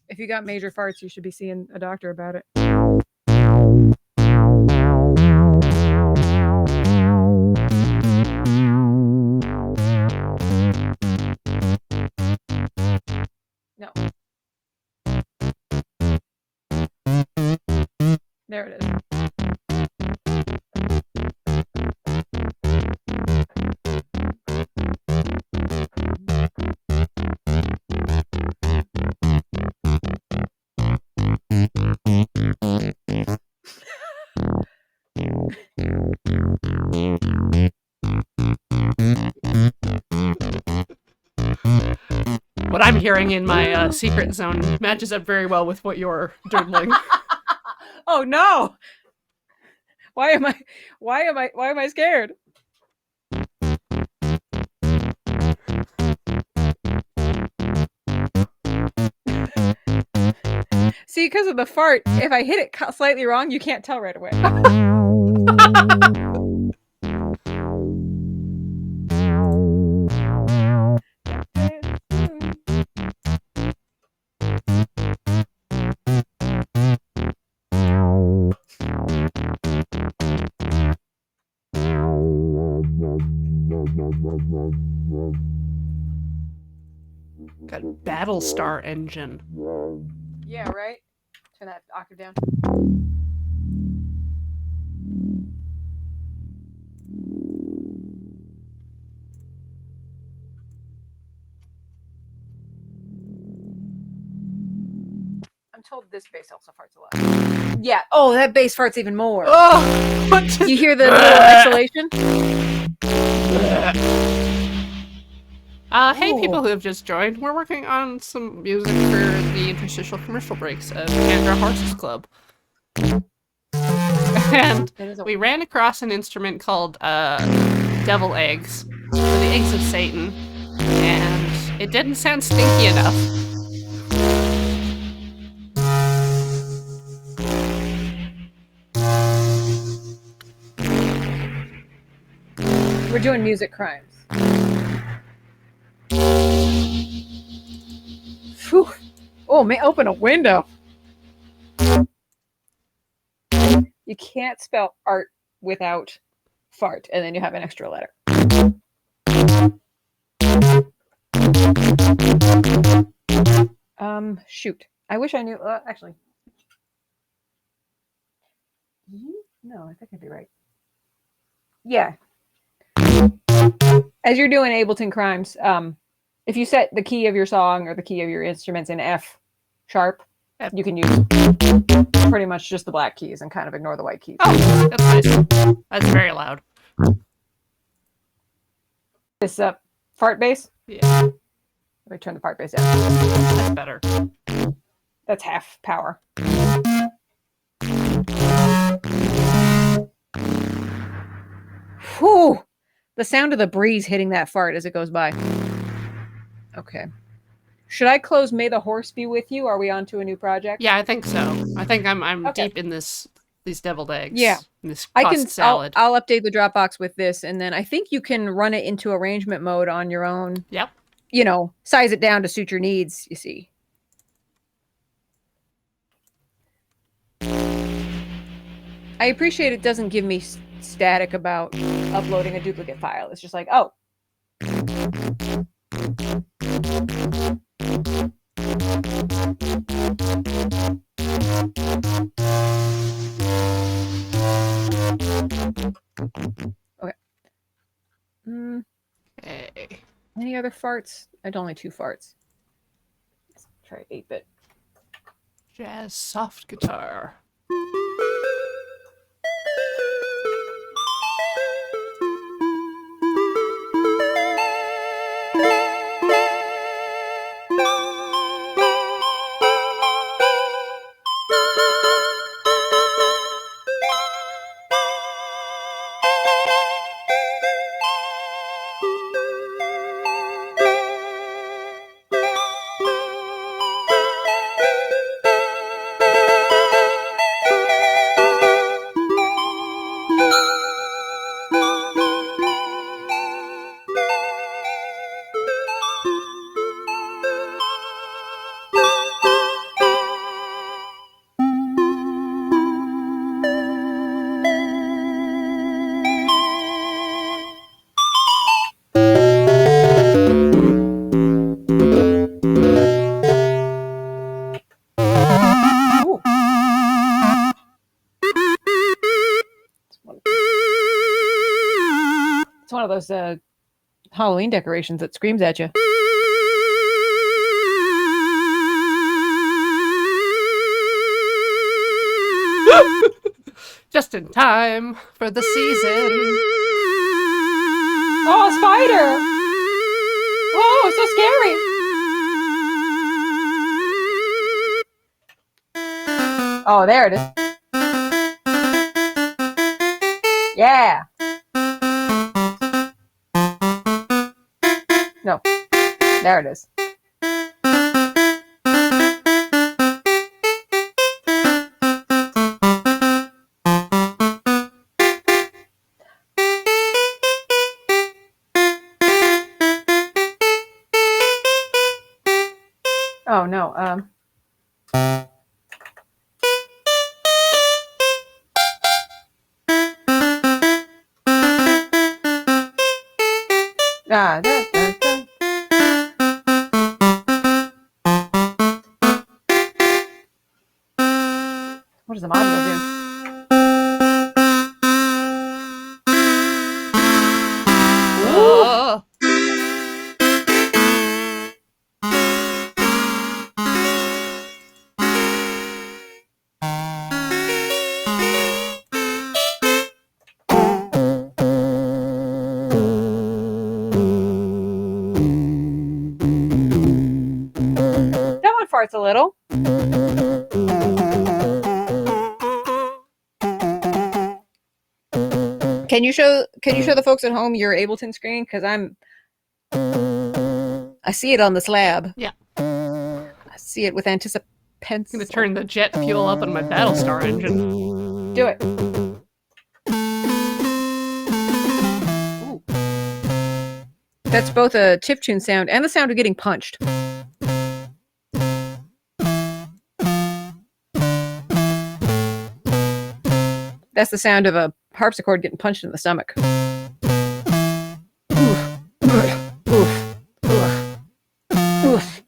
If you got major farts, you should be seeing a doctor about it. No. There it is. What I'm hearing in my secret zone matches up very well with what you're doodling. Oh no! Why am I scared? See, because of the fart, if I hit it slightly wrong, you can't tell right away. Got Battlestar engine. Yeah, right? Turn that octave down. I'm told this bass also farts a lot. Yeah. Oh, that bass farts even more. Oh! What just... You hear the little exhalation? Hey, Ooh. people who have just joined. We're working on some music for the interstitial commercial breaks of Canberra Horses Club. And That is a- we ran across an instrument called devil eggs, or the eggs of Satan, and it didn't sound stinky enough. We're doing music crimes. Oh, may open a window. You can't spell art without fart, and then you have an extra letter. Shoot. I wish I knew. Actually. No, I think I'd be right. Yeah. As you're doing Ableton Crimes, if you set the key of your song or the key of your instruments in F sharp, F. you can use pretty much just the black keys and kind of ignore the white keys. Oh, that's nice. That's very loud. This fart bass. Yeah, Let me turn the fart bass down. that's better. That's half power. Whew! The sound of the breeze hitting that fart as it goes by. Okay. Should I close May the Horse Be With You? Are we on to a new project? Yeah, I think so. I think I'm Okay. deep in these deviled eggs. Yeah. This I cost can. salad. I'll update the Dropbox with this, and then I think you can run it into arrangement mode on your own. Yep. You know, size it down to suit your needs. You see. I appreciate it doesn't give me static about uploading a duplicate file. It's just like, oh. Okay. Hey. Any other farts? I had only 2 farts. Let's try 8-bit. Jazz soft guitar. Ooh. It's one of those Halloween decorations that screams at you. Just in time for the season. Oh, a spider! Oh, so scary! Oh, there it is. Yeah. No. There it is. Oh no. Da, da, da. What does the module do? Oh. That one farts a little. Can you show the folks at home your Ableton screen? Because I see it on the slab. Yeah. I see it with anticipation. I'm gonna turn the jet fuel up on my Battlestar engine. Do it. Ooh. That's both a chiptune sound and the sound of getting punched. That's the sound of a harpsichord getting punched in the stomach. Oof. Oof. Oof. Oof.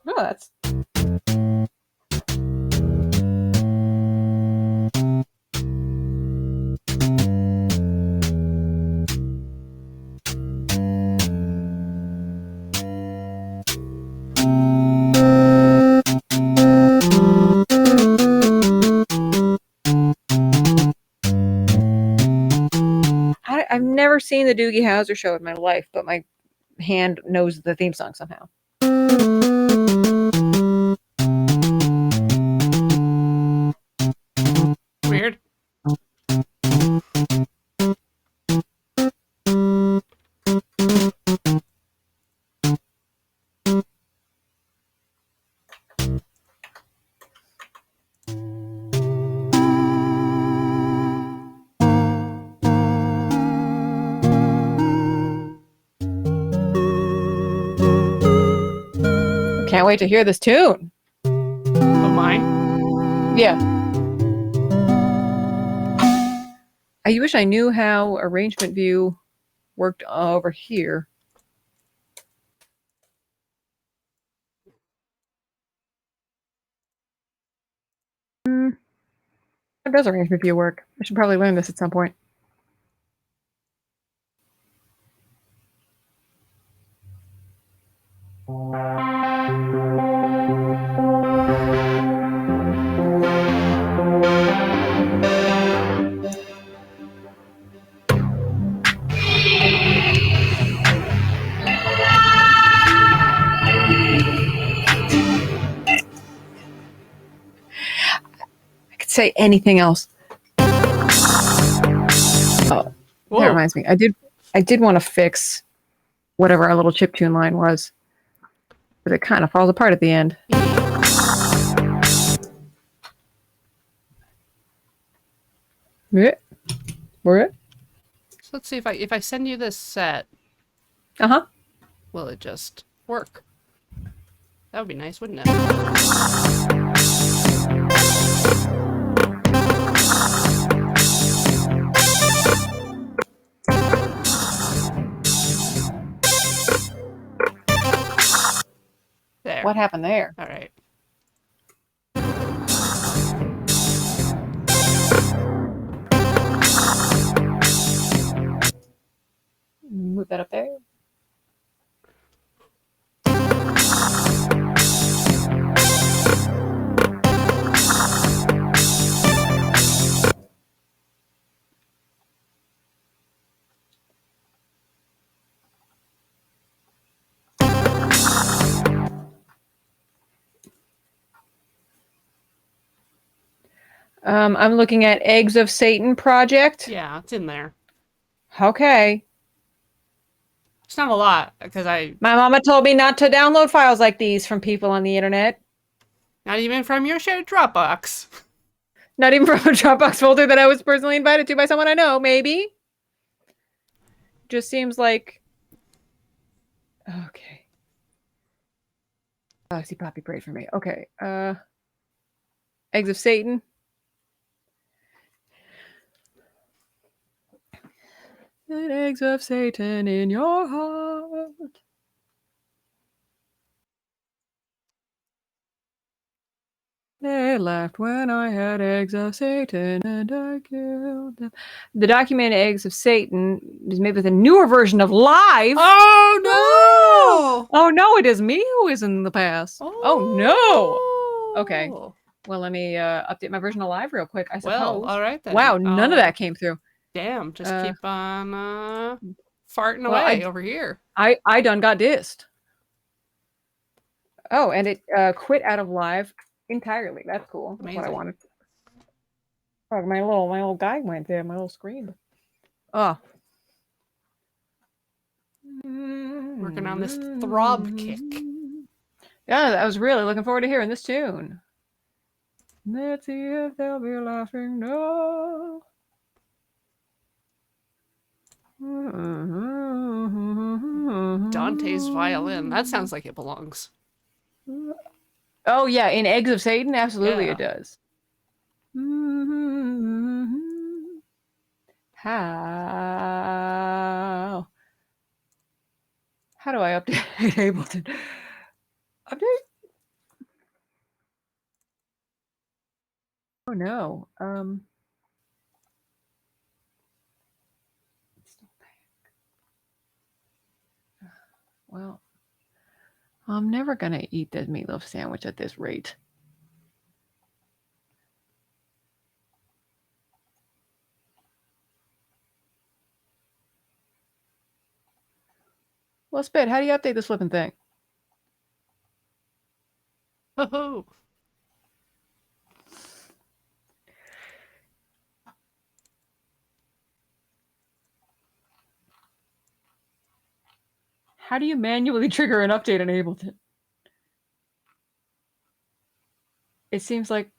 Oh, that's I've never seen the Doogie Howser show in my life, but my hand knows the theme song somehow. Weird. Can't wait to hear this tune. Oh, mine? Yeah. I wish I knew how arrangement view worked over here. How does arrangement view work? I should probably learn this at some point. I could say anything else. Oh, Whoa. that reminds me. I did want to fix whatever our little chiptune line was, but it kind of falls apart at the end. Yeah. We're it. So let's see if I send you this set, Uh-huh. will it just work? That would be nice, wouldn't it? There. What happened there? All right. Move that up there. I'm looking at Eggs of Satan project. Yeah, it's in there. Okay. It's not a lot because I My mama told me not to download files like these from people on the internet. not even from your shared Dropbox. Not even from a Dropbox folder that I was personally invited to by someone I know, maybe. Just seems like... Okay. Oh, I see Poppy prayed for me. Okay. Eggs of Satan. And eggs of Satan in your heart. They laughed when I had eggs of Satan and I killed them. The document Eggs of Satan is made with a newer version of Live. Oh Oh no, it is me who is in the past. Oh no. Okay. Well, let me update my version of Live real quick, I suppose. Well, all right then. Wow, none of that came through. Damn, just keep on farting well, away over here. I done got dissed. Oh, and it quit out of Live entirely. That's cool. That's what I Amazing. wanted. Oh, my little guy went there. My little screen. Oh. Working on this throb kick. Yeah, I was really looking forward to hearing this tune. Let's see if they'll be laughing now. Dante's violin. That sounds like it belongs. Oh yeah, in Eggs of Satan, absolutely Yeah. it does. How do I update Ableton? Update? Oh no. Well, I'm never gonna eat this meatloaf sandwich at this rate. Well, Spit, how do you update this flipping thing? Ho-ho. How do you manually trigger an update in Ableton? It seems like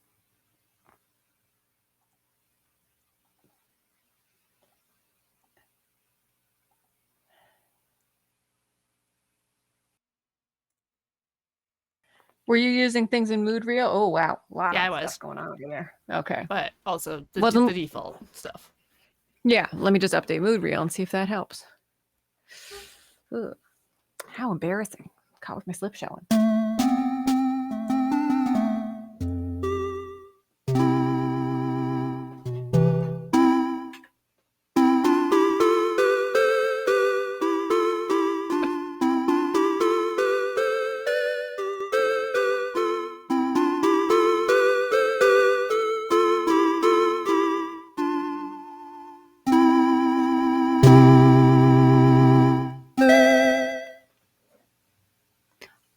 were you using things in Mood Reel? Oh wow, a lot Yeah, of I was. stuff going on over there. Okay. But also the Wasn't- default stuff. Yeah, let me just update Mood Reel and see if that helps. Ugh. How embarrassing. Caught with my slip showing.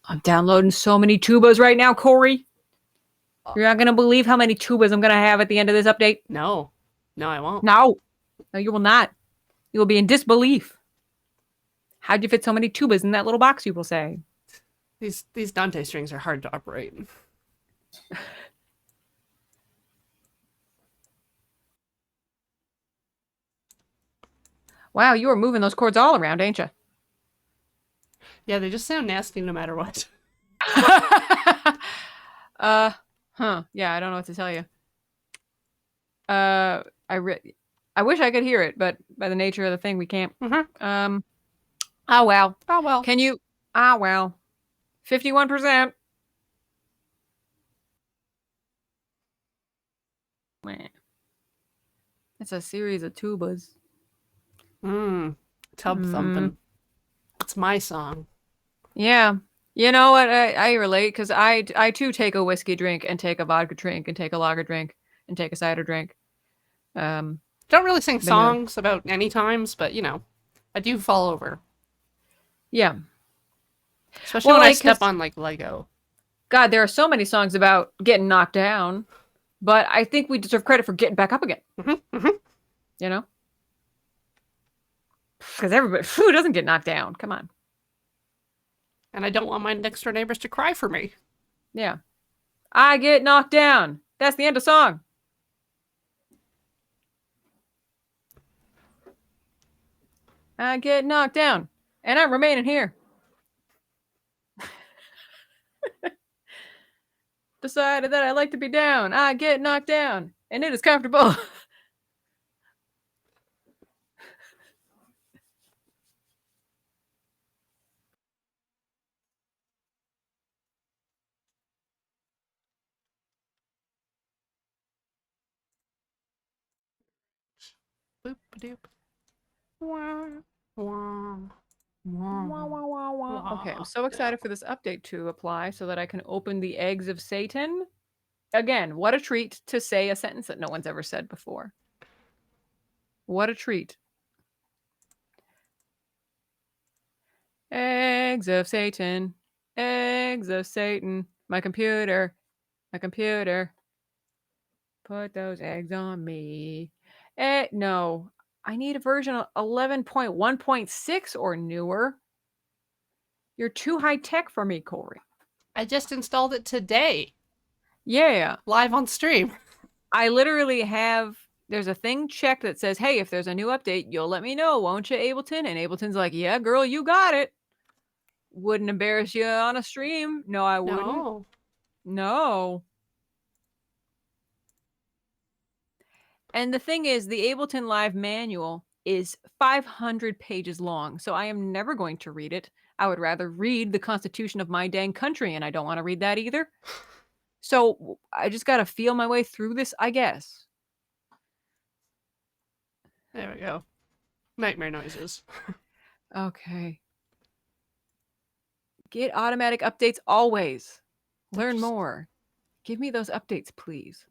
I'm downloading so many tubas right now, Corey. You're not gonna believe how many tubas I'm gonna have at the end of this update. No. No, I won't. No, you will not. You will be in disbelief. How'd you fit so many tubas in that little box? You will say. These Dante strings are hard to operate. Wow, you are moving those chords all around, ain't you? Yeah, they just sound nasty no matter what. Yeah, I don't know what to tell you. I wish I could hear it, but by the nature of the thing, we can't. Mhm. Oh well. Oh well. Can you? Ah well. 51%. Man, it's a series of tubas. Tub thumping. It's my song. Yeah. You know what? I relate because I too take a whiskey drink and take a vodka drink and take a lager drink and take a cider drink. Don't really sing Been there. songs about any times, but you know, I do fall over. Yeah. Especially Well, when I like, step 'cause- on like Lego. God, there are so many songs about getting knocked down, but I think we deserve credit for getting back up again. You know? Because everybody who doesn't get knocked down. Come on. And I don't want my next door neighbors to cry for me. Yeah. I get knocked down. That's the end of song. I get knocked down. And I'm remaining here. Decided that I like to be down. I get knocked down. And it is comfortable. Boop doop. Wah, wah, wah. Okay, I'm so excited for this update to apply so that I can open the Eggs of Satan. Again, what a treat to say a sentence that no one's ever said before. What a treat. Eggs of Satan. Eggs of Satan. My computer. My computer. Put those eggs on me. No. I need a version of 11.1.6 or newer. You're too high tech for me, Corey. I just installed it today. Yeah. live on stream. I literally have, there's a thing checked that says, hey, if there's a new update, you'll let me know, won't you, Ableton? And Ableton's like, yeah, girl, you got it. Wouldn't embarrass you on a stream. No, I wouldn't. No. No. And the thing is, the Ableton Live manual is 500 pages long, so I am never going to read it. I would rather read the Constitution of my dang country, and I don't want to read that either. So I just got to feel my way through this, I guess. There we go. Nightmare noises. Okay. Get automatic updates always. Learn Just- more. Give me those updates, please.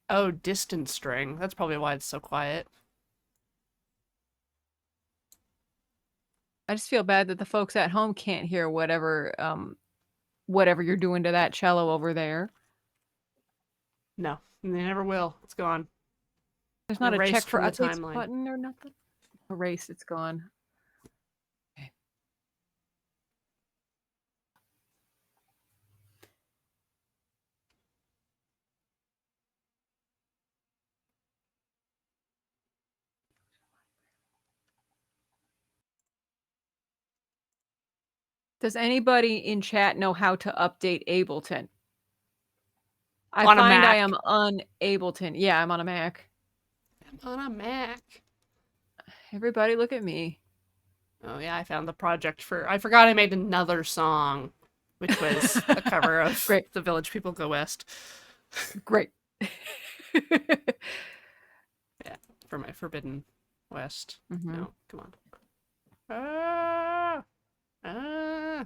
Oh, distance string. That's probably why it's so quiet. I just feel bad that the folks at home can't hear whatever whatever you're doing to that cello over there. No, they never will. It's gone. There's not a check Erased for from the updates timeline. button or nothing. Erase, it's gone. Okay. Does anybody in chat know how to update Ableton? I On a find I Mac. am unableton. Yeah, I'm on a Mac. I'm on a Mac. Everybody look at me. Oh yeah, I found the project for. I forgot I made another song, which was a cover of Great. "The Village People Go West" Great. for my Forbidden West. Mhm. No, come on. Ah, ah,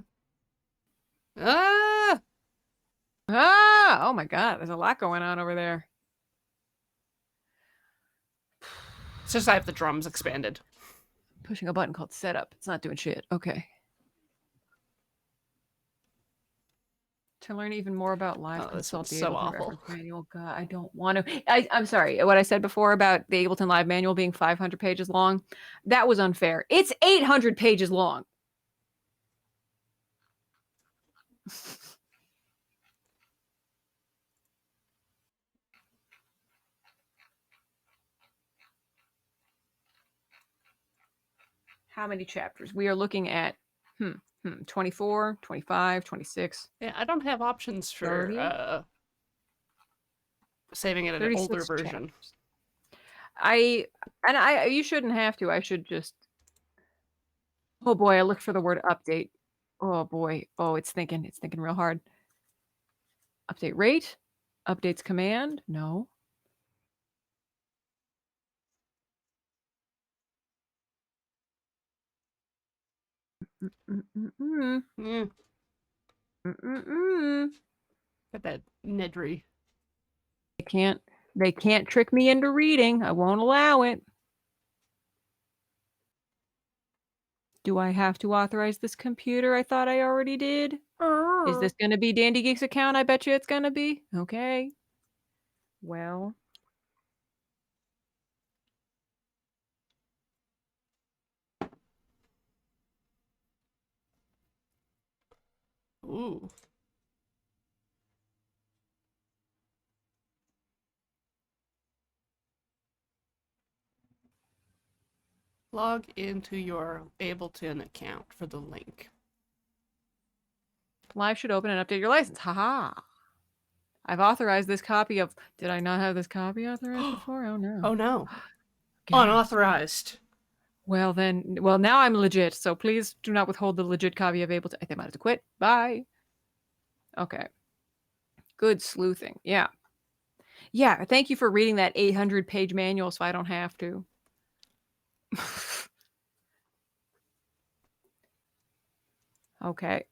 ah. Ah, oh my God, there's a lot going on over there. It's just I have the drums expanded. Pushing a button called setup. It's not doing shit. Okay. To learn even more about live, Oh, this consult the one's so Ableton awful. reference manual. God, I don't want to. I'm sorry. What I said before about the Ableton Live manual being 500 pages long, that was unfair. It's 800 pages long. How many chapters? We are looking at 24, 25, 26, Yeah, I don't have options for 30? saving it in an 36 older version. chapters. You shouldn't have to. I should just. Oh boy, I looked for the word update. Oh boy. Oh, it's thinking real hard. Update rate? Updates command? No. Mm-mm-mm. Yeah, Mm-mm-mm. got that Nedry. They can't trick me into reading. I won't allow it. Do I have to authorize this computer? I thought I already did. Is this going to be Dandy Geek's account? I bet you it's going to be. Okay. Well. Ooh. Log into your Ableton account for the link. Live should open and update your license. Haha. I've authorized this copy of. Did I not have this copy authorized before? Oh no. Oh no. Gasp. Unauthorized. Well now I'm legit. So please do not withhold the legit copy of Ableton. I think I might have to quit. Bye. Okay. Good sleuthing. Yeah. Yeah. Thank you for reading that 800-page manual, so I don't have to. Okay.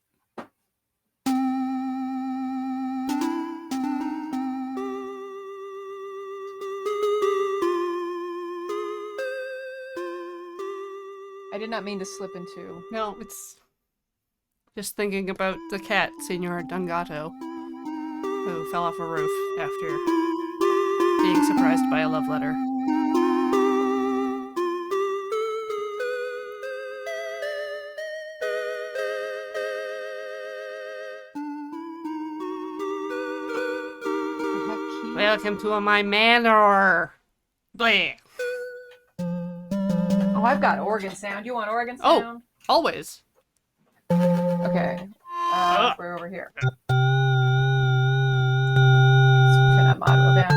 I did not mean to slip into. No, it's just thinking about the cat, Signor Dungato, who fell off a roof after being surprised by a love letter. Welcome to my manor. Bleh. Oh, I've got organ sound. You want organ Oh. sound? Always. Okay. We're over here. Let's turn that mod wheel down.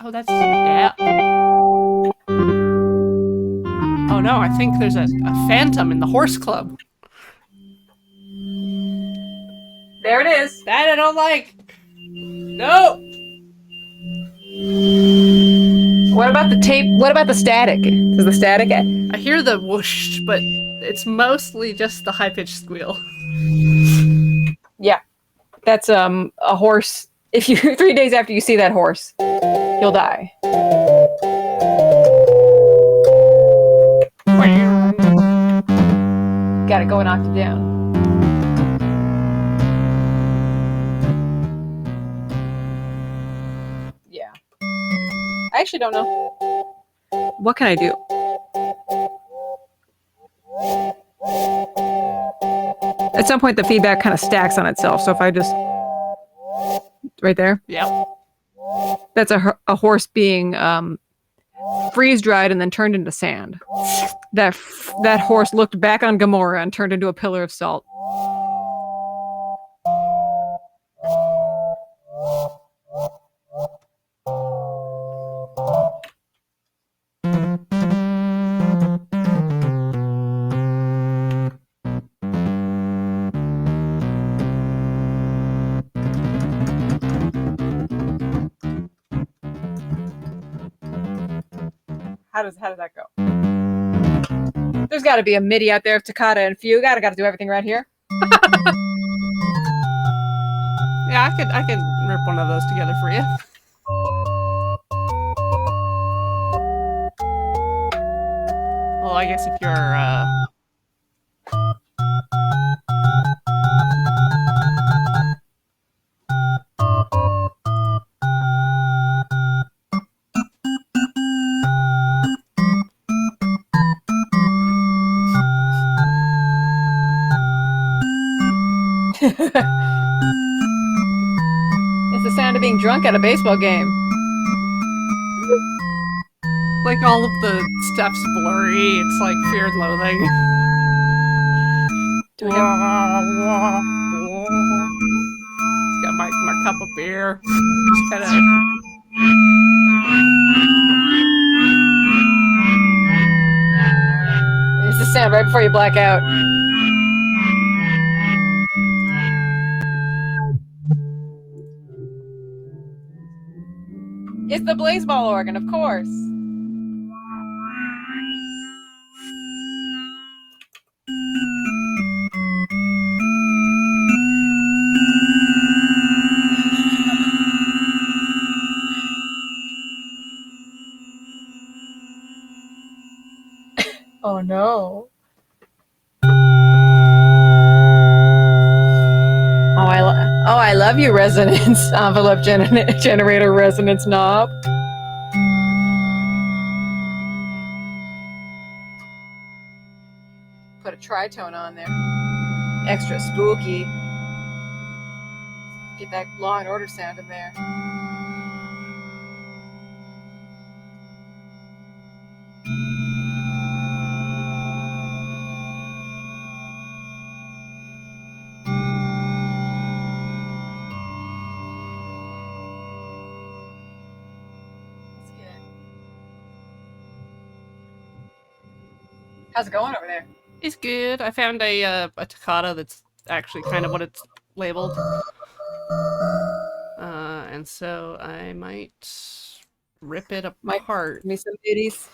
Oh, that's yeah. Oh no, I think there's a phantom in the horse club. There it is. That I don't like. No. What about the tape? What about the static? Is the static? I hear the whoosh, but it's mostly just the high pitched squeal. Yeah, that's a horse. If you 3 days after you see that horse, you'll die. Got it going octave down. Yeah. I actually don't know. What can I do? At some point, the feedback kind of stacks on itself. So if I just right there, Yep. that's a horse being freeze dried and then turned into sand. That horse looked back on Gamora and turned into a pillar of salt. How does that go? There's got to be a MIDI out there of Takata and Fugue. Got to do everything right here. Yeah, I could rip one of those together for you. Well, I guess if you're It's the sound of being drunk at a baseball game. like all of the stuff's blurry, it's like Fear and Loathing. Do we have- Got my cup of beer. Just kind of. It's the sound right before you black out. It's the Blazeball organ, of course. Oh no. I love you, resonance envelope generator resonance knob. Put a tritone on there. Extra spooky. Get that Law and Order sound in there. How's it going over there? It's good. I found a Takata that's actually kind of what it's labeled. And so I might rip it apart. Give me some ditties.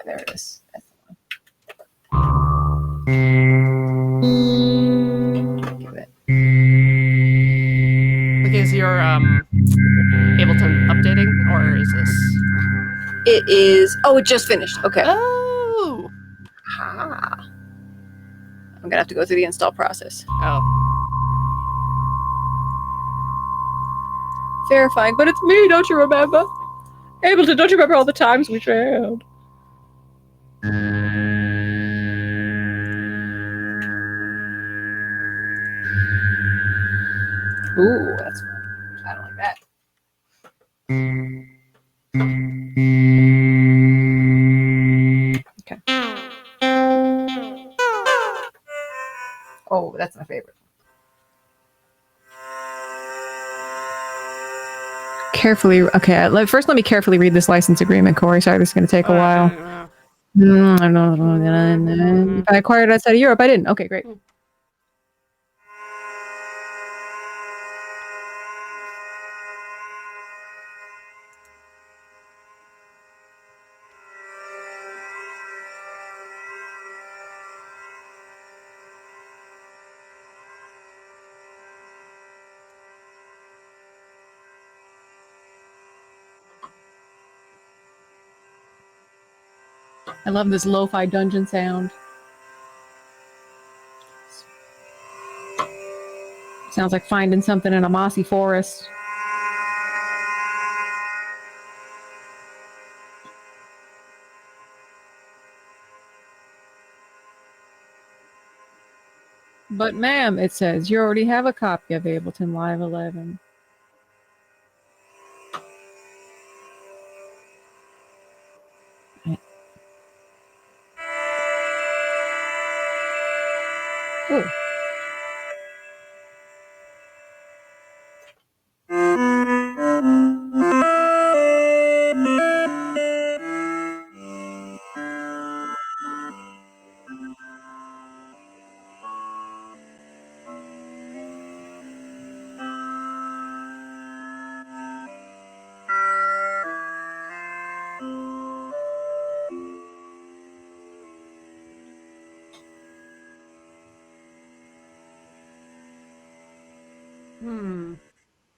There it is. That's the one. Give it. Like, is your Ableton updating, or is this? It is. Oh, it just finished. Okay. Oh. Ah. I'm gonna have to go through the install process. Oh. Verifying, but it's me, don't you remember? Ableton, don't you remember all the times we shared? Ooh, that's fun. I don't like that. Okay. Oh, that's my favorite. Carefully, okay. First, let me carefully read this license agreement, Corey. Sorry, this is going to take a while. I don't know. If I acquired it outside of Europe, I didn't. Okay, great. I love this lo-fi dungeon sound. Sounds like finding something in a mossy forest. But ma'am, it says, you already have a copy of Ableton Live 11. Ooh.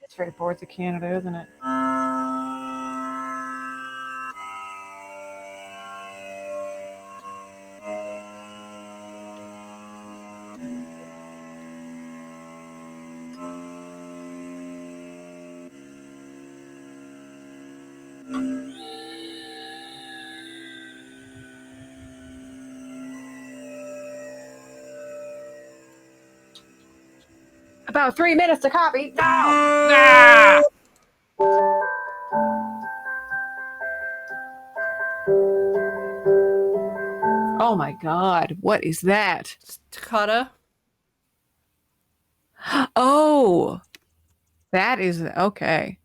It's very Boards of Canada, isn't it? About 3 minutes to copy. No! Ah! Oh my god, what is that? Takata. Oh, that is okay.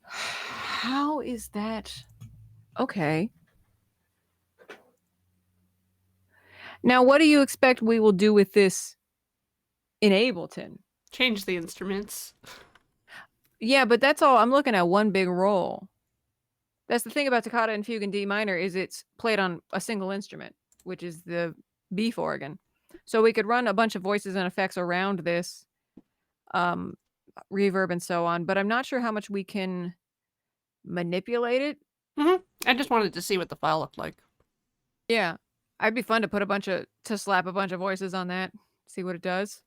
How is that? Okay. Now, what do you expect we will do with this in Ableton? Change the instruments. Yeah, but that's all. I'm looking at one big roll. That's the thing about Toccata and Fugue in D minor is it's played on a single instrument, which is the beef organ. So we could run a bunch of voices and effects around this, reverb and so on, but I'm not sure how much we can manipulate it. I just wanted to see what the file looked like. Yeah. I'd be fun to slap a bunch of voices on that, see what it does.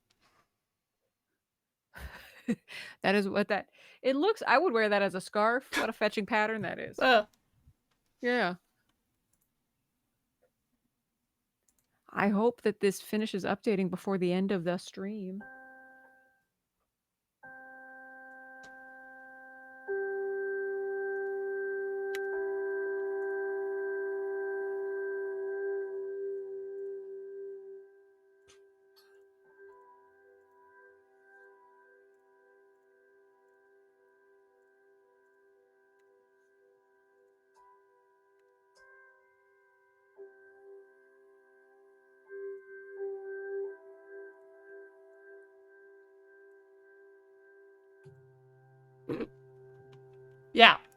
That is what that it looks. I would wear that as a scarf. What a fetching pattern that is. Yeah. I hope that this finishes updating before the end of the stream.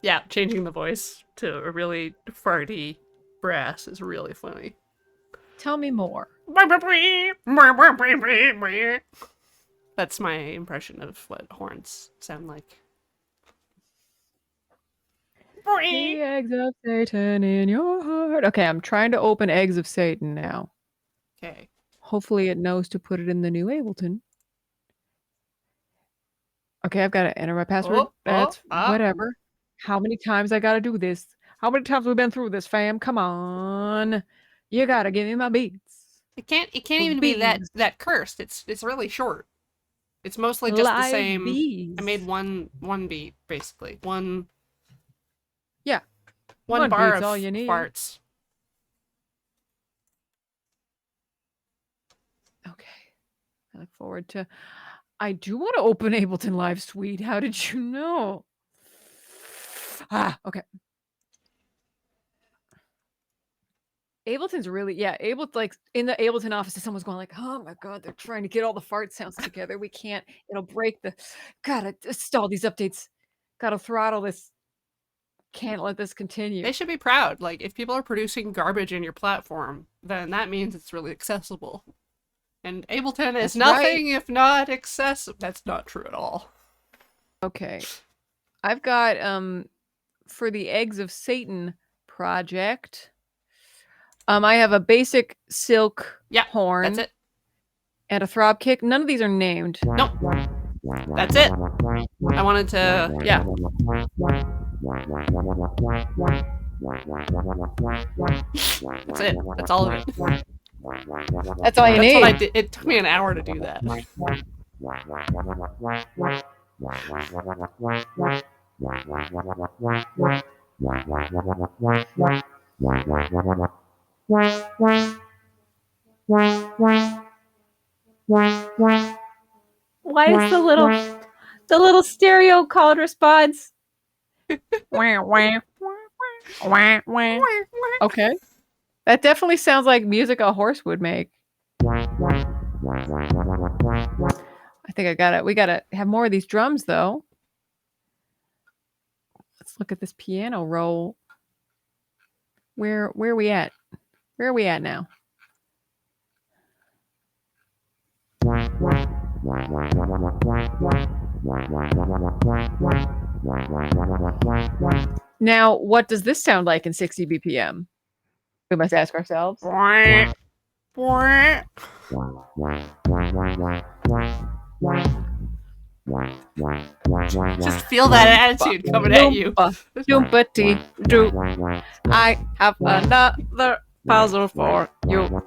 Yeah, changing the voice to a really farty brass is really funny. Tell me more. That's my impression of what horns sound like. The eggs of Satan in your heart. Okay, I'm trying to open Eggs of Satan now. Okay. Hopefully it knows to put it in the new Ableton. Okay, I've got to enter my password. That's whatever. How many times I got to do this? How many times we've been through this, fam? Come on. You got to give me my beats. It can't even be Bees. that cursed. It's really short. It's mostly just the Live same. bees. I made one beat basically. One One bar beat's of all you need. farts. Okay. I look forward to. I do want to open Ableton Live Suite. How did you know? Okay. Ableton's really, Ableton, like in the Ableton office, someone's going like, oh my God, they're trying to get all the fart sounds together. We can't, it'll break gotta install these updates. Gotta throttle this. Can't let this continue. They should be proud. Like, if people are producing garbage in your platform, then that means it's really accessible. And Ableton is That's nothing if not accessible. That's not true at all. Okay. I've got, for the Eggs of Satan project, I have a basic silk horn. That's it. And a throb kick. None of these are named. Nope. That's it. I wanted to, That's it. That's all of it. That's all you need. That's what I did. It took me an hour to do that. Why is the little stereo called response? Wah, wah, wah, wah. Okay. That definitely sounds like music a horse would make. I think I got it. We got to have more of these drums, though. Let's look at this piano roll. Where are we at? Where are we at now? Now, what does this sound like in 60 BPM? We must ask ourselves. Just feel that attitude coming at you. I have another puzzle for you.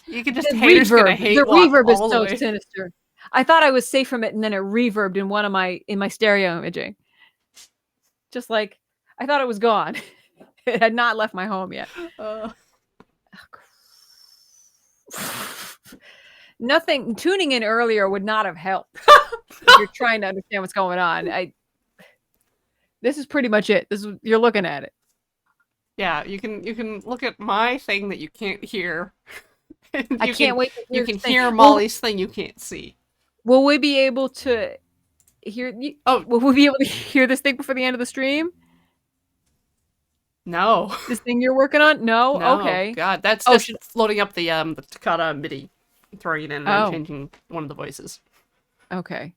You can just haters gonna hate the reverb is all the so way. sinister. I thought I was safe from it, and then it reverbed in in my stereo imaging. Just like I thought it was gone. It had not left my home yet. Nothing tuning in earlier would not have helped. If you're trying to understand what's going on. This is pretty much it. You're looking at it. Yeah, you can look at my thing that you can't hear. I can't wait to hear You can this thing. hear Molly's thing you can't see. Will we be able to hear? Will we be able to hear this thing before the end of the stream? No. This thing you're working on? No. Okay. God, that's just loading up the Takata MIDI, throwing it in and changing one of the voices. Okay.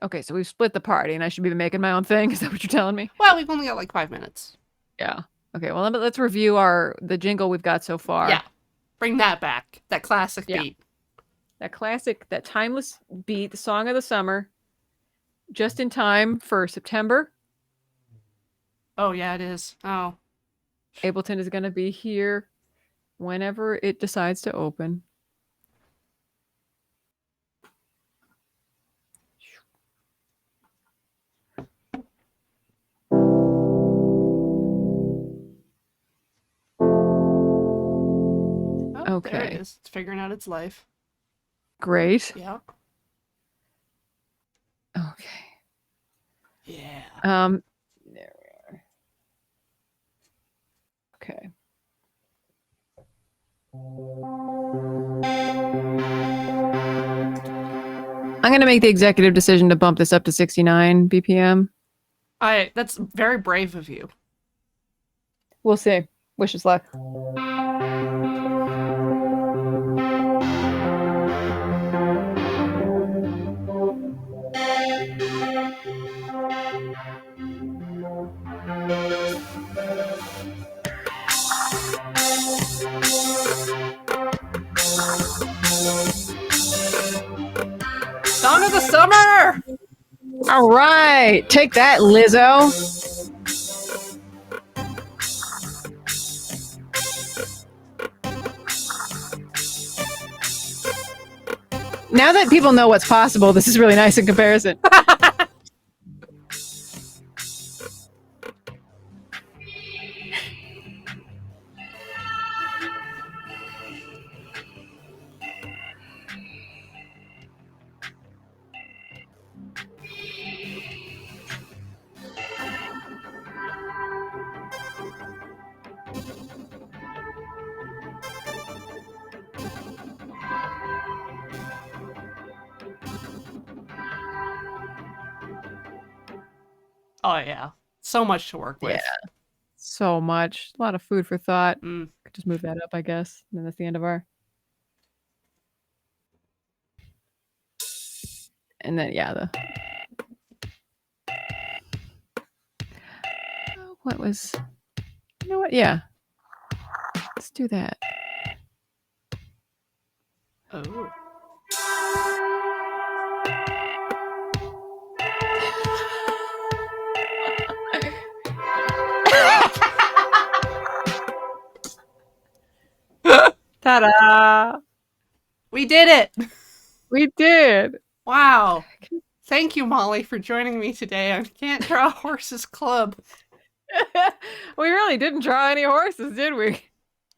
Okay, so we've split the party, and I should be making my own thing. Is that what you're telling me? Well, we've only got like 5 minutes. Yeah. Okay. Well, let's review the jingle we've got so far. Yeah. Bring that back. That classic beat. That classic, that timeless beat, the song of the summer. Just in time for September. Oh, yeah, it is. Oh. Ableton is going to be here whenever it decides to open. Okay. There it is. It's figuring out its life. Great. Yeah. Okay. Yeah. There we are. Okay. I'm going to make the executive decision to bump this up to 69 BPM. That's very brave of you. We'll see. Wish us luck. summer! All right, take that, Lizzo. Now that people know what's possible, this is really nice in comparison. Oh yeah, so much to work with. Yeah. So much. A lot of food for thought. Mm. Could just move that up, I guess. And then that's the end of our. And then, yeah, the. What was. You know what? Yeah. Let's do that. Oh. Ta-da! We did it! We did. Wow. Thank you, Molly, for joining me today on Can't Draw Horses Club. We really didn't draw any horses, did we?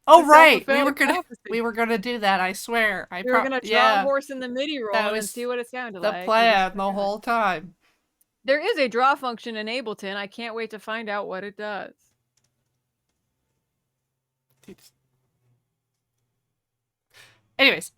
Oh, The right. We self-fulfilling were gonna prophecy. we were gonna do that, I swear. We were gonna draw yeah, a horse in the MIDI roll That and was see what it sounded the like. We plan just the forgot. whole time. There is a draw function in Ableton. I can't wait to find out what it does. Anyways,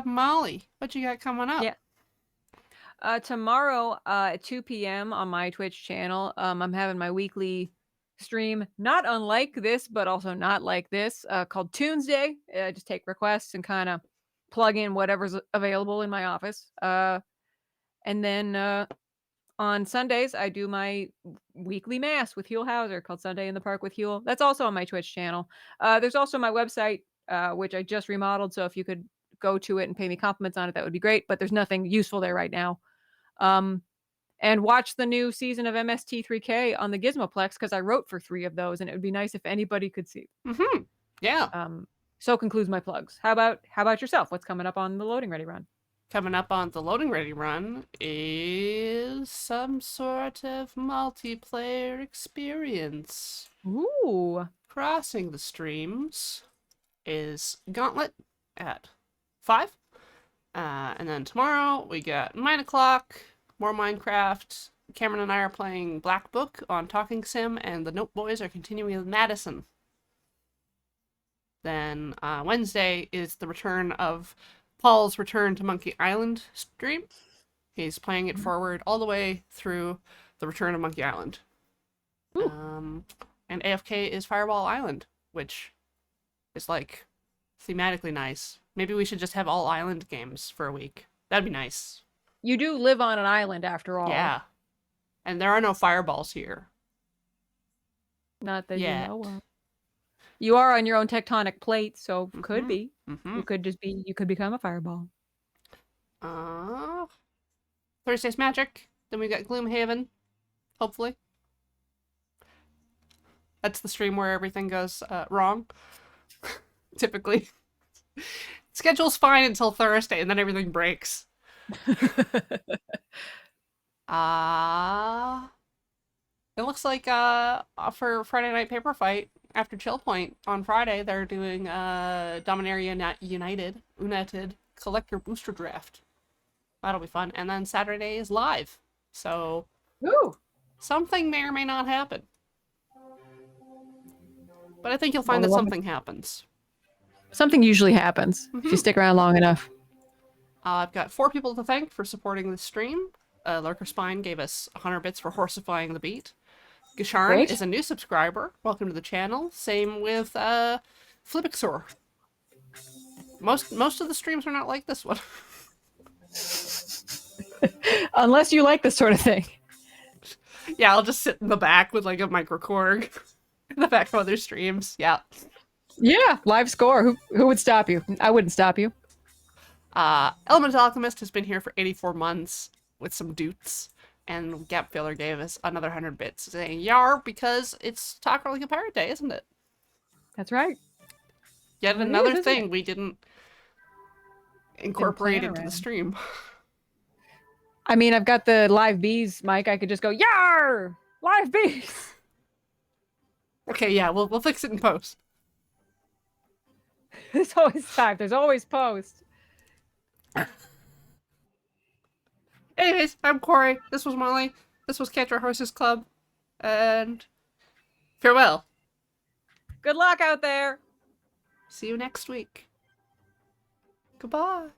Molly, what you got coming up? Yeah. Tomorrow at 2 p.m. on my Twitch channel, I'm having my weekly stream, not unlike this, but also not like this, called Tuesday. I just take requests and kind of plug in whatever's available in my office. And then on Sundays, I do my weekly mass with Huel Hauser called Sunday in the Park with Huel. That's also on my Twitch channel. There's also my website, which I just remodeled. So if you could go to it and pay me compliments on it, that would be great. But there's nothing useful there right now. And watch the new season of MST3K on the Gizmoplex because I wrote for 3 of those, and it would be nice if anybody could see. Mm-hmm. Yeah. So concludes my plugs. How about yourself? What's coming up on the Loading Ready run? Coming up on the Loading Ready run is some sort of multiplayer experience. Ooh. Crossing the streams is Gauntlet at 5. And then tomorrow we got 9 o'clock, more Minecraft. Cameron and I are playing Black Book on Talking Sim, and the Note Boys are continuing with Madison. Then Wednesday is the return of Paul's Return to Monkey Island stream. He's playing it forward all the way through the Return of Monkey Island. And AFK is Fireball Island, which is like thematically nice. Maybe we should just have all island games for a week. That'd be nice. You do live on an island after all. Yeah. And there are no fireballs here. Not that Yet. you know of. You are on your own tectonic plate, so could Mhm. be. Mm-hmm. You could become a fireball. Thursday's Magic. Then we got Gloomhaven. Hopefully. That's the stream where everything goes wrong. Typically. Schedule's fine until Thursday, and then everything breaks. It looks like for Friday Night Paper Fight, after Chill Point on Friday, they're doing Dominaria United Collector Booster Draft. That'll be fun. And then Saturday is live. So Ooh. something may or may not happen. But I think you'll find Well, that something happens. Something usually happens if you stick around long enough. I've got 4 people to thank for supporting the stream. Lurker Spine gave us 100 bits for horsifying the beat. Gisharn Great. is a new subscriber. Welcome to the channel. Same with Flipixor. Most of the streams are not like this one. Unless you like this sort of thing. Yeah, I'll just sit in the back with like a microcorg in the back of other streams. Yeah. Yeah, live score. Who would stop you? I wouldn't stop you. Elemental Alchemist has been here for 84 months with some doots, and Gap Filler gave us another 100 bits saying yar because it's Taco Like a Pirate Day, isn't it? That's right. Yet Well, it another is, isn't thing it? we didn't incorporate into around. the stream. I mean, I've got the live bees, Mike. I could just go, yar! Live bees! Okay, yeah, we'll fix it in post. There's always time. There's always post. Anyways, I'm Corey. This was Molly. This was Catch Our Horses Club. And farewell. Good luck out there. See you next week. Goodbye.